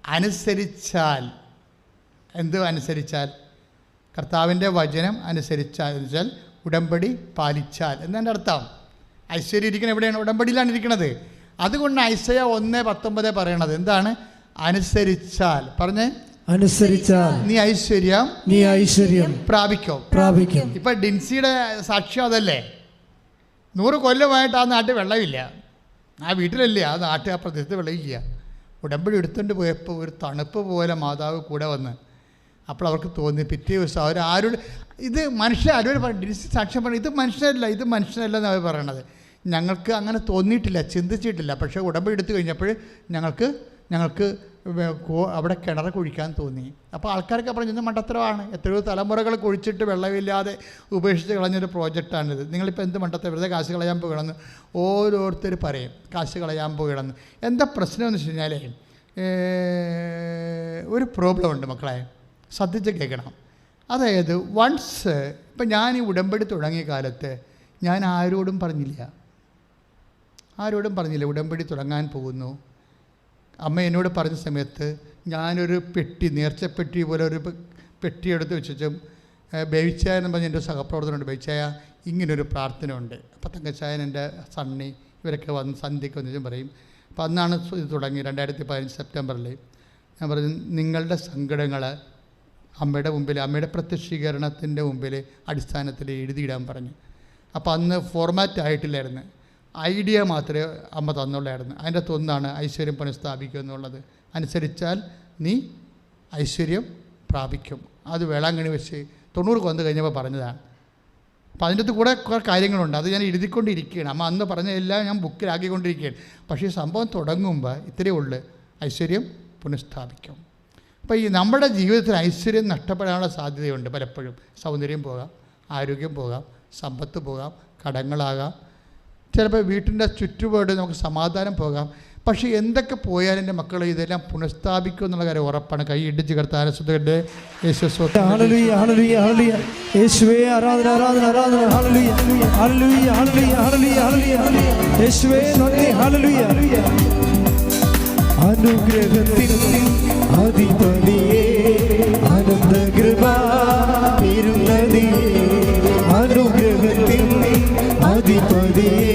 അനുസരിച്ചാൽ. എന്ത് അനുസരിച്ചാൽ? കർത്താവിൻ്റെ വചനം അനുസരിച്ചാൽ, ഉടമ്പടി പാലിച്ചാൽ എന്നതിൻ്റെ അർത്ഥം. ഐശ്വര്യം ഇരിക്കുന്നത് എവിടെയാണ്? ഉടമ്പടിയിലാണ് ഇരിക്കുന്നത്. അതുകൊണ്ട് ഐസയ 1:19 പറയണത് എന്താണ്? അനുസരിച്ചാൽ. പറഞ്ഞേ, അനുസരിച്ചാൽ നീ ഐശ്വര്യം പ്രാപിക്കും. ഇപ്പം ഡിൻസിയുടെ സാക്ഷ്യം അതല്ലേ. 100 കൊല്ലമായിട്ട് ആ നാട്ടിൽ വെള്ളമില്ല. ആ വീട്ടിലല്ലേ, ആ നാട്ടിൽ ആ പ്രദേശത്ത് വെള്ളമില്ല. ഉടമ്പടി എടുത്തുകൊണ്ട് പോയപ്പോൾ ഒരു തണുപ്പ് പോലെ മാതാവ് കൂടെ വന്ന്. അപ്പോൾ അവർക്ക് തോന്നി പിറ്റേ ദിവസം ആരോട് ഇത് ആരോട് ഡിൻസി സാക്ഷ്യം പറഞ്ഞു, ഇത് മനുഷ്യനല്ല എന്നാണ് അവർ പറയണത്. ഞങ്ങൾക്ക് അങ്ങനെ തോന്നിയിട്ടില്ല, ചിന്തിച്ചിട്ടില്ല. പക്ഷേ ഉടമ്പടി എടുത്തു കഴിഞ്ഞപ്പോൾ ഞങ്ങൾക്ക് അവിടെ കിണർ കുഴിക്കാൻ തോന്നി. അപ്പോൾ ആൾക്കാരൊക്കെ പറഞ്ഞു ഇത് മണ്ടത്തരമാണ്, എത്രയോ തലമുറകൾ കുഴിച്ചിട്ട് വെള്ളമില്ലാതെ ഉപേക്ഷിച്ച് കളഞ്ഞൊരു പ്രോജക്റ്റാണിത്, നിങ്ങളിപ്പോൾ എന്ത് മണ്ടത്തരം, വെറുതെ കാശ് കളയാൻ പോകണമെന്ന് ഓരോരുത്തർ പറയും. കാശ് കളയാൻ പോകണമെന്ന്. എന്താ പ്രശ്നം എന്ന് വെച്ച് കഴിഞ്ഞാൽ ഒരു പ്രോബ്ലം ഉണ്ട് മക്കളെ, ശ്രദ്ധിച്ച് കേൾക്കണം. അതായത് വൺസ് ഇപ്പം ഞാൻ ഈ ഉടമ്പടി തുടങ്ങിയ കാലത്ത് ഞാൻ ആരോടും പറഞ്ഞില്ല. ആരോടും പറഞ്ഞില്ല ഉടമ്പടി തുടങ്ങാൻ പോകുന്നു. അമ്മ എന്നോട് പറഞ്ഞ സമയത്ത് ഞാനൊരു പെട്ടി, നേർച്ചപ്പെട്ടി പോലെ ഒരു പെട്ടി എടുത്ത് വെച്ചും ബേബിച്ചായ എന്ന് പറഞ്ഞ എൻ്റെ സഹപ്രവർത്തനമുണ്ട്. ബേബിച്ചായ ഇങ്ങനൊരു പ്രാർത്ഥന ഉണ്ട്. അപ്പം തങ്കച്ചായൻ, എൻ്റെ സണ്ണി, ഇവരൊക്കെ വന്ന് സന്ധ്യയ്ക്ക് വന്നിട്ടും പറയും. അപ്പോൾ അന്നാണ് ഇത് തുടങ്ങി 2015 സെപ്റ്റംബറിൽ. ഞാൻ പറഞ്ഞു, നിങ്ങളുടെ സങ്കടങ്ങൾ അമ്മയുടെ മുമ്പിൽ, അമ്മയുടെ പ്രത്യക്ഷീകരണത്തിൻ്റെ മുമ്പിൽ അടിസ്ഥാനത്തിൽ എഴുതിയിടാൻ പറഞ്ഞു. അപ്പോൾ അന്ന് ഫോർമാറ്റ് ആയിട്ടില്ലായിരുന്നു, ഐഡിയ മാത്രമേ അമ്മ തന്നുള്ളായിരുന്നു. അതിൻ്റെ ഒന്നാണ് ഐശ്വര്യം പുനഃസ്ഥാപിക്കുക എന്നുള്ളത്. അനുസരിച്ചാൽ നീ ഐശ്വര്യം പ്രാപിക്കും. അത് വേളാങ്കണ്ണി വെച്ച് 90 വന്നു കഴിഞ്ഞപ്പോൾ പറഞ്ഞതാണ്. അപ്പോൾ അതിൻ്റെ അകത്ത് കുറേ കാര്യങ്ങളുണ്ട്, അത് ഞാൻ എഴുതിക്കൊണ്ടിരിക്കുകയാണ്. അമ്മ അന്ന് പറഞ്ഞതെല്ലാം ഞാൻ ബുക്കിലാക്കിക്കൊണ്ടിരിക്കുകയാണ്. പക്ഷേ ഈ സംഭവം തുടങ്ങുമ്പോൾ ഇത്രയേ ഉള്ളൂ, ഐശ്വര്യം പുനഃസ്ഥാപിക്കും. അപ്പോൾ ഈ നമ്മുടെ ജീവിതത്തിൽ ഐശ്വര്യം നഷ്ടപ്പെടാനുള്ള സാധ്യതയുണ്ട് പലപ്പോഴും. സൗന്ദര്യം പോകാം, ആരോഗ്യം പോകാം, സമ്പത്ത് പോകാം, കടങ്ങളാകാം, ചിലപ്പോൾ വീട്ടിൻ്റെ ചുറ്റുപാട് നമുക്ക് സമാധാനം പോകാം. പക്ഷേ എന്തൊക്കെ പോയാലും എൻ്റെ മക്കൾ ഇതെല്ലാം പുനഃസ്ഥാപിക്കും എന്നുള്ള കാര്യം ഉറപ്പാണ്. കൈ ഇടിച്ച് കർത്താൻ സുതയുടെ യേശുവേ ആരാധന ആരാധന ആരാധന. ഹല്ലേലൂയ ഹല്ലേലൂയ ഹല്ലേലൂയ ഹല്ലേലൂയ ഹല്ലേലൂയ. യേശുവേ നന്ദി. ഹല്ലേലൂയ. അനുഗ്രഹത്തിൻ അധിപതിയേ അനന്തകൃപ പെരുന്നതിയേ. അനുഗ്രഹത്തിൻ അധിപതിയേ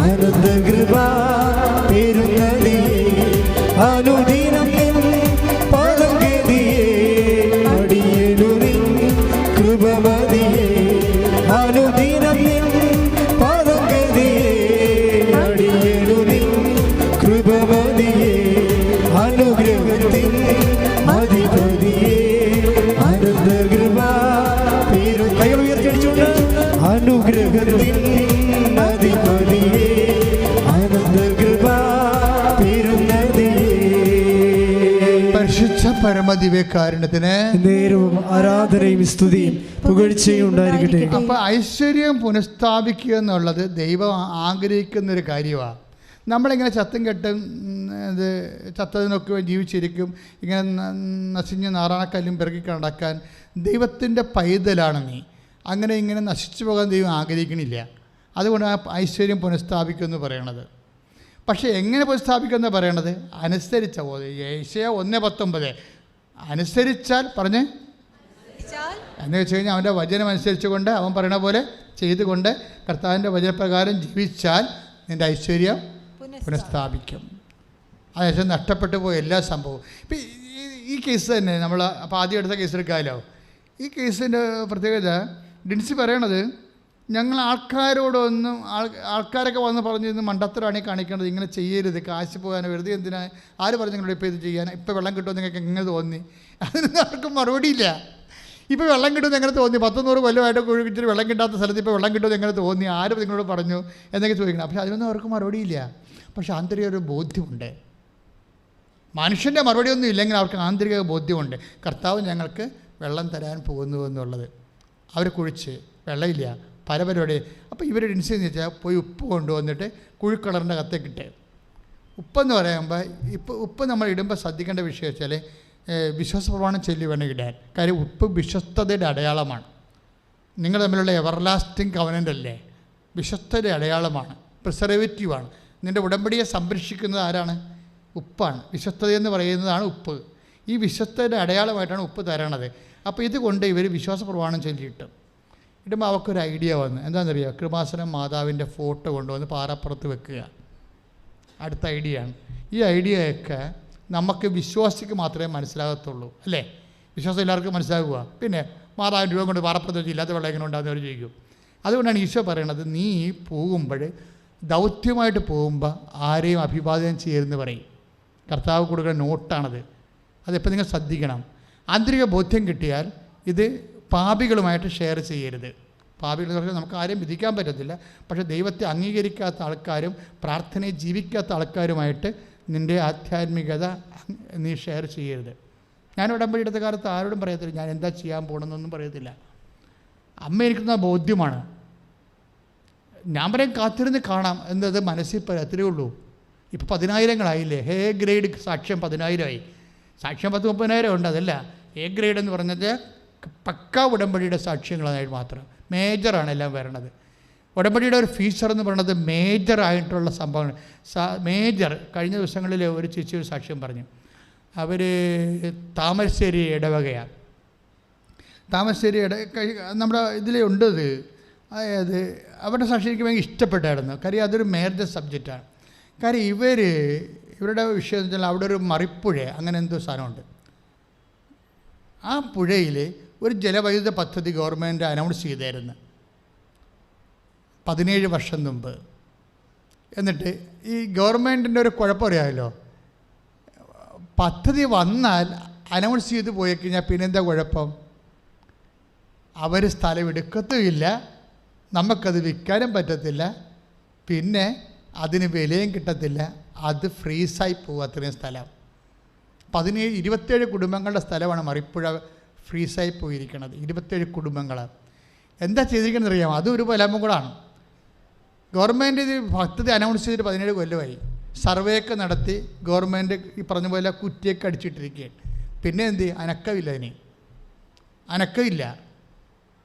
അനന്തകൃപ പെരുന്നതിയേ. അനുദിനം പദഗതിയേ അടിയനു നിൻ കൃപമതിയേ. അനുദിനം പദഗതിയേ അടിയനു നിൻ കൃപമതിയേ. അനുഗ്രഹത്തിൻ അധിപതിയേ അനന്തകൃപ പെരു. കൈകൾ ഉയർത്തിയടിച്ചുകൊണ്ട് അനുഗ്രഹത്തിൻ അധിപതിയേ അനന്തകൃപ പെരുന്നതിയേ. പരിശുദ്ധ പരമദിവ്യകാരുണ്യത്തിന് നേരവും ആരാധനയും സ്തുതിയും പുകഴ്ചയും ഉണ്ടായിരിക്കട്ടെ. അപ്പോൾ ഐശ്വര്യം പുനഃസ്ഥാപിക്കുക എന്നുള്ളത് ദൈവം ആഗ്രഹിക്കുന്നൊരു കാര്യമാണ്. നമ്മളിങ്ങനെ ചത്തും കെട്ടും ഇത് ചത്തതിനൊക്കെ ജീവിച്ചിരിക്കും, ഇങ്ങനെ നശിഞ്ഞ് നാറാണക്കല്ലും പിറകി നടക്കാൻ ദൈവത്തിൻ്റെ പൈതലാണ് നീ. അങ്ങനെ ഇങ്ങനെ നശിച്ചു പോകാൻ ദൈവം ആഗ്രഹിക്കണില്ല. അതുകൊണ്ട് ആ ഐശ്വര്യം പുനഃസ്ഥാപിക്കുമെന്ന് പറയണത്. പക്ഷേ എങ്ങനെ പുനഃസ്ഥാപിക്കുമെന്ന് പറയണത്? അനുസരിച്ച പോലെ. ഏശയ്യ 1:19 അനുസരിച്ചാൽ പറഞ്ഞ് എന്ന് വെച്ച് കഴിഞ്ഞാൽ അവൻ്റെ വചനം അനുസരിച്ചുകൊണ്ട് അവൻ പറയണ പോലെ ചെയ്തുകൊണ്ട് കർത്താവിൻ്റെ വചനപ്രകാരം ജീവിച്ചാൽ നിൻ്റെ ഐശ്വര്യം പുനഃസ്ഥാപിക്കും. അതിനുശേഷം നഷ്ടപ്പെട്ടു പോയ എല്ലാ സംഭവവും. ഇപ്പം ഈ കേസ് തന്നെ നമ്മൾ അപ്പോൾ ആദ്യം എടുത്ത കേസ് എടുക്കാമല്ലോ. ഈ കേസിൻ്റെ പ്രത്യേകത ഡിൻസി പറയണത്, ഞങ്ങൾ ആൾക്കാരോടൊന്നും ആൾക്കാരൊക്കെ വന്ന് പറഞ്ഞു ഇന്ന് മണ്ടത്തരമാണ് ഈ കാണിക്കേണ്ടത്, ഇങ്ങനെ ചെയ്യരുത്, കാശ് പോകാൻ വെറുതെ എന്തിനാ, ആര് പറഞ്ഞു നിങ്ങളോട് ഇപ്പോൾ ഇത് ചെയ്യാൻ, ഇപ്പോൾ വെള്ളം കിട്ടുമെന്ന് നിങ്ങൾക്ക് എങ്ങനെ തോന്നി? അതിനൊന്നും ആർക്കും മറുപടിയില്ല. ഇപ്പോൾ വെള്ളം കിട്ടുമെന്ന് എങ്ങനെ തോന്നി? 100 കൊല്ലമായിട്ട് കുഴിച്ചിട്ട് വെള്ളം കിട്ടാത്ത സ്ഥലത്ത് ഇപ്പോൾ വെള്ളം കിട്ടുമെന്ന് എങ്ങനെ തോന്നി? ആരും നിങ്ങളോട് പറഞ്ഞു എന്നൊക്കെ ചോദിക്കണം. പക്ഷേ അതിനൊന്നും അവർക്ക് മറുപടിയില്ല. പക്ഷേ ആന്തരിക ഒരു ബോധ്യമുണ്ട്. മനുഷ്യൻ്റെ മറുപടിയൊന്നും ഇല്ലെങ്കിൽ അവർക്ക് ആന്തരിക ബോധ്യമുണ്ട്. കർത്താവ് ഞങ്ങൾക്ക് വെള്ളം തരാൻ പോകുന്നു എന്നുള്ളത്. അവർ കുഴിച്ച് വെള്ളമില്ല, പല പരിപാടി. അപ്പോൾ ഇവർ ഡിൻസെന്ന് വെച്ചാൽ പോയി ഉപ്പ് കൊണ്ടുവന്നിട്ട് കുഴിക്കളറിൻ്റെ കത്തേക്കിട്ട്. ഉപ്പെന്ന് പറയുമ്പോൾ ഉപ്പ് നമ്മൾ ഇടുമ്പോൾ ശ്രദ്ധിക്കേണ്ട വിഷയം വെച്ചാൽ വിശ്വാസ പ്രമാണം ചൊല്ലി വേണം ഇടാൻ. കാര്യം ഉപ്പ് വിശ്വസ്തതയുടെ അടയാളമാണ്. നിങ്ങൾ തമ്മിലുള്ള എവർലാസ്റ്റിംഗ് കവനൻ്റ് അല്ലേ, വിശ്വസ്തയുടെ അടയാളമാണ്, പ്രിസർവേറ്റീവാണ്. നിൻ്റെ ഉടമ്പടിയെ സംരക്ഷിക്കുന്നത് ആരാണ്? ഉപ്പാണ്. വിശ്വസ്തതയെന്ന് പറയുന്നതാണ് ഉപ്പ്. ഈ വിശ്വസ്തയുടെ അടയാളമായിട്ടാണ് ഉപ്പ് തരണത്. അപ്പോൾ ഇതുകൊണ്ട് ഇവർ വിശ്വാസ പ്രമാണം ചൊല്ലിയിട്ടു. ഇടുമ്പോൾ അവർക്കൊരു ഐഡിയ വന്നു. എന്താണെന്നറിയുക? കൃപാസനം മാതാവിൻ്റെ ഫോട്ടോ കൊണ്ടുവന്ന് പാറപ്പുറത്ത് വെക്കുക. അടുത്ത ഐഡിയ ആണ്. ഈ ഐഡിയയൊക്കെ നമുക്ക് വിശ്വാസിക്ക് മാത്രമേ മനസ്സിലാകത്തുള്ളൂ, അല്ലേ? വിശ്വാസം എല്ലാവർക്കും മനസ്സിലാകുക. പിന്നെ മാതാവിൻ്റെ രൂപം കൊണ്ട് പാറപ്പുറത്ത് വെച്ച് ഇല്ലാത്ത വെള്ളം എങ്ങനെ ഉണ്ടാകുന്നവർ ചോദിക്കും. അതുകൊണ്ടാണ് ഈശോ പറയണത്, നീ പോകുമ്പോൾ ദൗത്യമായിട്ട് പോകുമ്പോൾ ആരെയും അഭിവാദനം ചെയ്യരുതെന്ന് പറയും. കർത്താവ് കൊടുക്കുന്ന നോട്ടാണത്. അതെപ്പോൾ നിങ്ങൾ ശ്രദ്ധിക്കണം. ആന്തരിക ബോധ്യം കിട്ടിയാൽ ഇത് പാപികളുമായിട്ട് ഷെയർ ചെയ്യരുത്. പാപികളെന്ന് പറഞ്ഞാൽ നമുക്ക് ആരെയും വിധിക്കാൻ പറ്റത്തില്ല. പക്ഷേ ദൈവത്തെ അംഗീകരിക്കാത്ത ആൾക്കാരും പ്രാർത്ഥനയെ ജീവിക്കാത്ത ആൾക്കാരുമായിട്ട് നിൻ്റെ ആധ്യാത്മികത നീ ഷെയർ ചെയ്യരുത്. ഞാൻ ഉടമ്പടി എടുത്ത കാലത്ത് ആരോടും പറയത്തില്ല ഞാൻ എന്താ ചെയ്യാൻ പോകണമെന്നൊന്നും പറയത്തില്ല. അമ്മ എനിക്കുന്ന ബോധ്യമാണ്. ഞാൻ പറയും കാത്തിരുന്ന് കാണാം എന്നത് മനസ്സിൽ അത്രയേ ഉള്ളൂ. ഇപ്പോൾ 10,000 ഹേ ഗ്രേഡ് സാക്ഷ്യം 10,000 സാക്ഷ്യം 10-30,000 ഉണ്ട്. അതല്ല എ ഗ്രേഡ് എന്ന് പറഞ്ഞത് പക്ക ഉടമ്പടിയുടെ സാക്ഷ്യങ്ങളായിട്ട് മാത്രം. മേജറാണ് എല്ലാം വരണത്. ഉടമ്പടിയുടെ ഒരു ഫീച്ചർ എന്ന് പറയുന്നത് മേജർ ആയിട്ടുള്ള സംഭവങ്ങൾ. മേജർ കഴിഞ്ഞ ദിവസങ്ങളിൽ ഒരു ചേച്ചി ഒരു സാക്ഷ്യം പറഞ്ഞു. അവർ താമരശ്ശേരി ഇടവകയാണ്. താമരശ്ശേരി നമ്മുടെ ഇതിലേ ഉണ്ട് ഇത്. അതായത് അവരുടെ സാക്ഷി എനിക്ക് ഭയങ്കര ഇഷ്ടപ്പെട്ടായിരുന്നു. കാര്യം അതൊരു മേജർ സബ്ജക്റ്റാണ്. കാര്യം ഇവരുടെ വിഷയം എന്ന് വെച്ചാൽ അവിടെ ഒരു മറിപ്പുഴ അങ്ങനെ എന്തോ സാധനമുണ്ട്. ആ പുഴയിൽ ഒരു ജലവൈദ്യുത പദ്ധതി ഗവൺമെൻറ് അനൗൺസ് ചെയ്തായിരുന്നു 17 വർഷം മുമ്പ്. എന്നിട്ട് ഈ ഗവൺമെൻറ്റിൻ്റെ ഒരു കുഴപ്പം അറിയാമല്ലോ, പദ്ധതി വന്നാൽ അനൗൺസ് ചെയ്ത് പോയി കഴിഞ്ഞാൽ പിന്നെന്താ കുഴപ്പം? അവർ സ്ഥലം എടുക്കത്തുമില്ല, നമുക്കത് വിൽക്കാനും പറ്റത്തില്ല, പിന്നെ അതിന് വിലയും കിട്ടത്തില്ല, അത് ഫ്രീസായി പോകും. അത്രയും സ്ഥലം 27 കുടുംബങ്ങളുടെ സ്ഥലമാണ് മറിപ്പുഴ ഫ്രീസായി പോയിരിക്കുന്നത്. 27 കുടുംബങ്ങൾ. എന്താ ചെയ്തിരിക്കുന്നത് അറിയാമോ? അതും ഒരു ബലമും കൂടാണ്. ഗവൺമെൻറ് ഇത് പദ്ധതി അനൗൺസ് ചെയ്തിട്ട് 17 കൊല്ലമായി. സർവേ ഒക്കെ നടത്തി ഗവൺമെൻറ് ഈ പറഞ്ഞ പോലെ കുറ്റിയൊക്കെ അടിച്ചിട്ടിരിക്കുകയാണ്. പിന്നെ എന്ത്? അനക്കമില്ല.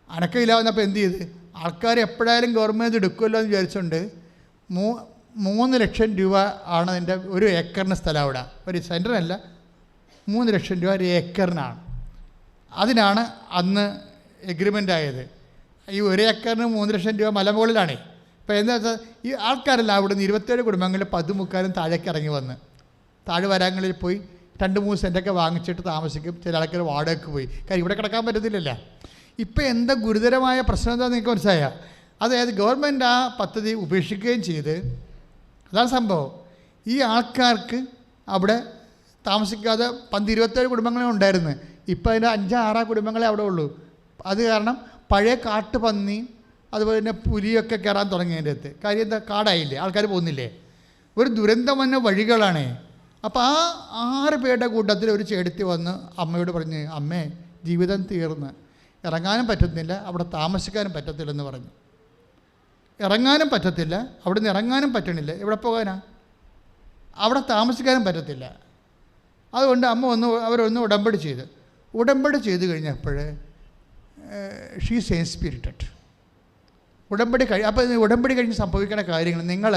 അനക്കമില്ല വന്നപ്പോൾ എന്ത് ചെയ്ത്? ആൾക്കാർ എപ്പോഴായാലും ഗവൺമെൻറ് എടുക്കുമല്ലോ എന്ന് വിചാരിച്ചുകൊണ്ട് 3 ലക്ഷം രൂപ ആണ് അതിൻ്റെ ഒരു ഏക്കറിന് സ്ഥലം. അവിടെ ഒരു സെൻറ്ററിനല്ല, 3 ലക്ഷം രൂപ ഒരു ഏക്കറിനാണ്. അതിനാണ് അന്ന് എഗ്രിമെൻ്റ് ആയത്. ഈ ഒരു ഏക്കറിന് 3 ലക്ഷം രൂപ മലമുകളിലാണ്. ഇപ്പോൾ എന്താ വെച്ചാൽ ഈ ആൾക്കാരെല്ലാം അവിടെ നിന്ന് 27 കുടുംബങ്ങളിൽ 10 താഴേക്ക് ഇറങ്ങി വന്ന് താഴെ വരാങ്ങളിൽ പോയി 2-3 സെൻറ്റൊക്കെ വാങ്ങിച്ചിട്ട് താമസിക്കും. ചില ആൾക്കാർ വാടകയ്ക്ക് പോയി. കാര്യം ഇവിടെ കിടക്കാൻ പറ്റത്തില്ലല്ലോ. ഇപ്പോൾ എന്താ ഗുരുതരമായ പ്രശ്നം എന്താണെന്ന് നിങ്ങൾക്ക് മനസ്സിലായ? അതായത് ഗവൺമെൻറ് ആ പദ്ധതി ഉപേക്ഷിക്കുകയും ചെയ്ത്, അതാണ് സംഭവം. ഈ ആൾക്കാർക്ക് അവിടെ താമസിക്കാതെ 27 കുടുംബങ്ങളെ ഉണ്ടായിരുന്നു. ഇപ്പോൾ അതിൻ്റെ 5-6 കുടുംബങ്ങളെ അവിടെ ഉള്ളൂ. അത് കാരണം പഴയ കാട്ടുപന്നി അതുപോലെ തന്നെ പുലിയൊക്കെ കയറാൻ തുടങ്ങിയതിൻ്റെ അടുത്ത്. കാര്യം എന്താ? കാടായില്ലേ, ആൾക്കാർ പോകുന്നില്ലേ? ഒരു ദുരന്തം വന്ന വഴികളാണ്. അപ്പോൾ ആ 6 പേരുടെ കൂട്ടത്തിൽ ഒരു ചേടത്തി വന്ന് അമ്മയോട് പറഞ്ഞ്, അമ്മേ ജീവിതം തീർന്ന്, ഇറങ്ങാനും പറ്റുന്നില്ല, അവിടെ താമസിക്കാനും പറ്റത്തില്ലെന്ന് പറഞ്ഞു. ഇറങ്ങാനും പറ്റത്തില്ല, അവിടെ നിന്ന് ഇറങ്ങാനും പറ്റണില്ല, എവിടെ പോകാനാ? അവിടെ താമസിക്കാനും പറ്റത്തില്ല. അതുകൊണ്ട് അമ്മ അവരൊന്ന് ഉടമ്പടി ചെയ്ത് കഴിഞ്ഞപ്പോൾ ഷീ സെയിം സ്പിരിറ്റഡ്. അപ്പോൾ ഉടമ്പടി കഴിഞ്ഞ് സംഭവിക്കുന്ന കാര്യങ്ങൾ നിങ്ങൾ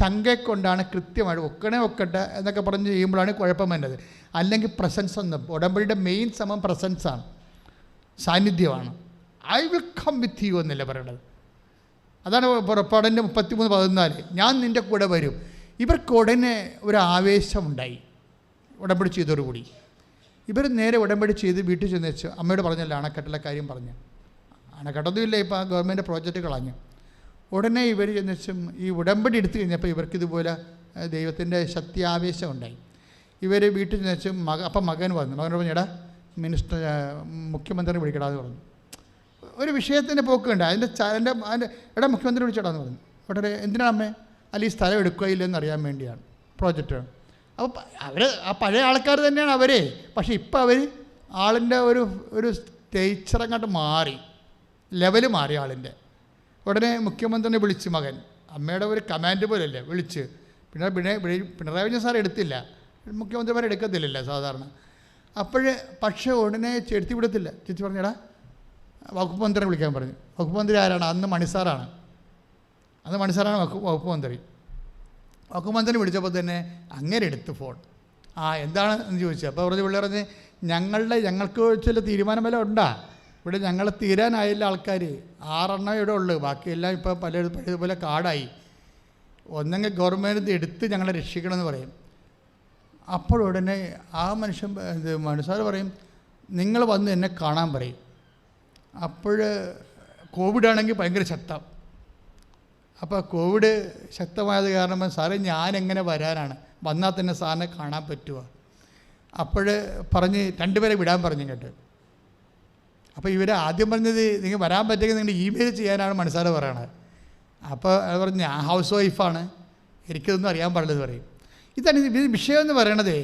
ചങ്കെ കൊണ്ടാണ് കൃത്യമായിട്ട് ഒക്കട്ടെ എന്നൊക്കെ പറഞ്ഞ് ചെയ്യുമ്പോഴാണ് കുഴപ്പം വരുന്നത്. അല്ലെങ്കിൽ പ്രസൻസ് ഒന്നും. ഉടമ്പടിയുടെ മെയിൻ പ്രസൻസാണ്, സാന്നിധ്യമാണ്. I will come with you എന്നല്ല പറയണത്. അതാണ് പുറപ്പാടിൻ്റെ 33:14, ഞാൻ നിൻ്റെ കൂടെ വരും. ഇവർക്ക് ഉടനെ ഒരു ആവേശമുണ്ടായി ഉടമ്പടി ചെയ്തോടുകൂടി. ഇവർ നേരെ ഉടമ്പടി ചെയ്ത് വീട്ടിൽ ചെന്ന് വെച്ചു അമ്മയോട് പറഞ്ഞല്ലോ അണക്കെട്ടിലെ കാര്യം പറഞ്ഞു. അണക്കെട്ടൊന്നുമില്ല, ഇപ്പോൾ ആ ഗവൺമെൻറ് പ്രോജക്റ്റ് കളഞ്ഞു. ഉടനെ ഇവർ ചെന്ന് വെച്ചും ഈ ഉടമ്പടി എടുത്തു കഴിഞ്ഞപ്പോൾ ഇവർക്കിതുപോലെ ദൈവത്തിൻ്റെ ശക്തി ആവേശം ഉണ്ടായി. ഇവർ വീട്ടിൽ ചെന്ന് വെച്ചും അപ്പം മകൻ പറഞ്ഞു, എടാ മുഖ്യമന്ത്രി വിളിക്കടാന്ന് പറഞ്ഞു. ഒരു വിഷയത്തിൻ്റെ പോക്കുണ്ട്. അതിൻ്റെ എടാ മുഖ്യമന്ത്രി വിളിച്ചടാന്ന് പറഞ്ഞു. ഉടനെ എന്തിനാണ് അമ്മേ? അല്ല ഈ സ്ഥലം എടുക്കുകയില്ലെന്ന് അറിയാൻ വേണ്ടിയാണ് പ്രോജക്റ്റ്. അപ്പോൾ അവർ ആ പഴയ ആൾക്കാർ തന്നെയാണ് അവരെ. പക്ഷേ ഇപ്പോൾ അവർ ആളിൻ്റെ ഒരു സ്റ്റേച്ചറങ്ങോട്ട് മാറി, ലെവൽ മാറി ആളിൻ്റെ. ഉടനെ മുഖ്യമന്ത്രിനെ വിളിച്ച് മകൻ, അമ്മയുടെ ഒരു കമാൻഡ് പോലെയല്ലേ വിളിച്ച്. പിണറായി വിജയൻ സാർ എടുത്തില്ല, മുഖ്യമന്ത്രിമാരെ എടുക്കത്തില്ലല്ലോ സാധാരണ. പക്ഷേ ഉടനെ ചെടുത്തി വിടത്തില്ല. ചേച്ചി പറഞ്ഞടാ വകുപ്പ് മന്ത്രിനെ വിളിക്കാൻ പറഞ്ഞു. വകുപ്പ് മന്ത്രി ആരാണ്? അന്ന് മണിസാറാണ് വകുപ്പ് മന്ത്രി. വകുപ്പ് മന്ത്രി വിളിച്ചപ്പോൾ തന്നെ അങ്ങനെ എടുത്ത് ഫോൺ. എന്താണ് എന്ന് ചോദിച്ചു. അപ്പോൾ പറഞ്ഞ് ഞങ്ങൾക്ക് ചില തീരുമാനം വല്ല ഉണ്ടാ? ഇവിടെ ഞങ്ങൾ തീരാനായില്ല ആൾക്കാർ, 6 എണ്ണം ഇവിടെ ഉള്ളു, ബാക്കിയെല്ലാം ഇപ്പോൾ പഴയതുപോലെ കാടായി. ഒന്നെങ്കിൽ ഗവൺമെൻറ് എടുത്ത് ഞങ്ങളെ രക്ഷിക്കണമെന്ന് പറയും. അപ്പോഴുടനെ ആ മനുഷ്യർ പറയും, നിങ്ങൾ വന്ന് എന്നെ കാണാൻ പറയും. അപ്പോൾ കോവിഡാണെങ്കിൽ ഭയങ്കര ശക്തം. അപ്പോൾ കോവിഡ് ശക്തമായത് കാരണം സാറേ ഞാനെങ്ങനെ വരാനാണ്, വന്നാൽ തന്നെ സാറിനെ കാണാൻ പറ്റുമോ? അപ്പോൾ പറഞ്ഞ് 2 പേരെ വിടാൻ പറഞ്ഞു കേട്ട്. അപ്പോൾ ഇവർ ആദ്യം പറഞ്ഞത് നിങ്ങൾ വരാൻ പറ്റുമെങ്കിൽ നിങ്ങൾ ഇമെയിൽ ചെയ്യാനാണ് മനസ്സാറ് പറയണത്. അപ്പോൾ അത് പറഞ്ഞ് ഞാൻ ഹൗസ് വൈഫാണ്, എനിക്കിതൊന്നും അറിയാൻ പാടില്ലെന്ന് പറയും. ഇതാണ് ഇത് വിഷയം എന്ന് പറയണത്.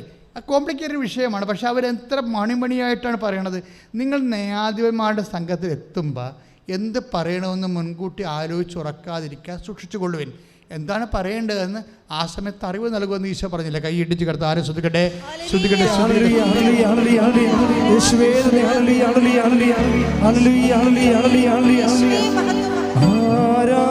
കോംപ്ലിക്കേറ്റഡ് വിഷയമാണ്. പക്ഷേ അവരെത്ര മണിമണിയായിട്ടാണ് പറയണത്. നിങ്ങൾ ന്യായാധിപന്മാരുടെ സംഘത്തിൽ എത്തുമ്പോൾ എന്ത് പറയണമെന്ന് മുൻകൂട്ടി ആലോചിച്ചുറക്കാതിരിക്കാൻ സൂക്ഷിച്ചുകൊള്ളുവിൻ. എന്താണ് പറയേണ്ടതെന്ന് ആ സമയത്ത് അറിവ് നൽകുമെന്ന് ഈശോ പറഞ്ഞില്ല. കൈ ഇടിച്ച് കിടത്ത് ആരും ശ്രദ്ധിക്കട്ടെ. ആരാ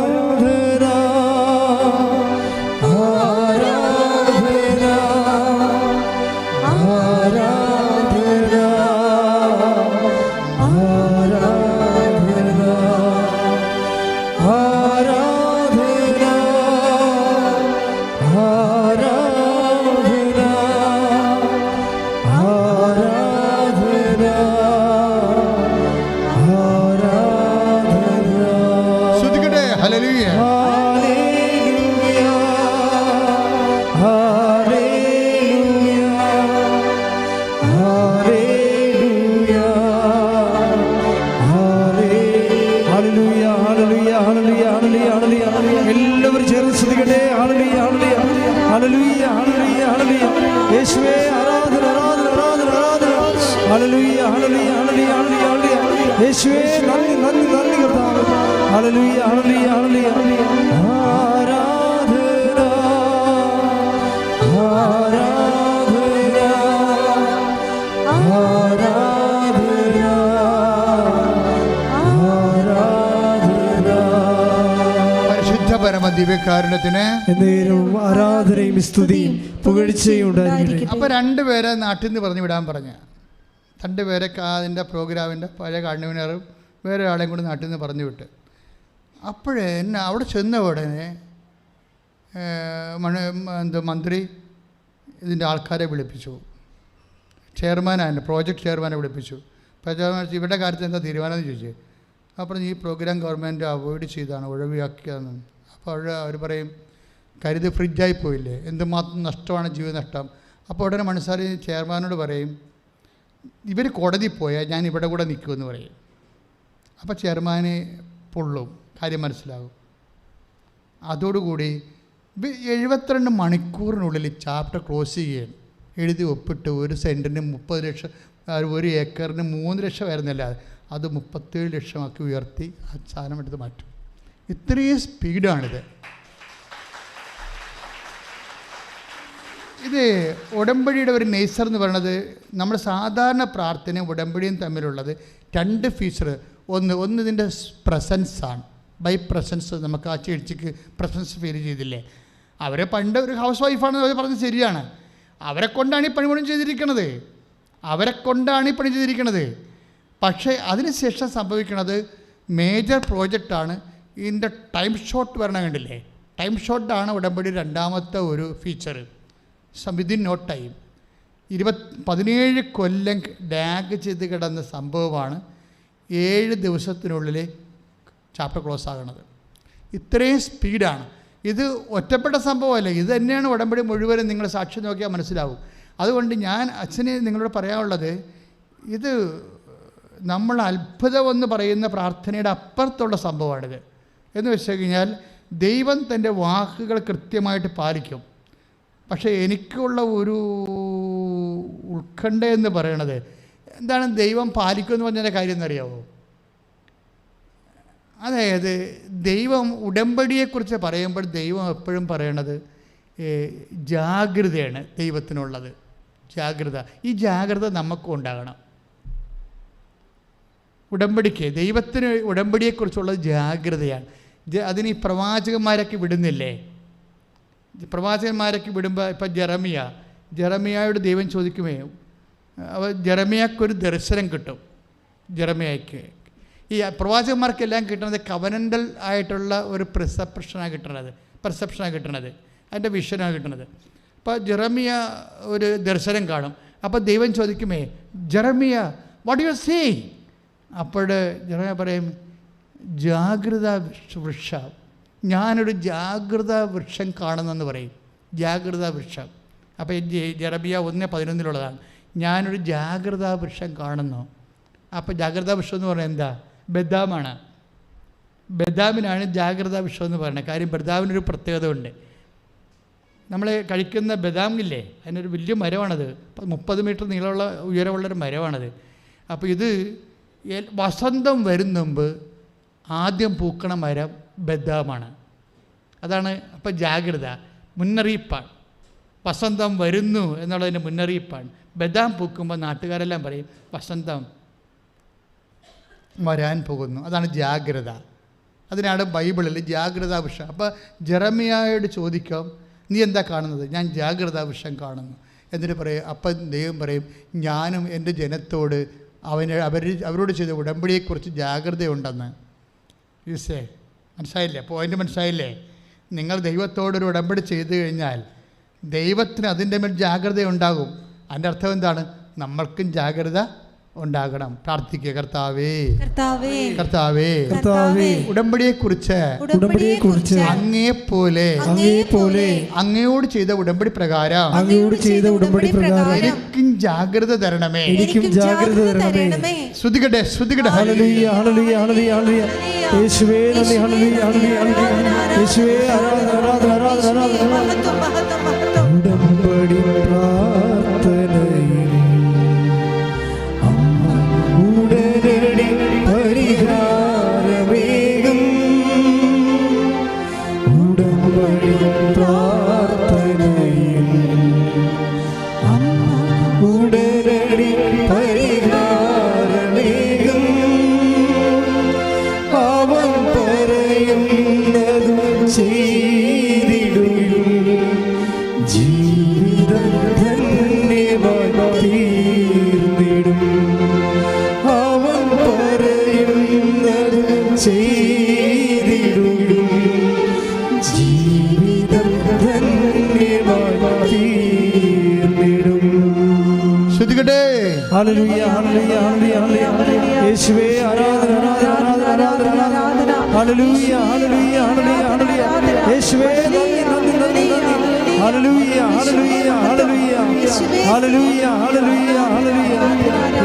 സ്തുതിക്കട്ടെ. ഹല്ലേലൂയ ഹല്ലേലൂയ ഹല്ലേലൂയ ഹല്ലേലൂയ യേശുവേ ആരാധന ആരാധന ആരാധന ആരാധന. ഹല്ലേലൂയ ഹല്ലേലൂയ ഹല്ലേലൂയ ഹല്ലേലൂയ യേശുവേ നന്ദി നന്ദി നന്ദി കർത്താവേ. ഹല്ലേലൂയ ഹല്ലേലൂയ ഹല്ലേലൂയ ആരാധന ആരാധന ദിവ്യകാരുണ്യത്തിന് എന്നേരവും ആരാധനയും സ്തുതിയും പുകഴ്ചയും ഉണ്ടായിരിക്കട്ടെ. അപ്പോൾ രണ്ടുപേരെ നാട്ടിൽ നിന്ന് പറഞ്ഞു വിടാൻ പറഞ്ഞ രണ്ടുപേരെ അതിൻ്റെ പ്രോഗ്രാമിൻ്റെ പഴയ കൺവീനറും വേറെ ആളെയും കൂടി നാട്ടിൽ നിന്ന് പറഞ്ഞു വിട്ട്. അപ്പോഴേ എന്നെ അവിടെ ചെന്ന ഉടനെ മന്ത്രി ഇതിൻ്റെ ആൾക്കാരെ വിളിപ്പിച്ചു. ചെയർമാനാണ്, പ്രോജക്റ്റ് ചെയർമാനെ വിളിപ്പിച്ചു. ഇവരുടെ കാര്യത്തിൽ എന്താ തീരുമാനം എന്ന് ചോദിച്ചു. അപ്പോൾ ഈ പ്രോഗ്രാം ഗവൺമെൻറ് അവോയ്ഡ് ചെയ്താണ്, ഒഴിവാക്കിയതെന്ന്. അപ്പോൾ അവർ പറയും കരുത് ഫ്രിഡ്ജായി പോയില്ലേ, എന്തുമാത്രം നഷ്ടമാണ്, ജീവ നഷ്ടം. അപ്പോൾ ഉടനെ മനസ്സാരി ചെയർമാനോട് പറയും ഇവർ കോടതി പോയാൽ ഞാൻ ഇവിടെ കൂടെ നിൽക്കുമെന്ന് പറയും. അപ്പോൾ ചെയർമാന് പൊള്ളും, കാര്യം മനസ്സിലാകും. അതോടുകൂടി 72 മണിക്കൂറിനുള്ളിൽ ചാപ്റ്റർ ക്ലോസ് ചെയ്യുകയും എഴുതി ഒപ്പിട്ട് 1 സെൻറ്റിന് 30 ലക്ഷം, 1 ഏക്കറിന് 3 ലക്ഷം ആയിരുന്നില്ല, അത് 37 ലക്ഷമാക്കി ഉയർത്തി ആ സാധനം എടുത്ത് മാറ്റും. ഇത്രയും സ്പീഡാണിത്. ഇത് ഉടമ്പടിയുടെ ഒരു നേച്ചർ എന്ന് പറയുന്നത്, നമ്മുടെ സാധാരണ പ്രാർത്ഥനയും ഉടമ്പടിയും തമ്മിലുള്ളത് 2 ഫീച്ചർ. ഒന്ന് ഇതിൻ്റെ പ്രസൻസാണ്. ബൈ പ്രസൻസ് നമുക്ക് ആ ചേച്ചിക്ക് പ്രസൻസ് ഫീൽ ചെയ്തില്ലേ. അവരെ പണ്ട് ഒരു ഹൗസ് വൈഫാണെന്ന് അവർ പറഞ്ഞത് ശരിയാണ്. അവരെ കൊണ്ടാണ് ഈ പണി ചെയ്തിരിക്കുന്നത്. പക്ഷേ അതിനുശേഷം സംഭവിക്കുന്നത് മേജർ പ്രോജക്റ്റാണ്. ഇതിൻ്റെ ടൈം ഷോട്ട് വരണം, കണ്ടില്ലേ? ടൈം ഷോട്ടാണ് ഉടമ്പടി രണ്ടാമത്തെ ഒരു ഫീച്ചർ. വിതിൻ നോ ടൈം 17 കൊല്ലം ഡാഗ് ചെയ്ത് കിടന്ന സംഭവമാണ് 7 ദിവസത്തിനുള്ളിൽ ചാപ്റ്റർ ക്ലോസ് ആകുന്നത്. ഇത്രയും സ്പീഡാണ്. ഇത് ഒറ്റപ്പെട്ട സംഭവമല്ല, ഇത് തന്നെയാണ് ഉടമ്പടി മുഴുവനും. നിങ്ങൾ സാക്ഷി നോക്കിയാൽ മനസ്സിലാവും. അതുകൊണ്ട് ഞാൻ അച്ഛന് നിങ്ങളോട് പറയാനുള്ളത്, ഇത് നമ്മൾ അത്ഭുതമെന്ന് പറയുന്ന പ്രാർത്ഥനയുടെ അപ്പുറത്തുള്ള സംഭവമാണിത്. എന്ന് വെച്ച് കഴിഞ്ഞാൽ ദൈവം തൻ്റെ വാക്കുകൾ കൃത്യമായിട്ട് പാലിക്കും. പക്ഷേ എനിക്കുള്ള ഒരു ഉത്കണ്ഠ എന്ന് പറയണത് എന്താണ്, ദൈവം പാലിക്കുമെന്ന് പറഞ്ഞതിൻ്റെ കാര്യം എന്നറിയാമോ? അതായത് ദൈവം ഉടമ്പടിയെക്കുറിച്ച് പറയുമ്പോൾ ദൈവം എപ്പോഴും പറയണത് ജാഗ്രതയാണ് ദൈവത്തിനുള്ളത്. ജാഗ്രത. ഈ ജാഗ്രത നമുക്കും ഉണ്ടാകണം. ദൈവത്തിന് ഉടമ്പടിയെക്കുറിച്ചുള്ള ജാഗ്രതയാണ്. അതിന് ഈ പ്രവാചകന്മാരൊക്കെ വിടുന്നില്ലേ? പ്രവാചകന്മാരൊക്കെ വിടുമ്പോൾ ഇപ്പം ജെറമിയായോട് ദൈവം ചോദിക്കുമേ, ജെറമിയാക്കൊരു ദർശനം കിട്ടും. ജെറമിയായ്ക്ക് ഈ പ്രവാചകന്മാർക്കെല്ലാം കിട്ടുന്നത് കവനൻ്റൽ ആയിട്ടുള്ള ഒരു പെർസെപ്ഷനാണ് കിട്ടുന്നത്, അതിൻ്റെ വിഷനാണ് കിട്ടുന്നത്. അപ്പോൾ ജെറമിയ ഒരു ദർശനം കാണും. അപ്പോൾ ദൈവം ചോദിക്കുമേ, ജെറമിയ വാട്ട് യു സീ? അപ്പോൾ ജെറമിയ പറയും, ജാഗ്രതാ വൃക്ഷം, ഞാനൊരു ജാഗ്രതാ വൃക്ഷം കാണുന്നെന്ന് പറയും. ജാഗ്രതാ വൃക്ഷം. അപ്പോൾ ജെറമിയ 1:11 ഞാനൊരു ജാഗ്രതാ വൃക്ഷം കാണുന്നു. അപ്പോൾ ജാഗ്രതാ വൃക്ഷം എന്ന് പറഞ്ഞാൽ എന്താ? ബദാമാണ്. ബദാമിനാണ് ജാഗ്രതാ വൃക്ഷം എന്ന് പറയുന്നത്. കാര്യം ബദാമിനൊരു പ്രത്യേകത ഉണ്ട്. നമ്മൾ കഴിക്കുന്ന ബദാമില്ലേ, അതിനൊരു വലിയ മരമാണത്. 30 മീറ്റർ നീളമുള്ള ഉയരമുള്ളൊരു മരമാണത്. അപ്പോൾ ഇത് വസന്തം വരുന്നുമ്പ് ആദ്യം പൂക്കണ മരം ബദാമാണ്. അതാണ്. അപ്പോൾ ജാഗ്രത, മുന്നറിയിപ്പാണ്. വസന്തം വരുന്നു എന്നുള്ളതിൻ്റെ മുന്നറിയിപ്പാണ്. ബദാം പൂക്കുമ്പോൾ നാട്ടുകാരെല്ലാം പറയും വസന്തം വരാൻ പോകുന്നു. അതാണ് ജാഗ്രത. അതിനാണ് ബൈബിളിൽ ജാഗ്രതാ വൃക്ഷം. അപ്പോൾ ജെറമിയായോട് ചോദിക്കാം, നീ എന്താ കാണുന്നത്? ഞാൻ ജാഗ്രതാ വൃക്ഷം കാണുന്നു. എന്നിട്ട് പറയും, അപ്പം ദൈവം പറയും, ഞാനും എൻ്റെ ജനത്തോട് അവരോട് ചെയ്ത ഉടമ്പടിയെക്കുറിച്ച് ജാഗ്രതയുണ്ടെന്ന്. യൂസേ മനസ്സിലായില്ലേ? പോയിൻ്റ് മനസ്സിലായില്ലേ? നിങ്ങൾ ദൈവത്തോടൊരു ഉടമ്പടി ചെയ്തു കഴിഞ്ഞാൽ ദൈവത്തിന് അതിൻ്റെ മേൽ ജാഗ്രത ഉണ്ടാകും. അതിൻ്റെ അർത്ഥം എന്താണ്? നമ്മൾക്കും ജാഗ്രത ഉണ്ടാകണം. പ്രാർത്ഥിക്കുക. കർത്താവേ, കർത്താവേ, കർത്താവേ, കർത്താവേ, ഉടമ്പടിയെക്കുറിച്ച് ഉടമ്പടിയെക്കുറിച്ച് അങ്ങയെപ്പോലെ അങ്ങയോട് ചെയ്ത ഉടമ്പടി പ്രകാരം എനിക്കും ജാഗ്രത തരണമേ. ശ്രുതികട്ടെ, ശ്രുതികട്ടെ. ഹല്ലേലൂയ, ഹല്ലേലൂയ, ഹല്ലേലൂയ, ഹല്ലേലൂയ. യേശുവേ നന്ദി. ഹല്ലേലൂയ, ഹല്ലേലൂയ, ഹല്ലേലൂയ. യേശുവേ ആരാധന, ആരാധന, ആരാധന, ആരാധന. ഉടമ്പടി പ്രാർത്ഥനയിൽ അമ്മ ഉടനടി പരിഹാരമേകും. ഉടമ്പടി പ്രാർത്ഥനയിൽ അമ്മ ഉടനടി പരിഹാരമേകും. അവൻ പറയുന്നത് ചെയ്തിടും. ജീവിതം ധന്യമായി തീർന്നിടും. അവൻ പറയുന്നത് ചെയ്തിടും. ജീവിതം ധന്യമായി തീർന്നിടും. ശ്രുതികട്ടെ. ഹല്ലേലൂയ, ഹല്ലേലൂയ, ഹല്ലേലൂയ, ഹല്ലേലൂയ. യേശുവേ ആരാധന, ആരാധന, ആരാധന, ആരാധന, ആരാധന. ഹല്ലേലൂയ, ഹല്ലേലൂയ, ഹല്ലേലൂയ, ഹല്ലേലൂയ. യേശുവേ നന്ദി, നന്ദി, നന്ദി, നന്ദി. ഹല്ലേലൂയ, ഹല്ലേലൂയ, ഹല്ലേലൂയ. ഹല്ലേലൂയ, ഹല്ലേലൂയ, ഹല്ലേലൂയ.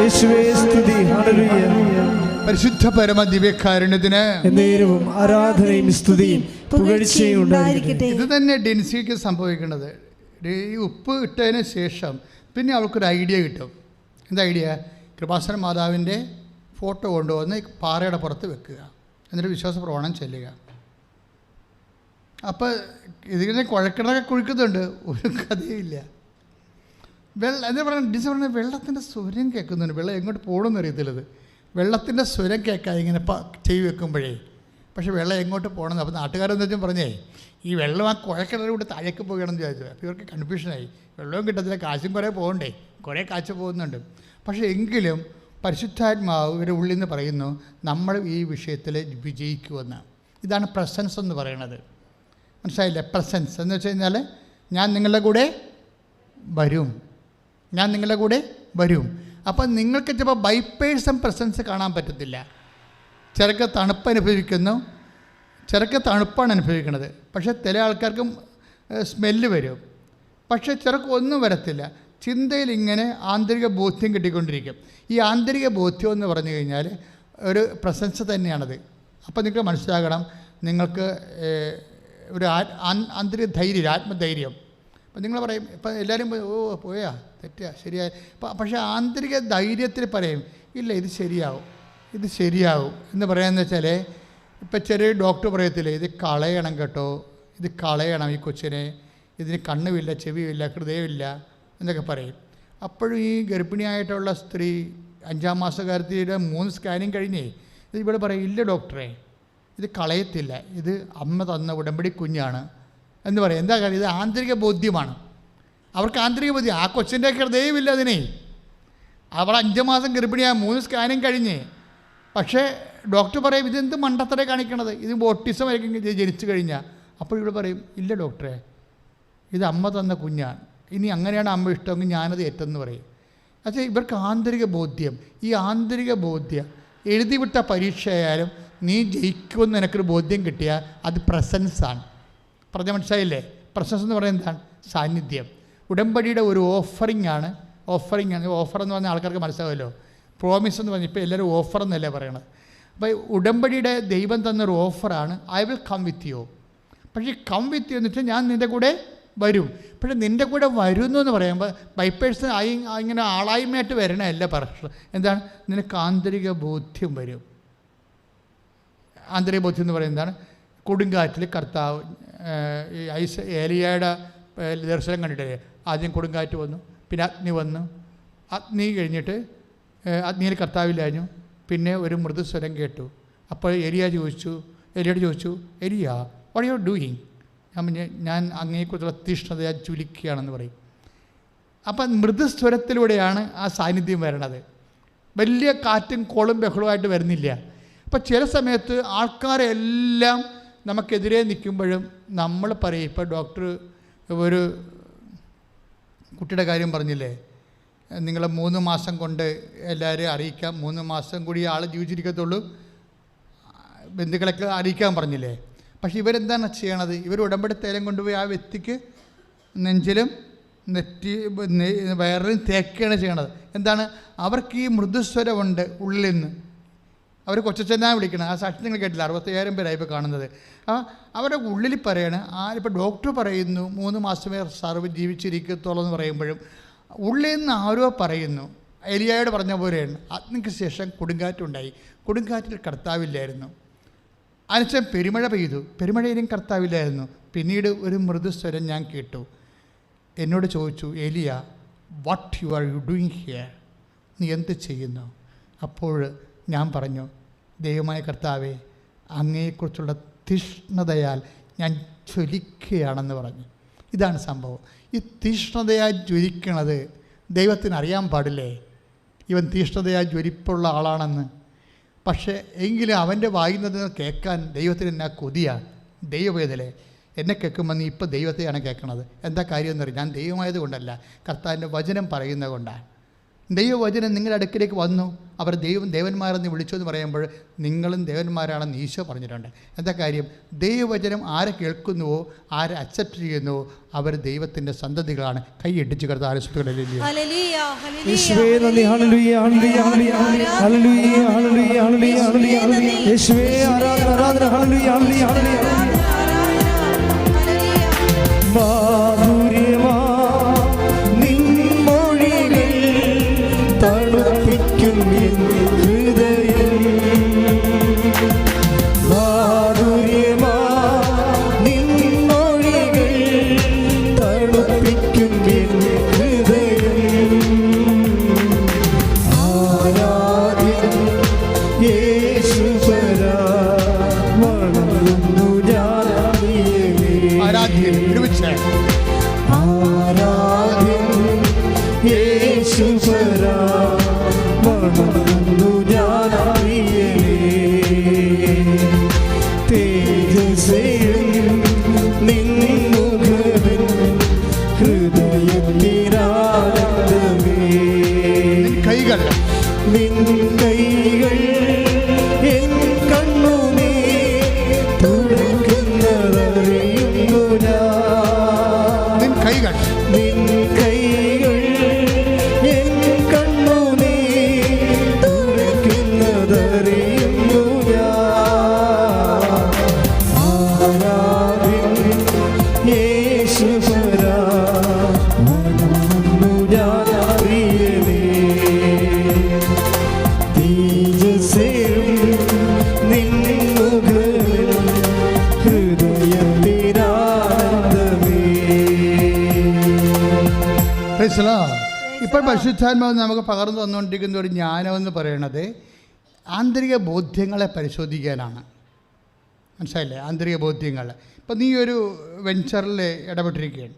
യേശുവേ സ്തുതി. ഹല്ലേലൂയ. പരിശുദ്ധ പരമ ദിവ്യകാരുണ്യത്തിന് എന്നേരവും ആരാധനയും സ്തുതിയും പുകഴ്ചയും ഉണ്ടായിരിക്കട്ടെ. ഇത് തന്നെ ഡെൻസിക്ക് സംഭവിക്കുന്നത്. ഈ ഉപ്പ് ഇട്ടതിന് ശേഷം പിന്നെ അവൾക്കൊരു ഐഡിയ കിട്ടും. എന്താ ഐഡിയ? കൃപാസന മാതാവിൻ്റെ ഫോട്ടോ കൊണ്ടുവന്ന് പാറയുടെ പുറത്ത് വെക്കുക, എന്നിട്ട് വിശ്വാസ പ്രമാണം ചെല്ലുക. അപ്പോൾ ഇതിങ്ങനെ കുഴക്കിടൊക്കെ കുഴിക്കുന്നുണ്ട്, ഒരു കഥയില്ല. എന്താ പറയുക, ഡിസ് പറഞ്ഞ വെള്ളത്തിൻ്റെ സ്വരം കേൾക്കുന്നുണ്ട്. വെള്ളം എങ്ങോട്ട് പോകണമെന്ന് അറിയത്തില്ലത്. വെള്ളത്തിൻ്റെ സ്വരം കേൾക്കാം ഇങ്ങനെ ചെയ്ത് വെക്കുമ്പോഴേ. പക്ഷേ വെള്ളം എങ്ങോട്ട് പോകണമെന്ന്. അപ്പോൾ നാട്ടുകാരെന്ന് വെച്ചാൽ പറഞ്ഞേ, ഈ വെള്ളം ആ കുഴക്കിടലൂടെ താഴേക്ക് പോകണമെന്ന് ചോദിച്ചത്. അപ്പോൾ ഇവർക്ക് കൺഫ്യൂഷനായി. വെള്ളവും കിട്ടത്തില്ല, കാശും കുറേ പോകണ്ടേ, കുറേ കാശ് പോകുന്നുണ്ട്. പക്ഷേ എങ്കിലും പരിശുദ്ധാത്മാവ് ഇവരുടെ ഉള്ളിൽ നിന്ന് പറയുന്നു, നമ്മൾ ഈ വിഷയത്തിൽ വിജയിക്കുമെന്ന്. ഇതാണ് പ്രസൻസ് എന്ന് പറയുന്നത്. മനസ്സിലായില്ലേ? പ്രസൻസ് എന്ന് വെച്ച് കഴിഞ്ഞാൽ ഞാൻ നിങ്ങളുടെ കൂടെ വരും, ഞാൻ നിങ്ങളുടെ കൂടെ വരും. അപ്പം നിങ്ങൾക്ക് ചിലപ്പോൾ ബൈ പേഴ്സൺ പ്രസൻസ് കാണാൻ പറ്റത്തില്ല. ചിലക്ക് തണുപ്പ് അനുഭവിക്കുന്നു, ചിലക്ക് തണുപ്പാണ് അനുഭവിക്കുന്നത്. പക്ഷേ ചില ആൾക്കാർക്കും സ്മെല്ല് വരും. പക്ഷേ ചിലർക്ക് ഒന്നും വരത്തില്ല. ചിന്തയിൽ ഇങ്ങനെ ആന്തരിക ബോധ്യം കിട്ടിക്കൊണ്ടിരിക്കും. ഈ ആന്തരിക ബോധ്യം എന്ന് പറഞ്ഞു കഴിഞ്ഞാൽ ഒരു പ്രസൻസ് തന്നെയാണത്. അപ്പോൾ നിങ്ങൾക്ക് മനസ്സിലാകണം, നിങ്ങൾക്ക് ഒരു ആന്തരിക ധൈര്യം, ആത്മധൈര്യം. അപ്പം നിങ്ങൾ പറയും, ഇപ്പം എല്ലാവരും ഓ പോയാ തെറ്റാ ശരിയായി. പക്ഷേ ആന്തരിക ധൈര്യത്തിൽ പറയും, ഇല്ല ഇത് ശരിയാവും, ഇത് ശരിയാവും എന്ന് പറയാമെന്ന് വെച്ചാൽ, ഇപ്പം ചെറിയ ഡോക്ടർ പറയത്തില്ലേ, ഇത് കളയണം കേട്ടോ, ഇത് കളയണം ഈ കൊച്ചിനെ, ഇതിന് കണ്ണുമില്ല, ചെവിയില്ല, ഹൃദയമില്ല എന്നൊക്കെ പറയും. അപ്പോഴും ഈ ഗർഭിണിയായിട്ടുള്ള സ്ത്രീ 5-ാം മാസക്കാരത്തിയുടെ 3 സ്കാനിങ് കഴിഞ്ഞേ ഇത് ഇവിടെ പറയും, ഇല്ല ഡോക്ടറെ ഇത് കളയത്തില്ല, ഇത് അമ്മ തന്ന ഉടമ്പടി കുഞ്ഞാണ് എന്ന് പറയും. എന്താ കാര്യം? ഇത് ആന്തരിക ബോധ്യമാണ്. അവർക്ക് ആന്തരിക ബോധ്യം. ആ കൊച്ചിൻ്റെ ഹൃദയമില്ല അതിനെ. അവൾ 5 മാസം ഗർഭിണിയാണ്, 3 സ്കാനിങ് കഴിഞ്ഞ്. പക്ഷേ ഡോക്ടർ പറയും, ഇതെന്ത് മണ്ടത്തരെ കാണിക്കണത്, ഇത് ഓട്ടിസം ആയിരിക്കും ജനിച്ചു കഴിഞ്ഞാൽ. അപ്പോൾ ഇവിടെ പറയും, ഇല്ല ഡോക്ടറെ ഇത് അമ്മ തന്ന കുഞ്ഞാണ്, ഇനി അങ്ങനെയാണ് അമ്മ ഇഷ്ടമെങ്കിൽ ഞാനത് ഏറ്റെന്ന് പറയും. പക്ഷേ ഇവർക്ക് ആന്തരിക ബോധ്യം. ഈ ആന്തരിക ബോധ്യം എഴുതിവിട്ട പരീക്ഷയായാലും നീ ജയിക്കുമെന്ന് എനിക്കൊരു ബോധ്യം കിട്ടിയാൽ അത് പ്രസൻസാണ്. പറഞ്ഞാൽ മനസ്സിലായില്ലേ? പ്രസൻസ് എന്ന് പറയുന്നത് എന്താണ്? സാന്നിധ്യം. ഉടമ്പടിയുടെ ഒരു ഓഫറിംഗ് ആണ്. ഓഫർ എന്ന് പറഞ്ഞാൽ ആൾക്കാർക്ക് മനസ്സിലാവുമല്ലോ. പ്രോമിസ് എന്ന് പറഞ്ഞാൽ ഇപ്പോൾ എല്ലാവരും ഓഫർ എന്നല്ലേ പറയണത്. അപ്പോൾ ഉടമ്പടിയുടെ ദൈവം തന്നൊരു ഓഫറാണ്, I will come with you. പക്ഷേ കം വിത്ത് യു എന്ന് വെച്ചാൽ ഞാൻ നിൻ്റെ കൂടെ വരും. പക്ഷേ നിൻ്റെ കൂടെ വരുന്നു എന്ന് പറയുമ്പോൾ ബൈ പേഴ്സൺ ഇങ്ങനെ ആളായ്മയായിട്ട് വരണമല്ല പ്രശ്നം. എന്താണ്? നിനക്ക് ആന്തരിക ബോധ്യം വരും. ആന്തരിക ബോധ്യം എന്ന് പറയുന്നത് എന്താണ്? കൊടുങ്കാറ്റിൽ കർത്താവ് ഏലിയയുടെ ദർശനം കണ്ടിട്ടില്ലേ? ആദ്യം കൊടുങ്കാറ്റ് വന്നു, പിന്നെ അഗ്നി വന്നു. അഗ്നി കഴിഞ്ഞിട്ട് അഗ്നിയിൽ കർത്താവില്ലാഞ്ഞു. പിന്നെ ഒരു മൃദുസ്വരം കേട്ടു. അപ്പോൾ എലിയോട് ചോദിച്ചു, എലിയ വാട്ട് യു ആർ ഡൂയിങ്? ഞാൻ അങ്ങേക്കുറിച്ചുള്ള തീഷ്ണത ചുലിക്കുകയാണെന്ന് പറയും. അപ്പം മൃദുസ്വരത്തിലൂടെയാണ് ആ സാന്നിധ്യം വരണത്. വലിയ കാറ്റും കോളും ബഹളമായിട്ട് വരുന്നില്ല. അപ്പം ചില സമയത്ത് ആൾക്കാരെല്ലാം നമുക്കെതിരെ നിൽക്കുമ്പോഴും നമ്മൾ പറയും, ഇപ്പോൾ ഡോക്ടർ ഒരു കുട്ടിയുടെ കാര്യം പറഞ്ഞില്ലേ, നിങ്ങൾ 3 മാസം കൊണ്ട് എല്ലാവരെയും അറിയിക്കാം, 3 മാസം കൂടി ആൾ ജീവിച്ചിരിക്കത്തുള്ളൂ, ബന്ധുക്കളൊക്കെ അറിയിക്കാൻ പറഞ്ഞില്ലേ. പക്ഷേ ഇവരെന്താണ് ചെയ്യണത്? ഇവർ ഉടമ്പടി തൈലം കൊണ്ടുപോയി ആ വ്യക്തിക്ക് നെഞ്ചിലും വയറിലും തേക്കുകയാണ് ചെയ്യണത്. എന്താണ്? അവർക്ക് ഈ മൃദുസ്വരമുണ്ട് ഉള്ളിൽ നിന്ന്. അവർ കൊച്ചച്ഛനാ വിളിക്കണം. ആ സാക്ഷി നിങ്ങൾ കേട്ടില്ല, 65,000 പേരായി ഇപ്പോൾ കാണുന്നത്. അവരുടെ ഉള്ളിൽ പറയാണ്, ഇപ്പോൾ ഡോക്ടർ പറയുന്നു 3 മാസമേ സർവ് ജീവിച്ചിരിക്കത്തുള്ളൂ എന്ന് പറയുമ്പോഴും ഉള്ളിൽ നിന്ന് ആരോ പറയുന്നു. എലിയായോട് പറഞ്ഞ പോലെയാണ്. അഗ്നിക്ക് ശേഷം കൊടുങ്കാറ്റുണ്ടായി, കൊടുങ്കാറ്റിൽ കർത്താവില്ലായിരുന്നു. അതിനുശേഷം പെരുമഴ പെയ്തു, പെരുമഴയിലും കർത്താവില്ലായിരുന്നു. പിന്നീട് ഒരു മൃദുസ്വരം ഞാൻ കേട്ടു. എന്നോട് ചോദിച്ചു, എലിയ, what you are you doing here? നീ എന്ത് ചെയ്യുന്നു? അപ്പോൾ ഞാൻ പറഞ്ഞു, ദൈവമായ കർത്താവേ, അങ്ങയെക്കുറിച്ചുള്ള തീഷ്ണതയാൽ ഞാൻ ജ്വലിക്കുകയാണെന്ന് പറഞ്ഞു. ഇതാണ് സംഭവം. ഈ തീഷ്ണതയായി ജ്വലിക്കണത് ദൈവത്തിന് അറിയാൻ പാടില്ലേ ഇവൻ തീഷ്ണതയായി ജ്വലിപ്പുള്ള ആളാണെന്ന്? പക്ഷേ എങ്കിലും അവൻ്റെ വായുന്നത് കേൾക്കാൻ ദൈവത്തിന് എന്നാ കൊതിയാണ്. ദൈവവേദലെ എന്നെ കേൾക്കുമ്പോൾ നീ ഇപ്പോൾ ദൈവത്തെയാണ് കേൾക്കണത്. എന്താ കാര്യം എന്ന് പറയും, ഞാൻ ദൈവമായത് കൊണ്ടല്ല, കർത്താവിൻ്റെ വചനം പറയുന്നത് കൊണ്ടാണ്. ദൈവവചനം നിങ്ങളുടെ അടുക്കിലേക്ക് വന്നു, അവർ ദേവന്മാരെന്ന് വിളിച്ചു എന്ന് പറയുമ്പോൾ നിങ്ങളും ദേവന്മാരാണെന്ന് ഈശോ പറഞ്ഞിട്ടുണ്ട്. എന്താ കാര്യം? ദൈവവചനം ആരെ കേൾക്കുന്നുവോ, ആരെ അക്സെപ്റ്റ് ചെയ്യുന്നുവോ അവർ ദൈവത്തിൻ്റെ സന്തതികളാണ്. കൈയിടിച്ച് കർത്താവ് ഇപ്പോൾ പരിശുദ്ധാത്മാവ് നമുക്ക് പകർന്നു തന്നുകൊണ്ടിരിക്കുന്ന ഒരു ജ്ഞാനമെന്ന് പറയണത് ആന്തരിക ബോധ്യങ്ങളെ പരിശോധിക്കാനാണ്. മനസ്സിലായില്ലേ? ആന്തരിക ബോധ്യങ്ങൾ. ഇപ്പം നീ ഒരു വെഞ്ചറിൽ ഇടപെട്ടിരിക്കുകയാണ്,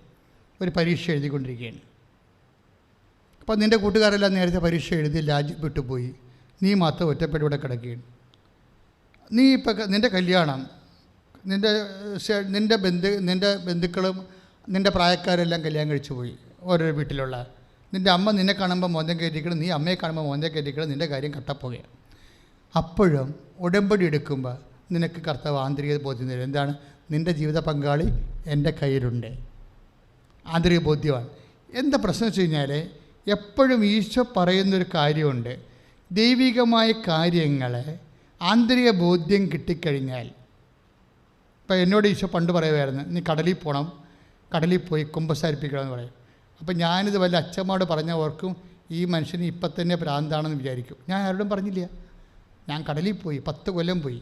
ഒരു പരീക്ഷ എഴുതിക്കൊണ്ടിരിക്കുകയാണ്. അപ്പോൾ നിൻ്റെ കൂട്ടുകാരെല്ലാം നേരത്തെ പരീക്ഷ എഴുതി രാജ്യം വിട്ടുപോയി, നീ മാത്രം ഒറ്റപ്പെട്ട് ഇവിടെ കിടക്കുകയാണ്. നീ ഇപ്പം നിൻ്റെ കല്യാണം, നിൻ്റെ ബന്ധുക്കളും നിൻ്റെ പ്രായക്കാരെല്ലാം കല്യാണം കഴിച്ചു പോയി ഓരോ വീട്ടിലുള്ള. നിൻ്റെ അമ്മ നിന്നെ കാണുമ്പോൾ മോന്തം കയറ്റിക്കണം, നീ അമ്മയെ കാണുമ്പോൾ മോന്തം കയറ്റിക്കണം, നിൻ്റെ കാര്യം കട്ടപ്പോവുകയാണ്. അപ്പോഴും ഉടമ്പടി എടുക്കുമ്പോൾ നിനക്ക് കർത്താവ് ആന്തരിക ബോധ്യം തരും. എന്താണ്? നിൻ്റെ ജീവിത പങ്കാളി എൻ്റെ കയ്യിലുണ്ട്. ആന്തരിക ബോധ്യമാണ്. എന്താ പ്രശ്നം വെച്ച് കഴിഞ്ഞാൽ എപ്പോഴും ഈശോ പറയുന്നൊരു കാര്യമുണ്ട്, ദൈവികമായ കാര്യങ്ങളെ ആന്തരിക ബോധ്യം കിട്ടിക്കഴിഞ്ഞാൽ. ഇപ്പം എന്നോട് ഈശോ പണ്ട് പറയുമായിരുന്നു, നീ കടലിൽ പോകണം, കടലിൽ പോയി കുമ്പസാരിപ്പിക്കണമെന്ന് പറയും. അപ്പം ഞാനിത് വല്ല അച്ഛമ്മയോട് പറഞ്ഞവർക്കും ഈ മനുഷ്യന് ഇപ്പം തന്നെ ഭ്രാന്താണെന്ന് വിചാരിക്കും. ഞാൻ ആരോടും പറഞ്ഞില്ല. ഞാൻ കടലിൽ പോയി, 10 കൊല്ലം പോയി.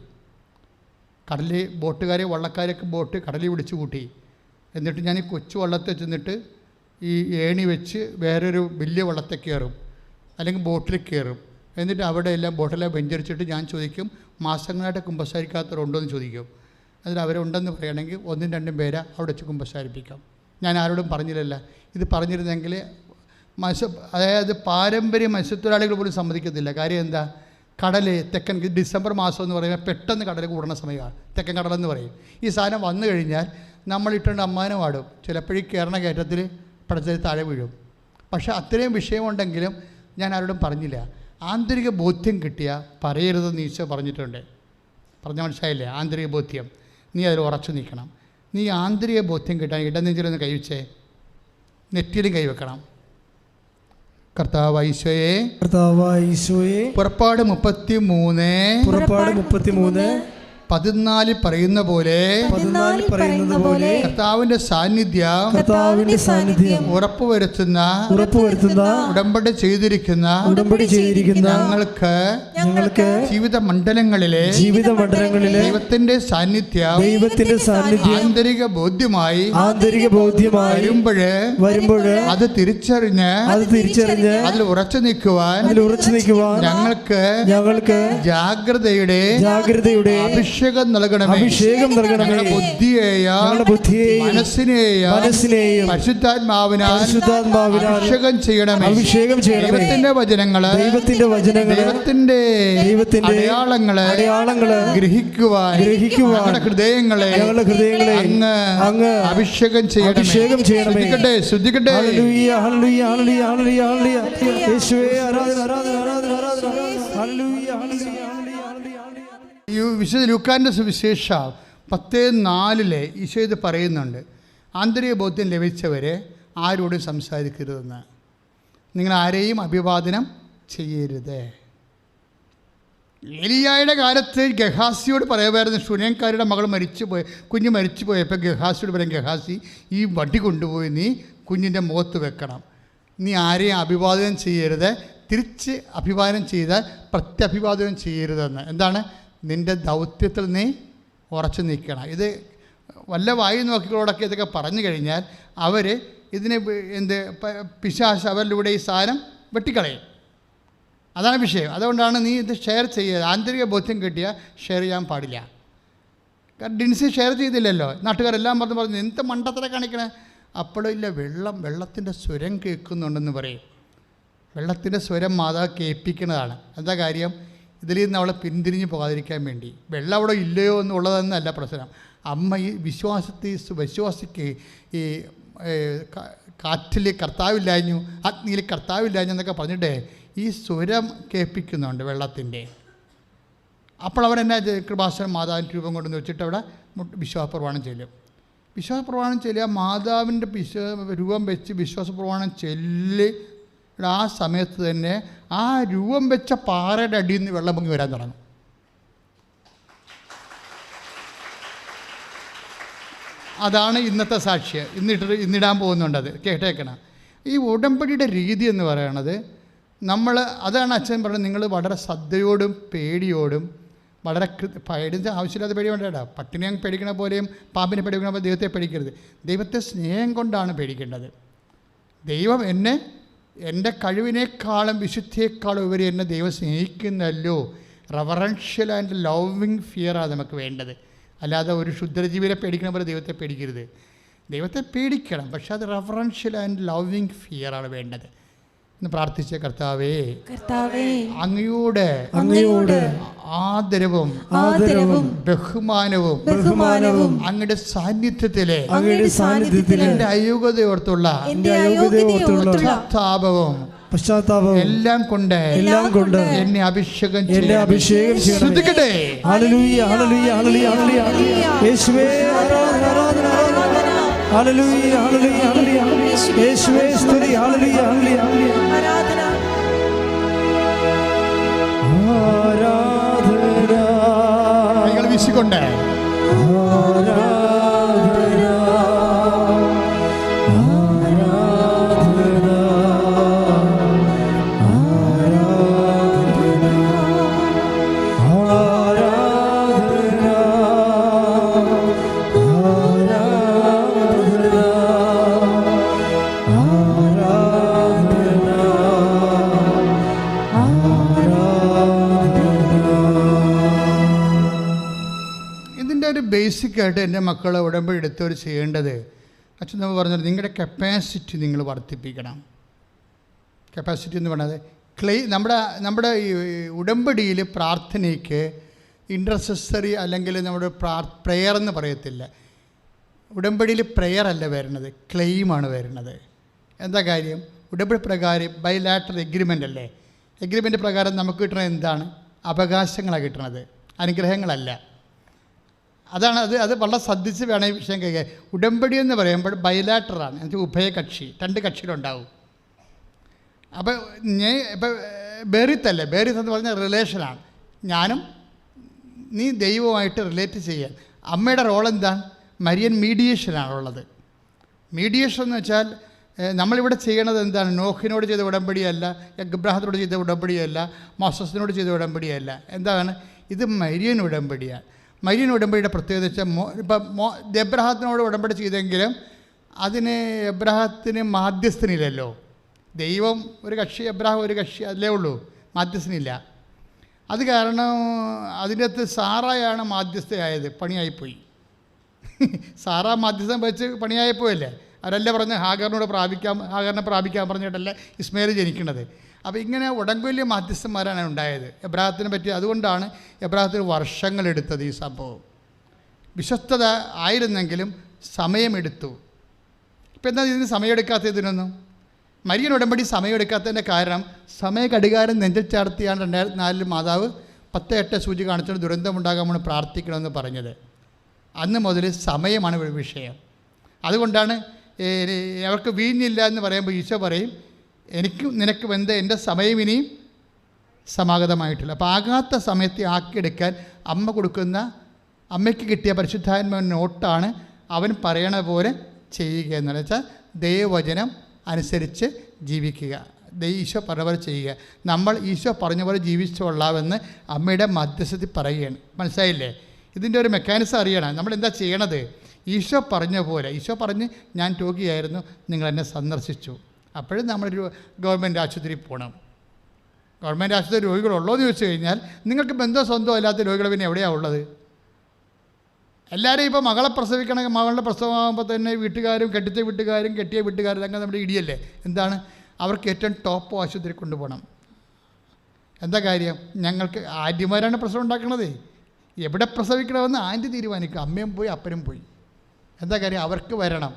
കടലിൽ ബോട്ടുകാരെ വള്ളക്കാരൊക്കെ ബോട്ട് കടലിൽ വിളിച്ചു കൂട്ടി. എന്നിട്ട് ഞാൻ ഈ കൊച്ചു വള്ളത്തിൽ ചെന്നിട്ട് ഈ ഏണി വെച്ച് വേറൊരു വലിയ വള്ളത്തിൽ കയറും, അല്ലെങ്കിൽ ബോട്ടിൽ കയറും. എന്നിട്ട് അവിടെ എല്ലാം ബോട്ടെല്ലാം വെഞ്ചരിച്ചിട്ട് ഞാൻ ചോദിക്കും, മാസങ്ങളായിട്ട് കുമ്പസാരിക്കാത്തവരുണ്ടോ എന്ന് ചോദിക്കും. അതിൽ അവരുണ്ടെന്ന് പറയുകയാണെങ്കിൽ 1-2 പേരെ അവിടെ വെച്ച് കുമ്പസാരിപ്പിക്കാം. ഞാൻ ആരോടും പറഞ്ഞില്ലല്ല. ഇത് പറഞ്ഞിരുന്നെങ്കിൽ അതായത് പാരമ്പര്യ മത്സ്യത്തൊഴിലാളികൾ പോലും സമ്മതിക്കത്തില്ല. കാര്യം എന്താ? കടൽ തെക്കൻ ഡിസംബർ മാസം എന്ന് പറയുമ്പോൾ പെട്ടെന്ന് കടൽ കൂടുന്ന സമയമാണ് തെക്കൻ കടലെന്ന് പറയും. ഈ സാധനം വന്നു കഴിഞ്ഞാൽ നമ്മളിട്ടുണ്ട് അമ്മാനം ആടും. ചിലപ്പോഴീ കയറണ കയറ്റത്തിൽ പടത്തിൽ താഴെ വീഴും. പക്ഷേ അത്രയും വിഷയമുണ്ടെങ്കിലും ഞാൻ ആരോടും പറഞ്ഞില്ല. ആന്തരിക ബോധ്യം കിട്ടിയാൽ പറയരുതെന്ന് ഈശോ പറഞ്ഞിട്ടുണ്ട്. പറഞ്ഞ മനസ്സിലായില്ലേ? ആന്തരിക ബോധ്യം, നീ അതിൽ ഉറച്ചു നിൽക്കണം. നീ ആന്തരിക ബോധ്യം കിട്ടാൻ ഇടനെഞ്ചിലൊന്ന് കൈവച്ചേ, നെറ്റിയിലും കൈവെക്കണം. കർത്താവായ ഈശോയെ, പുറപ്പാട് 33 14 പറയുന്ന പോലെ കർത്താവിന്റെ സാന്നിധ്യം ഉറപ്പുവരുത്തുന്ന ഉടമ്പടി ചെയ്തിരിക്കുന്ന ഞങ്ങൾക്ക് ജീവിത മണ്ഡലങ്ങളിലെ ദൈവത്തിന്റെ സാന്നിധ്യം ആന്തരിക ബോധ്യമായി വരുമ്പോഴ് അത് തിരിച്ചറിഞ്ഞ് അതിൽ ഉറച്ചു നിൽക്കുവാൻ ഞങ്ങൾക്ക് ജാഗ്രതയുടെ അഭിഷേകം നൽകണമേ. ബുദ്ധിയെയും മനസ്സിനെയും പരിശുദ്ധാത്മാവിനാൽ അഭിഷേകം ചെയ്യണമേ. ദൈവത്തിന്റെ വചനങ്ങള് ദൈവത്തിന്റെ അടയാളങ്ങള് ഗ്രഹിക്കുവാൻ ഞങ്ങളുടെ ഹൃദയങ്ങളെ അങ്ങ് അഭിഷേകം ചെയ്യണമേ. ശ്രദ്ധിക്കട്ടെ. ഈ വിശുദ്ധ ലൂക്കാന്റെ സുവിശേഷം 10:4 ഈശോ ഇത് പറയുന്നുണ്ട്. ആന്തരിക ബോധ്യം ലഭിച്ചവരെ ആരോടും സംസാരിക്കരുതെന്ന്. നിങ്ങൾ ആരെയും അഭിവാദനം ചെയ്യരുത്. ഏലിയായുടെ കാലത്ത് ഗഹാസിയോട് പറയുമായിരുന്നു, ശൂന്യക്കാരുടെ മകൾ കുഞ്ഞ് മരിച്ചു പോയപ്പോൾ ഗഹാസിയോട് പറയും, ഗഹാസി ഈ വടി കൊണ്ടുപോയി നീ കുഞ്ഞിൻ്റെ മുഖത്ത് വെക്കണം. നീ ആരെയും അഭിവാദനം ചെയ്യരുത്, തിരിച്ച് അഭിവാദനം ചെയ്താൽ പ്രത്യഭിവാദനം ചെയ്യരുതെന്ന്. എന്താണ്? നിൻ്റെ ദൗത്യത്തിൽ നീ ഉറച്ചു നിൽക്കണം. ഇത് വല്ല വായു നോക്കികളോടൊക്കെ ഇതൊക്കെ പറഞ്ഞു കഴിഞ്ഞാൽ അവർ ഇതിനെ പിശാച് അവരിലൂടെ ഈ സാധനം വെട്ടിക്കളയും. അതാണ് വിഷയം. അതുകൊണ്ടാണ് നീ ഇത് ഷെയർ ചെയ്യുക. ആന്തരിക ബോധ്യം കിട്ടിയാൽ ഷെയർ ചെയ്യാൻ പാടില്ല. കാരണം ഡിൻസി ഷെയർ ചെയ്തില്ലല്ലോ, നാട്ടുകാരെല്ലാം പറഞ്ഞു എന്ത് മണ്ടത്തര കാണിക്കണേ. അപ്പോഴില്ല, വെള്ളത്തിൻ്റെ സ്വരം കേൾക്കുന്നുണ്ടെന്ന് പറയും. വെള്ളത്തിൻ്റെ സ്വരം മാതാവ് കേൾപ്പിക്കുന്നതാണ്. എന്താ കാര്യം? ഇതിൽ നിന്ന് അവളെ പിന്തിരിഞ്ഞ് പോകാതിരിക്കാൻ വേണ്ടി. വെള്ളം അവിടെ ഇല്ലയോ എന്നുള്ളതെന്നല്ല പ്രശ്നം. അമ്മ ഈ വിശ്വാസിക്ക് ഈ കാറ്റിൽ കർത്താവില്ലാഞ്ഞു, അഗ്നിയിൽ കർത്താവില്ലാഞ്ഞു എന്നൊക്കെ പറഞ്ഞിട്ട് ഈ സ്വരം കേൾപ്പിക്കുന്നുണ്ട് വെള്ളത്തിൻ്റെ. അപ്പോൾ അവരെന്നാ കൃപാസനം മാതാവിൻ്റെ രൂപം കൊണ്ടുവന്ന് വെച്ചിട്ട് അവിടെ വിശ്വാസപ്രമാണം ചെല്ലും. വിശ്വാസപ്രമാണം ചെല്ലുക, മാതാവിൻ്റെ രൂപം വെച്ച് വിശ്വാസപ്രമാണം ചെല്ലി ആ സമയത്ത് തന്നെ ആ രൂപം വെച്ച പാറയുടെ അടിയിൽ നിന്ന് വെള്ളം പൊങ്ങി വരാൻ തുടങ്ങും. അതാണ് ഇന്നത്തെ സാക്ഷ്യം. ഇന്നിടാൻ പോകുന്നുണ്ട്. അത് കേട്ടേക്കണം. ഈ ഉടമ്പടിയുടെ രീതി എന്ന് പറയണത് അതാണ് അച്ഛൻ പറയുന്നത്, നിങ്ങൾ വളരെ ശ്രദ്ധയോടും പേടിയോടും വളരെ പേടിച്ച ആവശ്യമില്ലാത്ത പേടി വേണ്ട. പട്ടിണിയെ പേടിക്കണ പോലെയും പാമ്പിനെ പേടിക്കണ പോലെ ദൈവത്തെ പേടിക്കരുത്. ദൈവത്തെ സ്നേഹം കൊണ്ടാണ് പേടിക്കേണ്ടത്. ദൈവം എൻ്റെ കഴിവിനേക്കാളും വിശുദ്ധിയേക്കാളും ഉപരി എന്നെ ദൈവം സ്നേഹിക്കുന്നല്ലോ. റവറൻഷ്യൽ ആൻഡ് ലവിങ് ഫിയറാണ് നമുക്ക് വേണ്ടത്. അല്ലാതെ ഒരു ക്ഷുദ്രജീവിനെ പേടിക്കണ പോലെ ദൈവത്തെ പേടിക്കരുത്. ദൈവത്തെ പേടിക്കണം, പക്ഷെ അത് റവറൻഷ്യൽ ആൻഡ് ലവിങ് ഫിയറാണ് വേണ്ടത്. എന്ന് പ്രാർത്ഥിച്ച കർത്താവേ, അങ്ങയോട് ആദരവും ബഹുമാനവും അങ്ങയുടെ സാന്നിധ്യത്തിലെ എൻ്റെ അയോഗ്യതയോർത്തുള്ള പശ്ചാത്താപവും എല്ലാം കൊണ്ട് എന്നെ അഭിഷേകം ശ്രദ്ധിക്കട്ടെ. ഹല്ലേലൂയ, ഹല്ലേലൂയ, ഹല്ലേലൂയ, ഹല്ലേലൂയ. യേശുവേ ആരാധന, ആരാധന, ആരാധന. ഹല്ലേലൂയ, ഹല്ലേലൂയ, ഹല്ലേലൂയ. യേശുവേ സ്തുതി. ഹല്ലേലൂയ, ഹല്ലേലൂയ, ആരാധന, ആരാധന. കൈകൾ വീശിക്കൊണ്ട് ബേസിക്കായിട്ട് എൻ്റെ മക്കളെ ഉടമ്പടി എടുത്തവർ ചെയ്യേണ്ടത്, അച്ഛൻ നമ്മൾ പറഞ്ഞത് നിങ്ങളുടെ കപ്പാസിറ്റി നിങ്ങൾ വർദ്ധിപ്പിക്കണം. കപ്പാസിറ്റി എന്ന് പറയുന്നത് നമ്മുടെ ഈ ഉടമ്പടിയിൽ പ്രാർത്ഥനയ്ക്ക് ഇൻ്റർസെസറി അല്ലെങ്കിൽ നമ്മുടെ പ്രെയർ എന്ന് പറയത്തില്ല. ഉടമ്പടിയിൽ പ്രെയർ അല്ല വരുന്നത്, ക്ലെയിമാണ് വരുന്നത്. എന്താ കാര്യം? ഉടമ്പടി പ്രകാരം ബൈലാറ്ററൽ എഗ്രിമെൻ്റ് അല്ലേ? എഗ്രിമെൻ്റ് പ്രകാരം നമുക്ക് കിട്ടുന്നത് എന്താണ്? അവകാശങ്ങളാണ് കിട്ടുന്നത്, അനുഗ്രഹങ്ങളല്ല. അതാണ് അത് വളരെ ശ്രദ്ധിച്ച് വേണം ഈ വിഷയം കഴിക്കാൻ. ഉടമ്പടി എന്ന് പറയുമ്പോൾ ബൈലാറ്ററാണ്, എന്നുവെച്ചാൽ ഉഭയകക്ഷി, രണ്ട് കക്ഷിയിലുണ്ടാവും. അപ്പോൾ ഇപ്പോൾ ബേറിത്തല്ലേ, ബേറിത്ത് എന്ന് പറഞ്ഞാൽ റിലേഷനാണ്. ഞാനും നീ ദൈവവുമായിട്ട് റിലേറ്റ് ചെയ്യാൻ. അമ്മയുടെ റോൾ എന്താണ്? മരിയൻ മീഡിയേഷനാണുള്ളത്. മീഡിയേഷൻ എന്ന് വെച്ചാൽ നമ്മളിവിടെ ചെയ്യണത് എന്താണ്? നോഹിനോട് ചെയ്ത ഉടമ്പടിയല്ല, എബ്രാഹത്തിനോട് ചെയ്ത ഉടമ്പടിയല്ല, മോസസിനോട് ചെയ്ത ഉടമ്പടിയല്ല. എന്താണ് ഇത്? മരിയൻ ഉടമ്പടിയാണ്. മരിയൻ ഉടമ്പടിയുടെ പ്രത്യേകത വെച്ചാൽ ഇപ്പം എബ്രാഹത്തിനോട് ഉടമ്പടി ചെയ്തെങ്കിലും അതിന് എബ്രാഹത്തിന് മാധ്യസ്ഥനില്ലല്ലോ. ദൈവം ഒരു കക്ഷി, എബ്രാഹിം ഒരു കക്ഷി, അതിലേ ഉള്ളൂ, മാധ്യസ്ഥനില്ല. അത് കാരണം അതിൻ്റെ അകത്ത് സാറായാണ് മാധ്യസ്ഥയായത്. പണിയായിപ്പോയി. സാറാ മാധ്യസ്ഥം വെച്ച് പണിയായിപ്പോയല്ലേ? അവരല്ലേ പറഞ്ഞ് ഹാഗറിനെ പ്രാപിക്കാൻ പറഞ്ഞിട്ടല്ലേ ഇസ്മയിൽ ജനിക്കുന്നത്. അപ്പോൾ ഇങ്ങനെ ഉടങ്കൊല്ലിയ മാധ്യസ്ഥന്മാരാണ് ഉണ്ടായത് എബ്രാഹത്തിനെ പറ്റി. അതുകൊണ്ടാണ് എബ്രാഹത്തിന് വർഷങ്ങളെടുത്തത് ഈ സംഭവം. വിശ്വസ്തത ആയിരുന്നെങ്കിലും സമയമെടുത്തു. ഇപ്പം എന്താ ഇതിന് സമയമെടുക്കാത്തതിനൊന്നും? മരിയൻ ഉടമ്പടി സമയമെടുക്കാത്തതിൻ്റെ കാരണം സമയ ഘടികാരം നെഞ്ചിൽ ചേർത്തിയാണ് 2004 മാതാവ് 10:8 സൂചി കാണിച്ചുകൊണ്ട് ദുരന്തമുണ്ടാകാമെന്ന് പ്രാർത്ഥിക്കണമെന്ന് പറഞ്ഞത്. അന്ന് മുതൽ സമയമാണ് ഒരു വിഷയം. അതുകൊണ്ടാണ് അവർക്ക് വീഞ്ഞില്ല എന്ന് പറയുമ്പോൾ ഈശോ പറയും, എനിക്കും നിനക്ക് എൻ്റെ സമയം ഇനിയും സമാഗതമായിട്ടില്ല. അപ്പോൾ ആകാത്ത സമയത്തെ ആക്കിയെടുക്കാൻ അമ്മയ്ക്ക് കിട്ടിയ പരിശുദ്ധാത്മാവിൻ്റെ നോട്ടാണ് അവൻ പറയണ പോലെ ചെയ്യുക എന്ന് വെച്ചാൽ ദൈവവചനം അനുസരിച്ച് ജീവിക്കുക, ഈശോ പറഞ്ഞ പോലെ ചെയ്യുക. നമ്മൾ ഈശോ പറഞ്ഞ പോലെ ജീവിച്ചോളാമെന്ന് അമ്മയുടെ മധ്യസ്ഥത്തിൽ പറയുകയാണ്. മനസ്സിലായില്ലേ? ഇതിൻ്റെ ഒരു മെക്കാനിസം അറിയണം. നമ്മൾ എന്താ ചെയ്യണത്? ഈശോ പറഞ്ഞ പോലെ, ഈശോ പറഞ്ഞ് ഞാൻ രോഗിയായിരുന്നു, നിങ്ങളെന്നെ സന്ദർശിച്ചു. അപ്പോഴും നമ്മളൊരു ഗവൺമെൻറ് ആശുപത്രിയിൽ പോകണം. ഗവൺമെൻറ് ആശുപത്രി രോഗികളുള്ളോ എന്ന് ചോദിച്ചു കഴിഞ്ഞാൽ നിങ്ങൾക്ക് ബന്ധം സ്വന്തം അല്ലാത്ത രോഗികൾ പിന്നെ എവിടെയാണ് ഉള്ളത്? എല്ലാവരും ഇപ്പോൾ മകളെ പ്രസവിക്കണമെങ്കിൽ മകളുടെ പ്രസവമാകുമ്പോൾ തന്നെ വീട്ടുകാരും കെട്ടിച്ച വീട്ടുകാരും കെട്ടിയ വീട്ടുകാരും അങ്ങനെ നമ്മുടെ ഇടിയല്ലേ? എന്താണ്? അവർക്ക് ഏറ്റവും ടോപ്പ് ആശുപത്രി കൊണ്ടുപോകണം. എന്താ കാര്യം? ഞങ്ങൾക്ക് ആൻറ്റിമാരാണ് പ്രസവം ഉണ്ടാക്കണത്. എവിടെ പ്രസവിക്കണമെന്ന് ആൻറ്റി തീരുമാനിക്കും. അമ്മയും പോയി അപ്പനും പോയി. എന്താ കാര്യം? അവർക്ക് വരണം,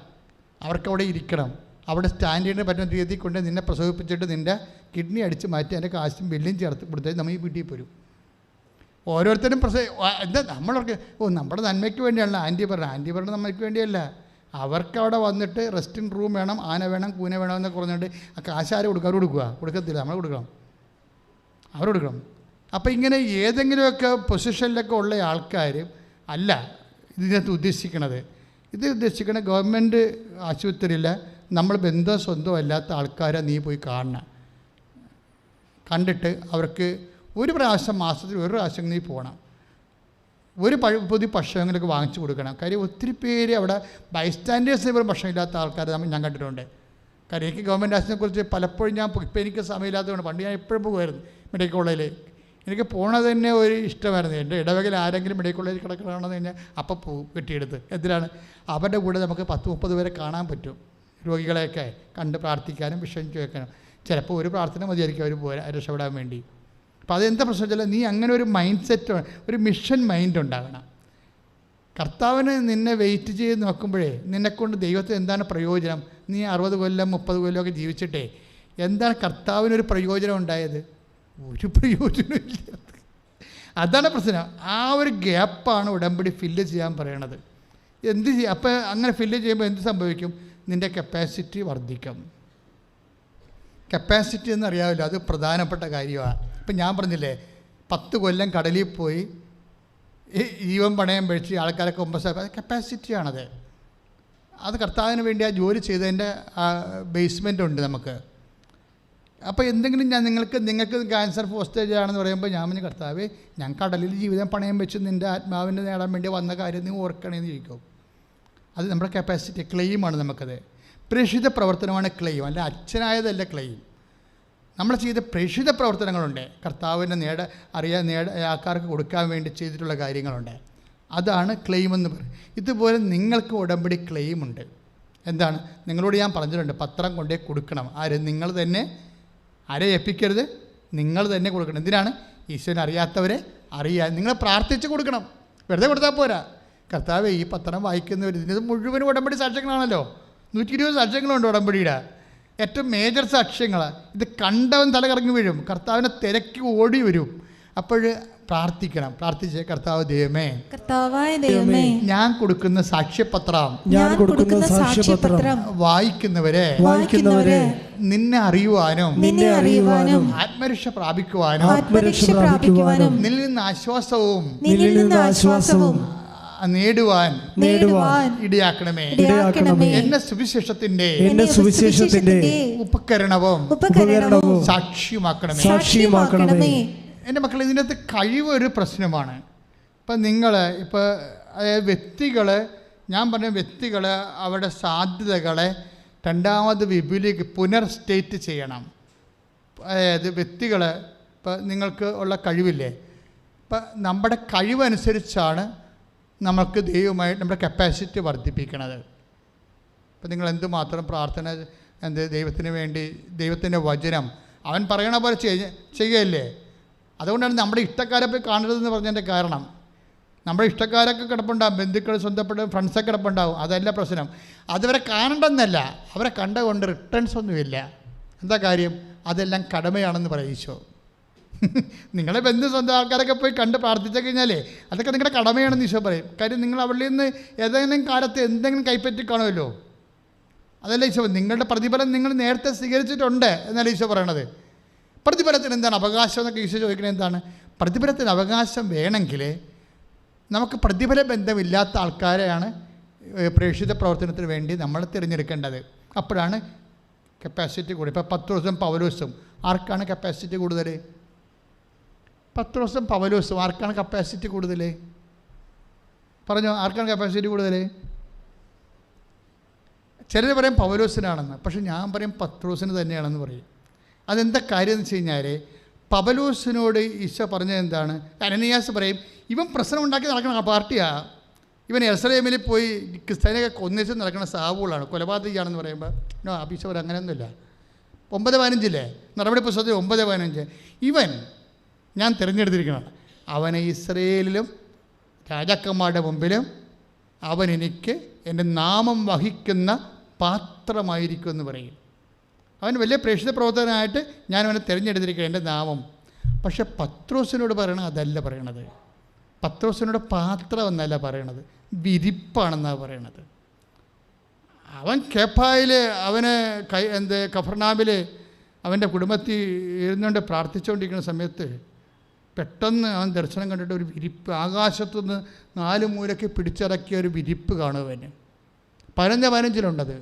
അവർക്കവിടെ ഇരിക്കണം, അവിടെ സ്റ്റാൻഡേർഡിന് പറ്റുന്ന രീതിയിൽ കൊണ്ട് നിന്നെ പ്രസവിപ്പിച്ചിട്ട് നിൻ്റെ കിഡ്നി അടിച്ച് മാറ്റി അതിൻ്റെ കാശും ബില്ലും ചേർത്ത് കൊടുത്താൽ നമ്മൾ ഈ വീട്ടിൽ പോരും. ഓരോരുത്തരും എന്താ നമ്മളവർക്ക് നമ്മുടെ നന്മയ്ക്ക് വേണ്ടിയാണല്ലോ ആൻറ്റി പറഞ്ഞത് നമ്മൾക്ക് വേണ്ടിയല്ല. അവർക്കവിടെ വന്നിട്ട് റെസ്റ്റിംഗ് റൂം വേണം, ആന വേണം, കൂന വേണം എന്നൊക്കെ പറഞ്ഞുകൊണ്ട് ആ കാശാര് കൊടുക്കുക? അവർ കൊടുക്കത്തില്ല, നമ്മൾ കൊടുക്കണം, അവർ കൊടുക്കണം. അപ്പോൾ ഇങ്ങനെ ഏതെങ്കിലുമൊക്കെ പൊസിഷനിലൊക്കെ ഉള്ള ആൾക്കാർ അല്ല ഇതിനകത്ത് ഉദ്ദേശിക്കണത്. ഇത് ഉദ്ദേശിക്കണ ഗവൺമെൻറ് ആശുപത്രിയിൽ നമ്മൾ ബന്ധം സ്വന്തം അല്ലാത്ത ആൾക്കാരെ നീ പോയി കാണണം. കണ്ടിട്ട് അവർക്ക് ഒരു പ്രാവശ്യം, മാസത്തിൽ ഒരു പ്രാവശ്യം നീ പോകണം. ഒരു പുതിയ ഭക്ഷണങ്ങളൊക്കെ വാങ്ങിച്ചു കൊടുക്കണം. കാര്യം ഒത്തിരി പേര് അവിടെ ബൈസ്റ്റാൻഡേഴ്സിന് പോലും ഭക്ഷണം ഇല്ലാത്ത ആൾക്കാർ ഞാൻ കണ്ടിട്ടുണ്ട്. കാര്യം എനിക്ക് ഗവൺമെൻറ് ആശുപത്രിയെക്കുറിച്ച് പലപ്പോഴും ഇപ്പോൾ എനിക്ക് സമയമില്ലാത്തതുകൊണ്ട് പണ്ട് ഞാൻ എപ്പോഴും പോകുമായിരുന്നു മെഡിക്കൽ കോളേജിൽ. എനിക്ക് പോണത് തന്നെ ഒരു ഇഷ്ടമായിരുന്നു. എൻ്റെ ഇടവകയിൽ ആരെങ്കിലും മെഡിക്കൽ കോളേജിൽ കിടക്കണമെന്ന് കഴിഞ്ഞാൽ അപ്പം പോകും കെട്ടിയെടുത്ത്. എന്തിനാണ്? അവരുടെ കൂടെ നമുക്ക് 10-30 പേരെ കാണാൻ പറ്റും. രോഗികളെയൊക്കെ കണ്ട് പ്രാർത്ഥിക്കാനും വിഷയം കേൾക്കാനും. ചിലപ്പോൾ ഒരു പ്രാർത്ഥന മതിയായിരിക്കും അവർ പോരാ രക്ഷപ്പെടാൻ വേണ്ടി. അപ്പോൾ അതെന്താ പ്രശ്നം വെച്ചാൽ നീ അങ്ങനെ ഒരു മൈൻഡ് സെറ്റ്, ഒരു മിഷൻ മൈൻഡ് ഉണ്ടാകണം. കർത്താവിന് നിന്നെ വെയിറ്റ് ചെയ്ത് നോക്കുമ്പോഴേ നിന്നെക്കൊണ്ട് ദൈവത്തിന് എന്താണ് പ്രയോജനം? നീ 60 കൊല്ലം 30 കൊല്ലമൊക്കെ ജീവിച്ചിട്ടേ എന്താണ് കർത്താവിനൊരു പ്രയോജനം ഉണ്ടായത്? ഒരു പ്രയോജനമില്ല. അതാണ് പ്രശ്നം. ആ ഒരു ഗ്യാപ്പാണ് ഉടമ്പടി ഫില്ല് ചെയ്യാൻ പറയണത്. എന്ത് ചെയ്യും? അപ്പോൾ അങ്ങനെ ഫില്ല് ചെയ്യുമ്പോൾ എന്ത് സംഭവിക്കും? നിൻ്റെ കപ്പാസിറ്റി വർദ്ധിക്കും. കപ്പാസിറ്റി എന്നറിയാമല്ലോ, അത് പ്രധാനപ്പെട്ട കാര്യമാണ്. ഇപ്പം ഞാൻ പറഞ്ഞില്ലേ 10 കൊല്ലം കടലിൽ പോയി ജീവൻ പണയം കഴിച്ച് ആൾക്കാരൊക്കെ 9 അത് കപ്പാസിറ്റിയാണത്. അത് കർത്താവിന് വേണ്ടി ആ ജോലി ചെയ്തതിൻ്റെ ബേസ്മെൻ്റ് ഉണ്ട് നമുക്ക്. അപ്പോൾ എന്തെങ്കിലും നിങ്ങൾക്ക് ക്യാൻസർ പോസ്റ്റേജ് ആണെന്ന് പറയുമ്പോൾ ഞാൻ പറഞ്ഞു, കർത്താവേ ഞാൻ കടലിൽ ജീവിതം പണയം വെച്ച് നിൻ്റെ ആത്മാവിനെ നേടാൻ വേണ്ടി വന്ന കാര്യം നീ ഓർക്കണേന്ന് ചോദിക്കും. അത് നമ്മുടെ കപ്പാസിറ്റി, ക്ലെയിമാണ് നമുക്കത്. പ്രേക്ഷിത പ്രവർത്തനമാണ് ക്ലെയിം, അല്ല അച്ഛനായതല്ല ക്ലെയിം. നമ്മൾ ചെയ്ത പ്രേക്ഷിത പ്രവർത്തനങ്ങളുണ്ട്, കർത്താവിനെ ആൾക്കാർക്ക് കൊടുക്കാൻ വേണ്ടി ചെയ്തിട്ടുള്ള കാര്യങ്ങളുണ്ട്. അതാണ് ക്ലെയിം എന്ന് പറയും. ഇതുപോലെ നിങ്ങൾക്ക് ഉടമ്പടി ക്ലെയിമുണ്ട്. എന്താണ്? നിങ്ങളോട് ഞാൻ പറഞ്ഞിട്ടുണ്ട്, പത്രം കൊണ്ടേ കൊടുക്കണം. നിങ്ങൾ തന്നെ ആരെ ഏൽപ്പിക്കരുത്, നിങ്ങൾ തന്നെ കൊടുക്കണം. എന്തിനാണ്? ഈശോനെ അറിയാത്തവരെ അറിയാൻ നിങ്ങൾ പ്രാർത്ഥിച്ച് കൊടുക്കണം. വെറുതെ കൊടുത്താൽ പോരാ. കർത്താവ് ഈ പത്രം വായിക്കുന്നവർ ഇതിൻ്റെ മുഴുവൻ ഉടമ്പടി സാക്ഷ്യങ്ങളാണല്ലോ. 120 സാക്ഷ്യങ്ങളുണ്ട് ഉടമ്പടിയുടെ. ഏറ്റവും മേജർ സാക്ഷ്യങ്ങൾ. ഇത് കണ്ടവൻ തലകറങ്ങി വീഴും, കർത്താവിനെ തിരക്കി ഓടി വരും. അപ്പോൾ പ്രാർത്ഥിക്കണം. പ്രാർത്ഥിച്ചേ, കർത്താവ് ദൈവമേ, കർത്താവായ ദൈവമേ, ഞാൻ കൊടുക്കുന്ന സാക്ഷ്യപത്രം വായിക്കുന്നവരെ നിന്നെ അറിയുവാനും ആത്മരക്ഷ പ്രാപിക്കുവാനും നിന്നിൽ നിന്ന് ആശ്വാസവും നേടുവാൻ ഇടയാക്കണമേ. എന്നെ സുവിശേഷത്തിന്റെ ഉപകരണവും സാക്ഷിയുമാക്കണമേ. എൻ്റെ മക്കൾ, ഇതിനകത്ത് കഴിവ് ഒരു പ്രശ്നമാണ്. ഇപ്പം നിങ്ങൾ വ്യക്തികൾ, ഞാൻ പറഞ്ഞ വ്യക്തികൾ അവരുടെ സാധ്യതകളെ രണ്ടാമത് പുനർസ്റ്റേറ്റ് ചെയ്യണം. അതായത് വ്യക്തികൾ, ഇപ്പം നിങ്ങൾക്ക് ഉള്ള കഴിവില്ലേ, ഇപ്പം നമ്മുടെ കഴിവനുസരിച്ചാണ് നമുക്ക് ദൈവമായിട്ട് നമ്മുടെ കപ്പാസിറ്റി വർദ്ധിപ്പിക്കണത്. ഇപ്പം നിങ്ങൾ എന്തുമാത്രം പ്രാർത്ഥന ദൈവത്തിന് വേണ്ടി, ദൈവത്തിൻ്റെ വചനം അവൻ പറയണ പോലെ ചെയ്യുകയല്ലേ. അതുകൊണ്ടാണ് നമ്മുടെ ഇഷ്ടക്കാരെ പോയി കാണരുതെന്ന് പറഞ്ഞതിൻ്റെ കാരണം. നമ്മുടെ ഇഷ്ടക്കാരൊക്കെ കിടപ്പുണ്ടാകും, ബന്ധുക്കൾ, സ്വന്തപ്പെട്ട ഫ്രണ്ട്സൊക്കെ കിടപ്പുണ്ടാകും, അതല്ല പ്രശ്നം. അതുവരെ കാണണ്ടെന്നല്ല, അവരെ കണ്ടുകൊണ്ട് റിട്ടേൺസ് ഒന്നുമില്ല. എന്താ കാര്യം? അതെല്ലാം കടമയാണെന്ന് പറയും ഈശോ. നിങ്ങളെ ബന്ധു സ്വന്തം ആൾക്കാരൊക്കെ പോയി കണ്ട് പ്രാർത്ഥിച്ചു കഴിഞ്ഞാലേ അതൊക്കെ നിങ്ങളുടെ കടമയാണെന്ന് ഈശോ പറയും. കാര്യം നിങ്ങൾ അവളിൽ നിന്ന് ഏതെങ്കിലും കാലത്ത് എന്തെങ്കിലും കൈപ്പറ്റി കാണുമല്ലോ. അതല്ല ഈശോ, നിങ്ങളുടെ പ്രതിഫലം നിങ്ങൾ നേരത്തെ സ്വീകരിച്ചിട്ടുണ്ട് എന്നല്ല ഈശോ പറയണത്. പ്രതിഫലത്തിന് എന്താണ് അവകാശം എന്നൊക്കെ ഈശോ ചോദിക്കുന്നത് എന്താണ്? പ്രതിഫലത്തിന് അവകാശം വേണമെങ്കിൽ നമുക്ക് പ്രതിഫല ബന്ധമില്ലാത്ത ആൾക്കാരെയാണ് പ്രേക്ഷിത പ്രവർത്തനത്തിന് വേണ്ടി നമ്മൾ തിരഞ്ഞെടുക്കേണ്ടത്. അപ്പോഴാണ് കപ്പാസിറ്റി കൂടുതൽ. ഇപ്പോൾ പത്രോസും പൗലോസും ആർക്കാണ് കപ്പാസിറ്റി കൂടുതൽ? പത്രോസും പൗലോസും ആർക്കാണ് കപ്പാസിറ്റി കൂടുതൽ? പറഞ്ഞോ, ആർക്കാണ് കപ്പാസിറ്റി കൂടുതൽ? ചിലർ പറയും പൗലോസിനാണെന്ന്, പക്ഷെ ഞാൻ പറയും പത്രോസിന് തന്നെയാണെന്ന് പറയും. അതെന്താ കാര്യം എന്ന് വെച്ച് കഴിഞ്ഞാൽ, പൗലോസിനോട് ഈശോ പറഞ്ഞത് എന്താണ്? അനനിയാസ് പറയും, ഇവൻ പ്രശ്നം ഉണ്ടാക്കി നടക്കുന്ന പാർട്ടിയാണ്, ഇവൻ യെരുശലേമിൽ പോയി ക്രിസ്ത്യാനിയൊക്കെ കൊന്നിച്ച് നടക്കുന്ന സാവുകളാണ്, കൊലപാതകയാണെന്ന് പറയുമ്പോൾ ഈശോ പറയും അങ്ങനെയൊന്നുമില്ല. 9:15 നടപടി പുസ്തകത്തിൽ 9:15 ഇവൻ ഞാൻ തിരഞ്ഞെടുത്തിരിക്കണം, അവനെ ഇസ്രയേലിലും രാജാക്കന്മാരുടെ മുമ്പിലും അവൻ എനിക്ക് എൻ്റെ നാമം വഹിക്കുന്ന പാത്രമായിരിക്കും എന്ന് പറയും. അവൻ വലിയ പ്രേക്ഷിത പ്രവർത്തകനായിട്ട് ഞാൻ അവനെ തിരഞ്ഞെടുത്തിരിക്കുക, എൻ്റെ നാമം. പക്ഷെ പത്രോസിനോട് പറയണത് അതല്ല പറയണത്. പത്രോസിനോട് പാത്രം എന്നല്ല പറയണത്, വിരിപ്പാണെന്നാണ് പറയണത്. അവൻ കേപ്പായിൽ അവന് കഫർനാമിൽ അവൻ്റെ കുടുംബത്തിൽ ഇരുന്നുകൊണ്ട് പ്രാർത്ഥിച്ചുകൊണ്ടിരിക്കുന്ന സമയത്ത് പെട്ടെന്ന് അവൻ ദർശനം കണ്ടിട്ട് ഒരു വിരിപ്പ്, ആകാശത്തുനിന്ന് 4 മൂലയ്ക്ക് പിടിച്ചിറക്കിയ ഒരു വിരിപ്പ് കാണുവന്. 15:15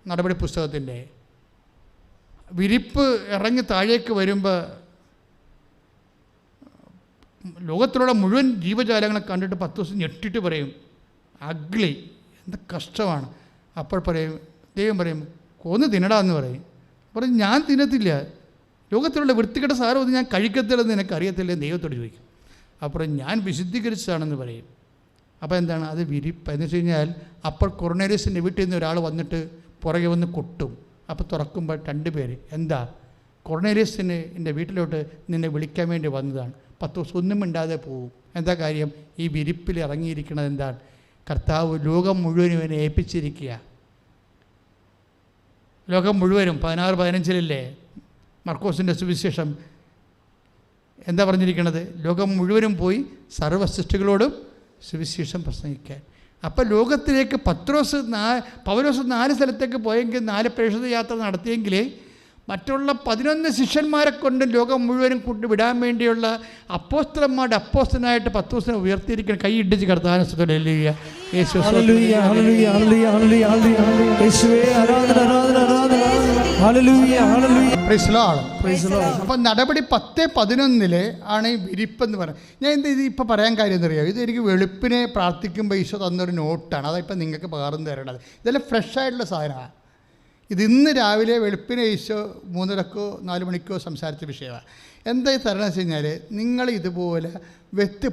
നടപടി പുസ്തകത്തിൻ്റെ വിരിപ്പ് ഇറങ്ങി താഴേക്ക് വരുമ്പോൾ ലോകത്തിലുള്ള മുഴുവൻ ജീവജാലങ്ങളെ കണ്ടിട്ട് 10 ദിവസം ഞെട്ടിട്ട് പറയും, അഗ്ലി, എന്ത് കഷ്ടമാണ്. അപ്പോൾ പറയും, ദൈവം പറയും, കൊന്ന് തിന്നടാന്ന് പറയും. പറയും, ഞാൻ തിന്നത്തില്ല, ലോകത്തിലുള്ള വൃത്തികെട്ട സാരമൊന്നും ഞാൻ കഴിക്കത്തില്ലെന്ന് നിനക്കറിയത്തില്ല, ദൈവത്തോട് ചോദിക്കും. അപ്പോൾ ഞാൻ വിശുദ്ധീകരിച്ചതാണെന്ന് പറയും. അപ്പോൾ എന്താണ് അത്? വിരിപ്പ്. എന്ന് വെച്ച് കഴിഞ്ഞാൽ അപ്പോൾ കൊർണേലിയസിൻ്റെ വീട്ടിൽ നിന്ന് ഒരാൾ വന്നിട്ട് പുറകെ വന്ന് കൊട്ടും. അപ്പോൾ തുറക്കുമ്പോൾ 2 പേര്, എന്താ? കൊർണേലിയസിന് എൻ്റെ വീട്ടിലോട്ട് നിന്നെ വിളിക്കാൻ വേണ്ടി വന്നതാണ്. 10 ദിവസം ഒന്നും മിണ്ടാതെ പോവും. എന്താ കാര്യം? ഈ വിരിപ്പിൽ ഇറങ്ങിയിരിക്കുന്നത് എന്താണ്? കർത്താവ് ലോകം മുഴുവനും ഇവനെ ഏൽപ്പിച്ചിരിക്കുക. ലോകം മുഴുവനും 16:15 മർക്കോസിൻ്റെ സുവിശേഷം എന്താ പറഞ്ഞിരിക്കുന്നത്? ലോകം മുഴുവനും പോയി സർവ്വസൃഷ്ടികളോടും സുവിശേഷം പ്രസംഗിക്കാൻ. അപ്പോൾ ലോകത്തിലേക്ക് പൗലോസ് 4 സ്ഥലത്തേക്ക് പോയെങ്കിൽ 4 പ്രേക്ഷിത യാത്ര നടത്തിയെങ്കിൽ മറ്റുള്ള 11 ശിഷ്യന്മാരെ കൊണ്ട് ലോകം മുഴുവനും കൊണ്ട് വിടാൻ വേണ്ടിയുള്ള അപ്പോസ്തലന്മാരുടെ അപ്പോസ്തലനായിട്ട് 10 ദിവസം ഉയർത്തിയിരിക്കണം. കൈ ഇടിച്ച് കർത്താവിനെ സ്തുതിക്കുക. അപ്പം നടപടി 10:11 ആണ് ഈ വിരിപ്പെന്ന് പറയുന്നത്. ഞാൻ ഇത് ഇപ്പോൾ പറയാൻ കാര്യം എന്നറിയാം, ഇത് എനിക്ക് വെളുപ്പിനെ പ്രാർത്ഥിക്കുമ്പോൾ ഈശോ തന്നൊരു നോട്ടാണ്, അതിപ്പോൾ നിങ്ങൾക്ക് പകർന്നു തരേണ്ടത്. ഇതെല്ലാം ഫ്രഷ് ആയിട്ടുള്ള സാധനമാണ്. ഇത് ഇന്ന് രാവിലെ വെളുപ്പിനെ ഈശോ 3:30 4 മണിക്കോ സംസാരിച്ച വിഷയമാണ്. എന്തായി തരണം വെച്ച് കഴിഞ്ഞാൽ, നിങ്ങൾ ഇതുപോലെ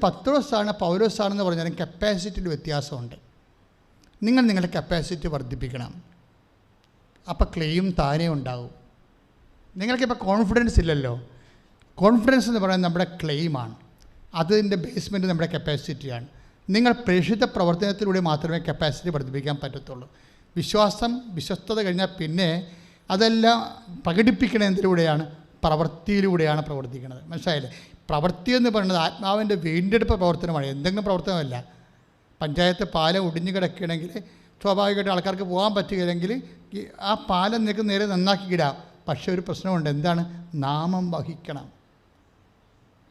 പത്രോസാണ് പൗലോസാണെന്ന് പറഞ്ഞാലും കപ്പാസിറ്റിയിൽ വ്യത്യാസമുണ്ട്. നിങ്ങൾ നിങ്ങളുടെ കപ്പാസിറ്റി വർദ്ധിപ്പിക്കണം. അപ്പോൾ ക്ലെയിം താനേ ഉണ്ടാവും. നിങ്ങൾക്കിപ്പോൾ കോൺഫിഡൻസ് ഇല്ലല്ലോ. കോൺഫിഡൻസ് എന്ന് പറയുന്നത് നമ്മുടെ ക്ലെയിമാണ്. അതിൻ്റെ ബേസ്മെൻറ്റ് നമ്മുടെ കപ്പാസിറ്റിയാണ്. നിങ്ങൾ പ്രേക്ഷിത പ്രവർത്തനത്തിലൂടെ മാത്രമേ കപ്പാസിറ്റി വർദ്ധിപ്പിക്കാൻ പറ്റത്തുള്ളൂ. വിശ്വാസം, വിശ്വസ്തത കഴിഞ്ഞാൽ പിന്നെ അതെല്ലാം പ്രകടിപ്പിക്കണ എന്തിലൂടെയാണ്? പ്രവൃത്തിയിലൂടെയാണ് പ്രവർത്തിക്കുന്നത്. മനസ്സിലായില്ലേ? പ്രവൃത്തി എന്ന് പറയുന്നത് ആത്മാവിൻ്റെ വീണ്ടെടുപ്പ് പ്രവർത്തനമാണ്, എന്തെങ്കിലും പ്രവർത്തനമല്ല. പഞ്ചായത്ത് പാലം ഒടിഞ്ഞു കിടക്കുകയാണെങ്കിൽ സ്വാഭാവികമായിട്ട് ആൾക്കാർക്ക് പോകാൻ പറ്റുകയില്ലെങ്കിൽ ആ പാലം നിനക്ക് നേരെ നന്നാക്കിയിടാം. പക്ഷേ ഒരു പ്രശ്നമുണ്ട്, എന്താണ്? നാമം വഹിക്കണം.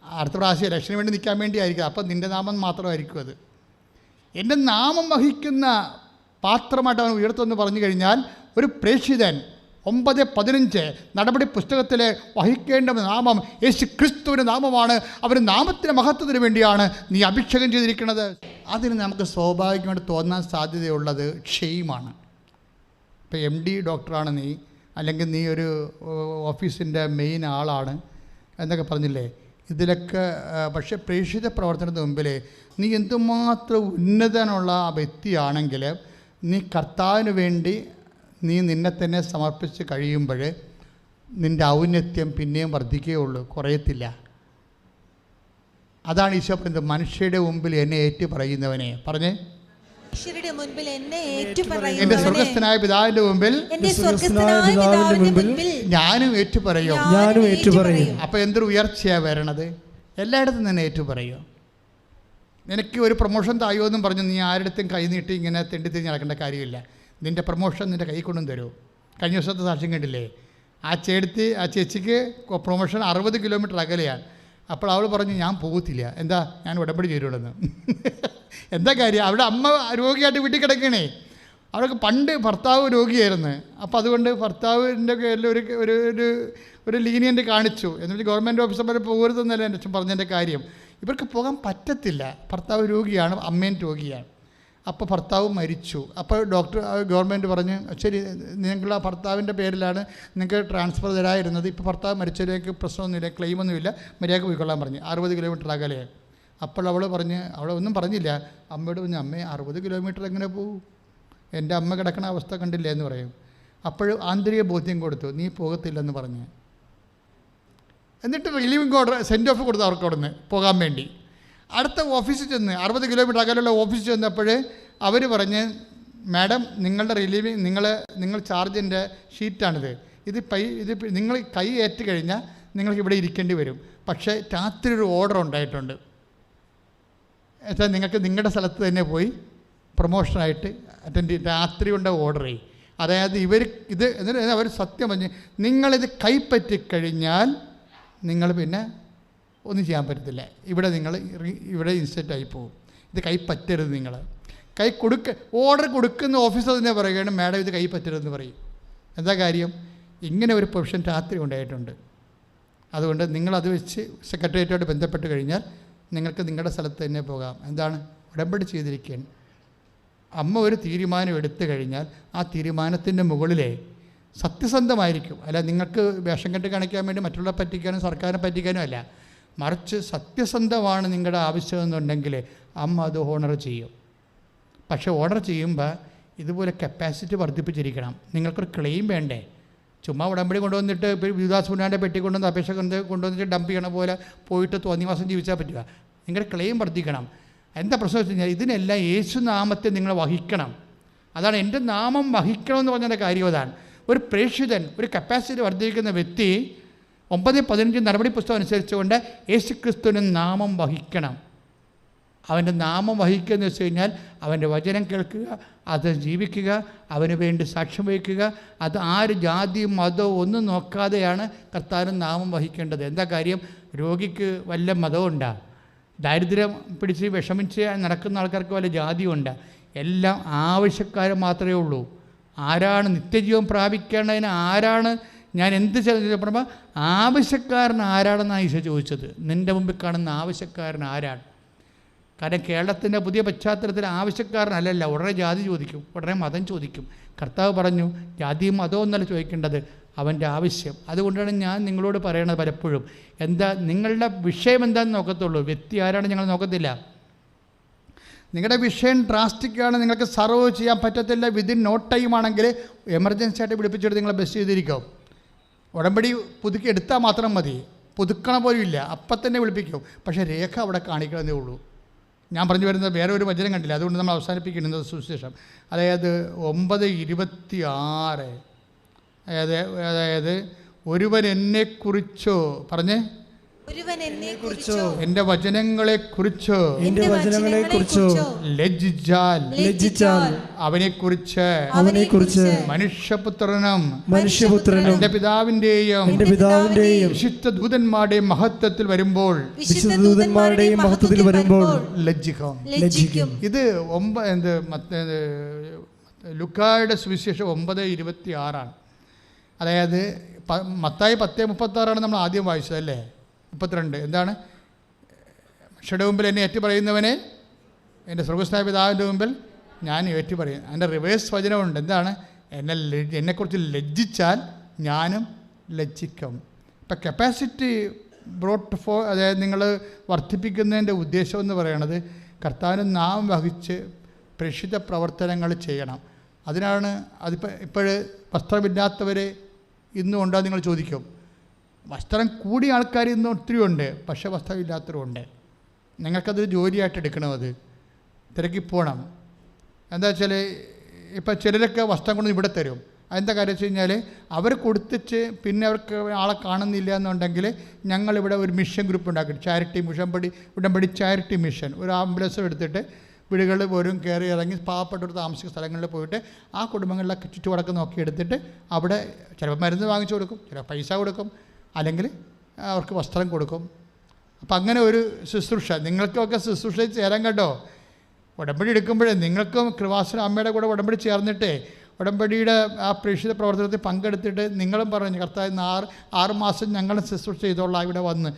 അടുത്ത പ്രാവശ്യം ഇലക്ഷന് വേണ്ടി നിൽക്കാൻ വേണ്ടിയായിരിക്കും, അപ്പം നിൻ്റെ നാമം മാത്രമായിരിക്കും അത്. എൻ്റെ നാമം വഹിക്കുന്ന പാത്രമായിട്ട് അവൻ ഉയർത്തുമെന്ന് പറഞ്ഞു കഴിഞ്ഞാൽ ഒരു പ്രേക്ഷിതൻ 9:15 നടപടി പുസ്തകത്തിൽ വഹിക്കേണ്ട നാമം യേശു ക്രിസ്തുവിൻ്റെ നാമമാണ്. അവൻ്റെ നാമത്തിൻ്റെ മഹത്വത്തിന് വേണ്ടിയാണ് നീ അഭിഷേകം ചെയ്തിരിക്കുന്നത്. അതിന് നമുക്ക് സ്വാഭാവികമായിട്ട് തോന്നാൻ സാധ്യതയുള്ളത് ക്ഷയമാണ്. ഇപ്പോൾ MD ഡോക്ടറാണ് നീ, അല്ലെങ്കിൽ നീ ഒരു ഓഫീസിൻ്റെ മെയിൻ ആളാണ് എന്നൊക്കെ പറഞ്ഞില്ലേ, ഇതിലൊക്കെ. പക്ഷേ പ്രേക്ഷിത പ്രവർത്തനത്തിന് മുമ്പിൽ നീ എന്തുമാത്രം ഉന്നതനുള്ള വ്യക്തിയാണെങ്കിൽ നീ കർത്താവിന് വേണ്ടി നീ നിന്നെ തന്നെ സമർപ്പിച്ച് കഴിയുമ്പോൾ നിൻ്റെ ഔന്നത്യം പിന്നെയും വർദ്ധിക്കുകയുള്ളൂ, കുറയത്തില്ല. അതാണ് ഈശോ പറയുന്നത്, മനുഷ്യരുടെ മുമ്പിൽ എന്നെ ഏറ്റു പറയുന്നവനെ. പറഞ്ഞേ, എൻ്റെ സ്വർഗസ്ഥനായ പിതാവിൻ്റെ മുമ്പിൽ ഞാനും ഏറ്റു പറയും. അപ്പോൾ എന്തൊരു ഉയർച്ചയാണ് വരണത്? എല്ലായിടത്തും തന്നെ ഏറ്റു പറയും. നിനക്ക് ഒരു പ്രൊമോഷൻ തായോ എന്നും പറഞ്ഞു നീ ആരുടെടുത്തും കൈ നീട്ടി ഇങ്ങനെ തെണ്ടിത്തിരിഞ്ഞ് നടക്കേണ്ട കാര്യമില്ല. നിൻ്റെ പ്രൊമോഷൻ നിൻ്റെ കൈ കൊണ്ടും തരൂ. കഴിഞ്ഞ ദിവസത്തെ സാക്ഷ്യം കണ്ടില്ലേ, ആ ചേച്ചിക്ക് പ്രൊമോഷൻ 60 കിലോമീറ്റർ അകലെയാണ്. അപ്പോൾ അവൾ പറഞ്ഞു ഞാൻ പോകത്തില്ല. എന്താ? ഞാൻ ഉടമ്പടി ചെയ്തിട്ടുണ്ടെന്ന്. എന്താ കാര്യം? അവിടെ അമ്മ രോഗിയായിട്ട് വീട്ടിൽ കിടക്കണേ. അവർക്ക് പണ്ട് ഭർത്താവ് രോഗിയായിരുന്നു. അപ്പോൾ അതുകൊണ്ട് ഭർത്താവിൻ്റെ പേരിൽ ഒരു ലീനിയൻ്റ് കാണിച്ചു. എന്നിട്ട് ഗവൺമെൻറ് ഓഫീസർമാർ പോകരുതെന്നല്ല എൻ്റെ അച്ഛൻ പറഞ്ഞതിൻ്റെ കാര്യം. ഇവർക്ക് പോകാൻ പറ്റത്തില്ല, ഭർത്താവ് രോഗിയാണ്, അമ്മയും രോഗിയാണ്. അപ്പോൾ ഭർത്താവ് മരിച്ചു. അപ്പോൾ ഗവൺമെൻറ് പറഞ്ഞ് ശരി, നിങ്ങൾ ആ ഭർത്താവിൻ്റെ പേരിലാണ് നിങ്ങൾക്ക് ട്രാൻസ്ഫർ തരായിരുന്നത്, ഇപ്പോൾ ഭർത്താവ് മരിച്ചതിലേക്ക് പ്രശ്നമൊന്നുമില്ല, ക്ലെയിമൊന്നുമില്ല, മര്യാദക്ക് പോയിക്കൊള്ളാൻ പറഞ്ഞു. 60 കിലോമീറ്റർ അകലെ. അപ്പോൾ അവൾ ഒന്നും പറഞ്ഞില്ല. അമ്മയോട് പറഞ്ഞു, അമ്മേ 60 കിലോമീറ്റർ എങ്ങനെ പോകും? എൻ്റെ അമ്മ കിടക്കണ അവസ്ഥ കണ്ടില്ലേ എന്ന് പറയും. അപ്പോൾ ആന്തരിക ബോധ്യം കൊടുത്തു, നീ പോകത്തില്ലെന്ന് പറഞ്ഞ്. എന്നിട്ട് റിലീവിംഗ് ഓർഡർ സെൻഡ് ഓഫ് കൊടുത്തു അവർക്ക് അവിടുന്ന് പോകാൻ വേണ്ടി. അടുത്ത ഓഫീസിൽ ചെന്ന് 60 കിലോമീറ്റർ അകലെയുള്ള ഓഫീസിൽ ചെന്നപ്പോൾ അവർ പറഞ്ഞ്, മാഡം നിങ്ങളുടെ നിങ്ങൾ ചാർജിൻ്റെ ഷീറ്റാണിത്, ഇത് നിങ്ങൾ കൈ ഏറ്റ് കഴിഞ്ഞാൽ നിങ്ങൾക്ക് ഇവിടെ ഇരിക്കേണ്ടി വരും. പക്ഷേ രാത്രി ഒരു ഓർഡർ ഉണ്ടായിട്ടുണ്ട്, എന്നുവെച്ചാൽ നിങ്ങൾക്ക് നിങ്ങളുടെ സ്ഥലത്ത് തന്നെ പോയി പ്രൊമോഷനായിട്ട് രാത്രി കൊണ്ട് ഓർഡർ ചെയ്യും. അതായത് എന്നിട്ട് അവർ സത്യം പറഞ്ഞ്, നിങ്ങളിത് കൈപ്പറ്റിക്കഴിഞ്ഞാൽ നിങ്ങൾ പിന്നെ ഒന്നും ചെയ്യാൻ പറ്റത്തില്ല, ഇവിടെ ഇൻസ്റ്റൻ്റായി പോകും, ഇത് കൈ പറ്റരുത്. നിങ്ങൾ ഓർഡർ കൊടുക്കുന്ന ഓഫീസർ തന്നെ പറയുകയാണ്, മാഡം ഇത് കൈ പറ്റരുതെന്ന് പറയും. എന്താ കാര്യം? ഇങ്ങനെ ഒരു പ്രൊവിഷൻ രാത്രി ഉണ്ടായിട്ടുണ്ട്. അതുകൊണ്ട് നിങ്ങളത് വെച്ച് സെക്രട്ടേറിയറ്റുമായിട്ട് ബന്ധപ്പെട്ട് കഴിഞ്ഞാൽ നിങ്ങൾക്ക് നിങ്ങളുടെ സ്ഥലത്ത് തന്നെ പോകാം. എന്താണ്? ഉടമ്പടി ചെയ്തിരിക്കുകയാണ്. അമ്മ ഒരു തീരുമാനം എടുത്തു കഴിഞ്ഞാൽ ആ തീരുമാനത്തിൻ്റെ മുകളിലേ സത്യസന്ധമായിരിക്കും. അല്ല നിങ്ങൾക്ക് വേഷം കെട്ട് കാണിക്കാൻ വേണ്ടി മറ്റുള്ളവരെ പറ്റിക്കാനും സർക്കാരിനെ പറ്റിക്കാനും അല്ല, മറിച്ച് സത്യസന്ധമാണ് നിങ്ങളുടെ ആവശ്യമെന്നുണ്ടെങ്കിൽ അമ്മ അത് ഓണർ ചെയ്യും. പക്ഷേ ഓർഡർ ചെയ്യുമ്പോൾ ഇതുപോലെ കപ്പാസിറ്റി വർദ്ധിപ്പിച്ചിരിക്കണം. നിങ്ങൾക്കൊരു ക്ലെയിം വേണ്ടേ? ചുമ്മാ ഉടമ്പടി കൊണ്ടുവന്നിട്ട് ഇപ്പോൾ വികാസ് പുന്നാൻ്റെ പെട്ടി കൊണ്ടുവന്ന് അപേക്ഷ കൊണ്ടുവന്നിട്ട് ഡംപ് ചെയ്യണ പോലെ പോയിട്ട് തോന്നിവാസം ജീവിച്ചാൽ പറ്റുക. നിങ്ങളുടെ ക്ലെയിം വർദ്ധിക്കണം. എന്താ പ്രശ്നം വെച്ച് കഴിഞ്ഞാൽ ഇതിനെല്ലാം യേശുനാമത്തെ നിങ്ങൾ വഹിക്കണം. അതാണ് എൻ്റെ നാമം വഹിക്കണമെന്ന് പറഞ്ഞതിൻ്റെ കാര്യം. അതാണ് ഒരു പ്രേക്ഷിതൻ, ഒരു കപ്പാസിറ്റി വർദ്ധിക്കുന്ന വ്യക്തി 9:15 നടപടി പുസ്തകം അനുസരിച്ചുകൊണ്ട് യേശുക്രിസ്തുവിൻ്റെ നാമം വഹിക്കണം. അവൻ്റെ നാമം വഹിക്കുക എന്ന് വെച്ച് കഴിഞ്ഞാൽ അവൻ്റെ വചനം കേൾക്കുക, അത് ജീവിക്കുക, അവന് വേണ്ടി സാക്ഷ്യം വഹിക്കുക. അത് ആര് ജാതിയും മതവും ഒന്നും നോക്കാതെയാണ് കർത്താവിന് നാമം വഹിക്കേണ്ടത്. എന്താ കാര്യം? രോഗിക്ക് വല്ല മതമുണ്ടോ? ദാരിദ്ര്യം പിടിച്ച് വിഷമിച്ച് നടക്കുന്ന ആൾക്കാർക്ക് വല്ല ജാതിയുണ്ട്? എല്ലാം ആവശ്യക്കാർ മാത്രമേ ഉള്ളൂ. ആരാണ് നിത്യജീവൻ പ്രാപിക്കേണ്ടതിന് ആരാണ് ഞാൻ എന്ത് പറയുമ്പോൾ ആവശ്യക്കാരൻ ആരാണെന്നാണ് ഈശോ ചോദിച്ചത്. നിൻ്റെ മുമ്പിൽ കാണുന്ന ആവശ്യക്കാരൻ ആരാണ്? കാരണം കേരളത്തിൻ്റെ പുതിയ പശ്ചാത്തലത്തിൽ ആവശ്യക്കാരനല്ലല്ല, ഉടനെ ജാതി ചോദിക്കും, ഉടനെ മതം ചോദിക്കും. കർത്താവ് പറഞ്ഞു ജാതിയും മതവും എന്നല്ല ചോദിക്കേണ്ടത്, അവൻ്റെ ആവശ്യം. അതുകൊണ്ടാണ് ഞാൻ നിങ്ങളോട് പറയണത് പലപ്പോഴും, എന്താ നിങ്ങളുടെ വിഷയം എന്താണെന്ന് നോക്കത്തുള്ളൂ, വ്യക്തി ആരാണ് ഞങ്ങൾ നോക്കത്തില്ല. നിങ്ങളുടെ വിഷയം ഡ്രാസ്റ്റിക്കാണ്, നിങ്ങൾക്ക് സർവ് ചെയ്യാൻ പറ്റത്തില്ല, വിതിൻ നോ ടൈം ആണെങ്കിൽ എമർജൻസി ആയിട്ട് വിളിപ്പിച്ചിട്ട് നിങ്ങളെ ബെസ്റ്റ് ചെയ്തിരിക്കും. ഉടമ്പടി പുതുക്കി എടുത്താൽ മാത്രം മതി, പുതുക്കണ പോലും ഇല്ല, അപ്പം തന്നെ വിളിപ്പിക്കും. പക്ഷേ രേഖ അവിടെ കാണിക്കണമെന്നേ ഉള്ളൂ. ഞാൻ പറഞ്ഞു വരുന്നത് വേറെ ഒരു വചനം കണ്ടില്ല, അതുകൊണ്ട് നമ്മൾ അവസാനിപ്പിക്കുന്നത് സുവിശേഷം. അതായത് 9:26 അതായത് ഒരുവൻ എന്നെക്കുറിച്ചോ പറഞ്ഞേ, ഒരുവൻ എന്നെക്കുറിച്ചോ എൻ്റെ വചനങ്ങളെക്കുറിച്ചോ എന്റെ വചനങ്ങളെക്കുറിച്ചോ ലജ്ജിച്ചാൽ അവനെക്കുറിച്ച് മനുഷ്യപുത്രനും എൻ്റെ പിതാവിൻ്റെയും വിശുദ്ധ ദൂതന്മാരുടെയും മഹത്വത്തിൽ വരുമ്പോൾ ലജ്ജിക്കും. ഇത് ലുക്കായുടെ സുവിശേഷം 9:26. അതായത് മത്തായി 10:36 നമ്മൾ ആദ്യം വായിച്ചത് അല്ലേ? 32 എന്താണ്? മനുഷ്യരുടെ മുമ്പിൽ എന്നെ ഏറ്റു പറയുന്നവനെ എൻ്റെ സ്വർഗ്ഗസ്ഥനായ പിതാവിൻ്റെ മുമ്പിൽ ഞാൻ ഏറ്റു പറയും. അതിൻ്റെ റിവേഴ്സ് വചനമുണ്ട്. എന്താണ്? എന്നെക്കുറിച്ച് ലജ്ജിച്ചാൽ ഞാനും ലജ്ജിക്കും. ഇപ്പം കപ്പാസിറ്റി ബ്രോട്ട് ഫോർ, അതായത് നിങ്ങൾ വർദ്ധിപ്പിക്കുന്നതിൻ്റെ ഉദ്ദേശം എന്ന് പറയുന്നത് കർത്താവിന് നാം വഹിച്ച് പ്രേക്ഷിത പ്രവർത്തനങ്ങൾ ചെയ്യണം. അതിനാണ് ഇപ്പോഴ് വസ്ത്രമില്ലാത്തവർ ഇന്നും ഉണ്ടോ നിങ്ങൾ ചോദിക്കും. വസ്ത്രം കൂടിയ ആൾക്കാർ ഇന്ന് ഒത്തിരി ഉണ്ട്, പക്ഷേ വസ്ത്രമില്ലാത്തവരുണ്ട്. നിങ്ങൾക്കതൊരു ജോലിയായിട്ട് എടുക്കണം. അത് തിരക്കിപ്പോണം. എന്താ വെച്ചാൽ ഇപ്പം ചിലരൊക്കെ വസ്ത്രം കൊണ്ട് ഇവിടെ തരും. അതെന്താ കാര്യം വെച്ച് കഴിഞ്ഞാൽ അവർ കൊടുത്തിട്ട് പിന്നെ അവർക്ക് ആളെ കാണുന്നില്ല എന്നുണ്ടെങ്കിൽ ഞങ്ങളിവിടെ ഒരു മിഷൻ ഗ്രൂപ്പ് ഉണ്ടാക്കി, ചാരിറ്റി ഉടമ്പടി ചാരിറ്റി മിഷൻ. ഒരു ആംബുലൻസ് എടുത്തിട്ട് വീടുകളിൽ പോലും കയറി ഇറങ്ങി പാവപ്പെട്ടവർ താമസിക്കുന്ന സ്ഥലങ്ങളിൽ പോയിട്ട് ആ കുടുംബങ്ങളിലൊക്കെ ചുറ്റുവടക്കം നോക്കി എടുത്തിട്ട് അവിടെ ചിലപ്പോൾ മരുന്ന് വാങ്ങിച്ചു കൊടുക്കും, ചിലപ്പോൾ പൈസ കൊടുക്കും, അല്ലെങ്കിൽ അവർക്ക് വസ്ത്രം കൊടുക്കും. അപ്പം അങ്ങനെ ഒരു ശുശ്രൂഷ നിങ്ങൾക്കൊക്കെ ശുശ്രൂഷ ചേരാൻ കേട്ടോ. ഉടമ്പടി എടുക്കുമ്പോഴേ നിങ്ങൾക്കും കൃപാസന അമ്മയുടെ കൂടെ ഉടമ്പടി ചേർന്നിട്ടേ ഉടമ്പടിയുടെ ആ പ്രേക്ഷിത പ്രവർത്തനത്തിൽ പങ്കെടുത്തിട്ട് നിങ്ങളും പറഞ്ഞു കർത്താവ് 6 മാസം ഞങ്ങളും ശുശ്രൂഷ ചെയ്തോളാം, ഇവിടെ വന്ന്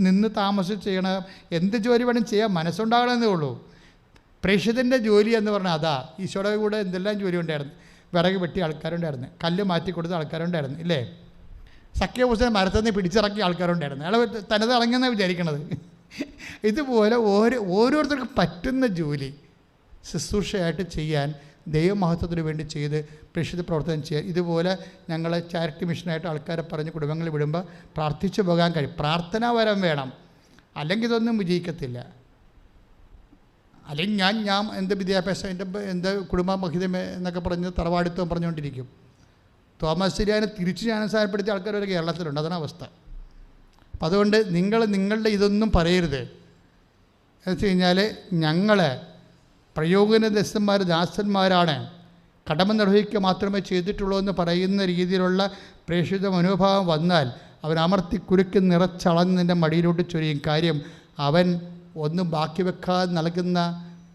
നിന്ന് താമസിച്ച് ചെയ്യണം. എന്ത് ജോലി വേണം ചെയ്യാൻ മനസ്സുണ്ടാകണമെന്നേ ഉള്ളൂ. പ്രേക്ഷിതൻ്റെ ജോലി എന്ന് പറഞ്ഞാൽ അതാ. ഈശോയുടെ കൂടെ എന്തെല്ലാം ജോലി ഉണ്ടായിരുന്നു. വിറക് വെട്ടിയ ആൾക്കാരുണ്ടായിരുന്നു, കല്ല് മാറ്റി കൊടുത്ത ആൾക്കാരുണ്ടായിരുന്നു ഇല്ലേ? സഖ്യപുസ്തകം മരത്തിൽ നിന്ന് പിടിച്ചിറക്കിയ ആൾക്കാരുണ്ടായിരുന്നു. അയാൾ തനത് ഇറങ്ങിയെന്നാണ് വിചാരിക്കണത്. ഇതുപോലെ ഓരോരുത്തർക്കും പറ്റുന്ന ജോലി ശുശ്രൂഷയായിട്ട് ചെയ്യാൻ ദൈവമഹത്വത്തിന് വേണ്ടി ചെയ്ത് പ്രേക്ഷിത പ്രവർത്തനം ചെയ്യുക. ഇതുപോലെ ഞങ്ങൾ ചാരിറ്റി മിഷനായിട്ട് ആൾക്കാരെ പറഞ്ഞ് കുടുംബങ്ങളിൽ വിടുമ്പോൾ പ്രാർത്ഥിച്ചു പോകാൻ കഴിയും. പ്രാർത്ഥനാവരം വേണം, അല്ലെങ്കിൽ ഇതൊന്നും വിജയിക്കത്തില്ല. അല്ലെങ്കിൽ ഞാൻ എൻ്റെ വിദ്യാഭ്യാസം എൻ്റെ കുടുംബ മഹിതമേ എന്നൊക്കെ പറഞ്ഞ് തറവാടിത്വം പറഞ്ഞുകൊണ്ടിരിക്കും. തോമസ് ശരിയാനെ തിരിച്ച് ജ്ഞാനസാരപ്പെടുത്തിയ ആൾക്കാർ ഒരു കേരളത്തിലുണ്ട്. അതാണ് അവസ്ഥ. അപ്പം അതുകൊണ്ട് നിങ്ങളുടെ ഇതൊന്നും പറയരുത്. എന്ന് വെച്ച് കഴിഞ്ഞാൽ ഞങ്ങൾ പ്രയോജനദസ്തന്മാർ ദാസന്മാരാണ്, കടമ നിർവഹിക്കുക മാത്രമേ ചെയ്തിട്ടുള്ളൂ എന്ന് പറയുന്ന രീതിയിലുള്ള പ്രേക്ഷിത മനോഭാവം വന്നാൽ അവൻ അമർത്തി കുരുക്കി നിറച്ചളന്ന് നിൻ്റെ മടിയിലോട്ട് ചൊരിയും. കാര്യം അവൻ ഒന്നും ബാക്കി വെക്കാതെ നൽകുന്ന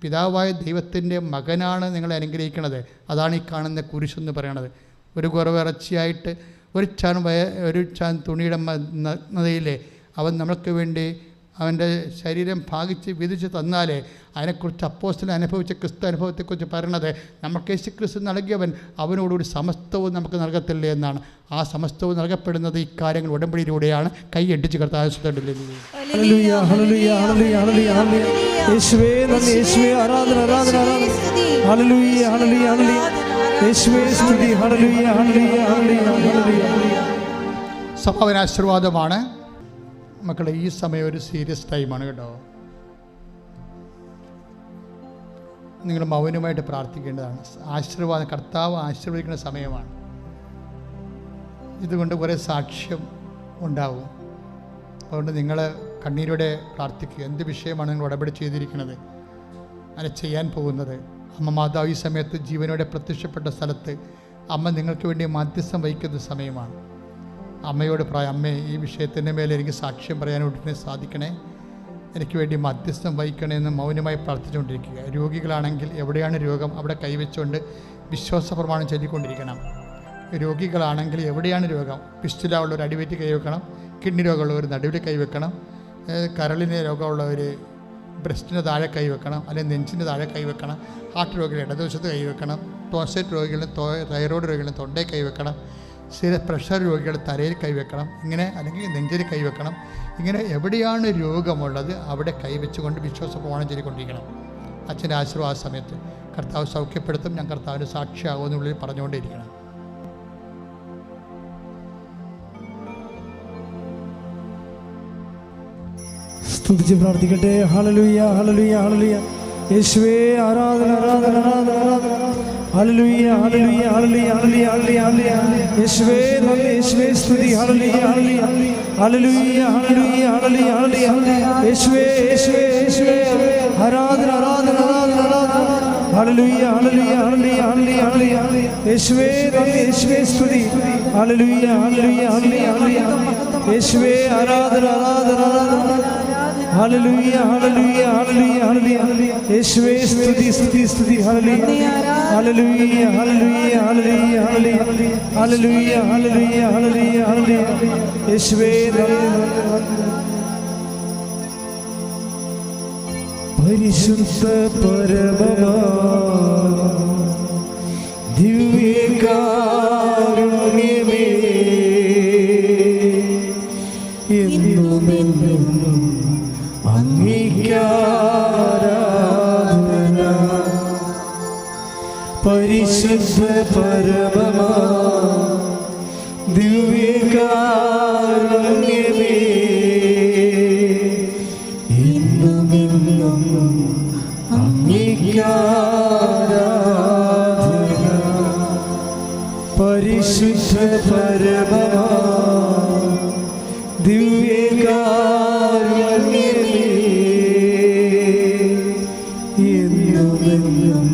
പിതാവായ ദൈവത്തിൻ്റെ മകനാണ് നിങ്ങളെ അനുഗ്രഹിക്കുന്നത്. അതാണ് ഈ കാണുന്ന കുരിശെന്ന് പറയണത്. ഒരു കുറവിറച്ചിയായിട്ട് ഒരു ചാൻ തുണിയുടെ നഗ്നതയിലെ അവൻ നമ്മൾക്ക് വേണ്ടി അവൻ്റെ ശരീരം ഭാഗിച്ച് വിധിച്ച് തന്നാലേ അതിനെക്കുറിച്ച് അപ്പോസ്തലൻ അനുഭവിച്ച ക്രിസ്തു അനുഭവത്തെക്കുറിച്ച് പറയണത് നമുക്ക് യേശു ക്രിസ്തു നൽകിയവൻ അവനോടൊരു സമസ്തവും നമുക്ക് നൽകത്തില്ലേ എന്നാണ്. ആ സമസ്തവും നൽകപ്പെടുന്നത് ഈ കാര്യങ്ങൾ ഉടമ്പടിയിലൂടെയാണ്. കൈയടിച്ച് കർത്താവ് സ്തുതിക്കട്ടെ. സമാപന ആശീർവാദമാണ് മക്കളെ. ഈ സമയം ഒരു സീരിയസ് ടൈമാണ് കേട്ടോ. നിങ്ങൾ മൗനമായിട്ട് പ്രാർത്ഥിക്കേണ്ടതാണ്. ആശീർവാദം കർത്താവ് ആശീർവദിക്കുന്ന സമയമാണ്. ഇതുകൊണ്ട് കുറേ സാക്ഷ്യം ഉണ്ടാവും. അതുകൊണ്ട് നിങ്ങൾ കണ്ണീരോടെ പ്രാർത്ഥിക്കുക. എന്ത് വിഷയമാണ് നിങ്ങൾ ഉടമ്പടി ചെയ്തിരിക്കുന്നത്, അങ്ങനെ ചെയ്യാൻ പോകുന്നത്? അമ്മ മാതാവ് ഈ സമയത്ത് ജീവനോടെ പ്രത്യക്ഷപ്പെട്ട സ്ഥലത്ത് അമ്മ നിങ്ങൾക്ക് വേണ്ടി മധ്യസ്ഥം വഹിക്കുന്ന സമയമാണ്. അമ്മയോട് പറയാം, അമ്മേ ഈ വിഷയത്തിൻ്റെ മേലെ എനിക്ക് സാക്ഷ്യം പറയാനോട്ടിനെ സാധിക്കണേ, എനിക്ക് വേണ്ടി മധ്യസ്ഥം വഹിക്കണേ എന്ന് മൗനമായി പ്രാർത്ഥിച്ചുകൊണ്ടിരിക്കുക. രോഗികളാണെങ്കിൽ എവിടെയാണ് രോഗം അവിടെ കൈവച്ചുകൊണ്ട് വിശ്വാസ പ്രമാണം ചൊല്ലിക്കൊണ്ടിരിക്കണം. രോഗികളാണെങ്കിൽ എവിടെയാണ് രോഗം, പിസ്റ്റുല ഉള്ളവർ അടിവയറ്റ് കൈവെക്കണം, കിഡ്നി രോഗമുള്ളവർ നടുവിൽ കൈവെക്കണം, കരളിന് രോഗമുള്ളവർ ബ്രസ്റ്റിന് താഴെ കൈവെക്കണം, അല്ലെങ്കിൽ നെഞ്ചിന് താഴെ കൈവെക്കണം, ഹാർട്ട് രോഗികൾ ഇടതുവശത്ത് കൈവെക്കണം, പ്രോസ്റ്റേറ്റ് രോഗികളും തൈറോയ്ഡ് രോഗികളും തൊണ്ടയിൽ കൈവെക്കണം, പ്രഷർ രോഗികൾ തലയിൽ കൈവെക്കണം, ഇങ്ങനെ അല്ലെങ്കിൽ നെഞ്ചിൽ കൈവെക്കണം. ഇങ്ങനെ എവിടെയാണ് രോഗമുള്ളത് അവിടെ കൈവച്ചുകൊണ്ട് വിശ്വാസ പ്രമാണം ചെയ്തുകൊണ്ടിരിക്കണം. അച്ഛൻ്റെ ആശീർവാദ സമയത്ത് കർത്താവ് സൗഖ്യപ്പെടുത്തും, ഞാൻ കർത്താവിന് സാക്ഷിയാകുമെന്നുള്ളിൽ പറഞ്ഞുകൊണ്ടേയിരിക്കണം. സ്തുതിച്ച് പ്രാർത്ഥിക്കട്ടെ. ഹല്ലേലൂയ ഹല്ലേലൂയ ഹല്ലേലൂയ. യേശുവേ ആരാധന ആരാധന ആരാധന ആരാധന. ഹല്ലേലൂയ ഹല്ലേലൂയ ഹല്ലേലൂയ ഹല്ലേലൂയ ഹല്ലേലൂയ യേശുവേ നന്ദി യേശുവേ സ്തുതി ഹല്ലേലൂയ ഹല്ലേലൂയ ഹല്ലേലൂയ ഹല്ലേലൂയ ഹല്ലേലൂയ യേശുവേ യേശുവേ യേശുവേ ആരാധന ആരാധന ആരാധന ആരാധന ഹല്ലേലൂയ ഹല്ലേലൂയ ഹല്ലേലൂയ ഹല്ലേലൂയ യേശുവേ നന്ദി യേശുവേ സ്തുതി ഹല്ലേലൂയ ഹല്ലേലൂയ ഹല്ലേലൂയ യേശുവേ ആരാധന ആരാധന ആരാധന ഹല്ലേലൂയ ഹല്ലേലൂയ ഹല്ലേലൂയ ഹല്ലേലൂയ യേശുവേ സ്തുതി സ്തുതി സ്തുതി ഹല്ലേലൂയ ഹല്ലേലൂയ ഹല്ലേലൂയ ഹല്ലേലൂയ ഹല്ലേലൂയ ഹല്ലേലൂയ ഹല്ലേലൂയ ഹല്ലേലൂയ യേശുവേ പരിശുദ്ധ പരമമാ ദിവ്യകാരുണ്യമേ എന്നുമെന്നും അംഗീകാരാധന പരിശുദ്ധ പരമമാ ദിവ്യകാരുണ്യമേ എന്നുമെന്നും അംഗീകാരാധന പരിശുദ്ധ പരമമാ ദിവ്യകാരുണ്യമേ എന്നുമെന്നും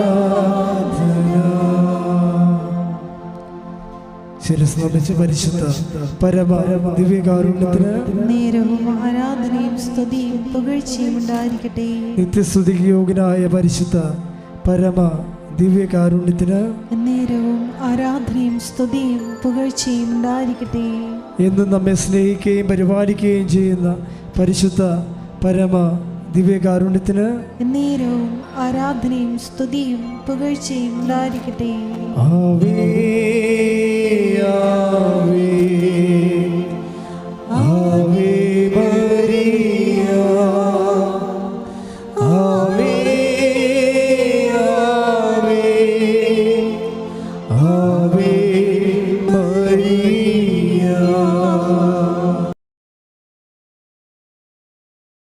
അംഗീകാരാധന. ശിരസ്സ് നമിച്ച് പരിശുദ്ധ പരമ ദിവ്യകാരുണ്യത്തിന് നേരവും ആരാധനയും സ്തുതിയും പുകഴ്ചയും ഉണ്ടായിരിക്കട്ടെ. നിത്യസ്തുതിക്ക് യോഗ്യനായ പരിശുദ്ധ പരമ ദിവ്യകാരുണ്യത്തിന് നേരവും ആരാധനയും സ്തുതിയും പുകഴ്ചയും ഉണ്ടായിരിക്കട്ടെ. എന്നും നമ്മെ സ്നേഹിക്കുകയും പരിപാലിക്കുകയും ചെയ്യുന്ന പരിശുദ്ധ പരമ ദിവ്യകാരുണ്യത്തിന് നേരവും ആരാധനയും സ്തുതിയും പുകഴ്ചയും ഉണ്ടായിരിക്കട്ടെ. ആവേ ആവേ ആവേ മരിയ ആവേ ആവേ ആവേ മരിയ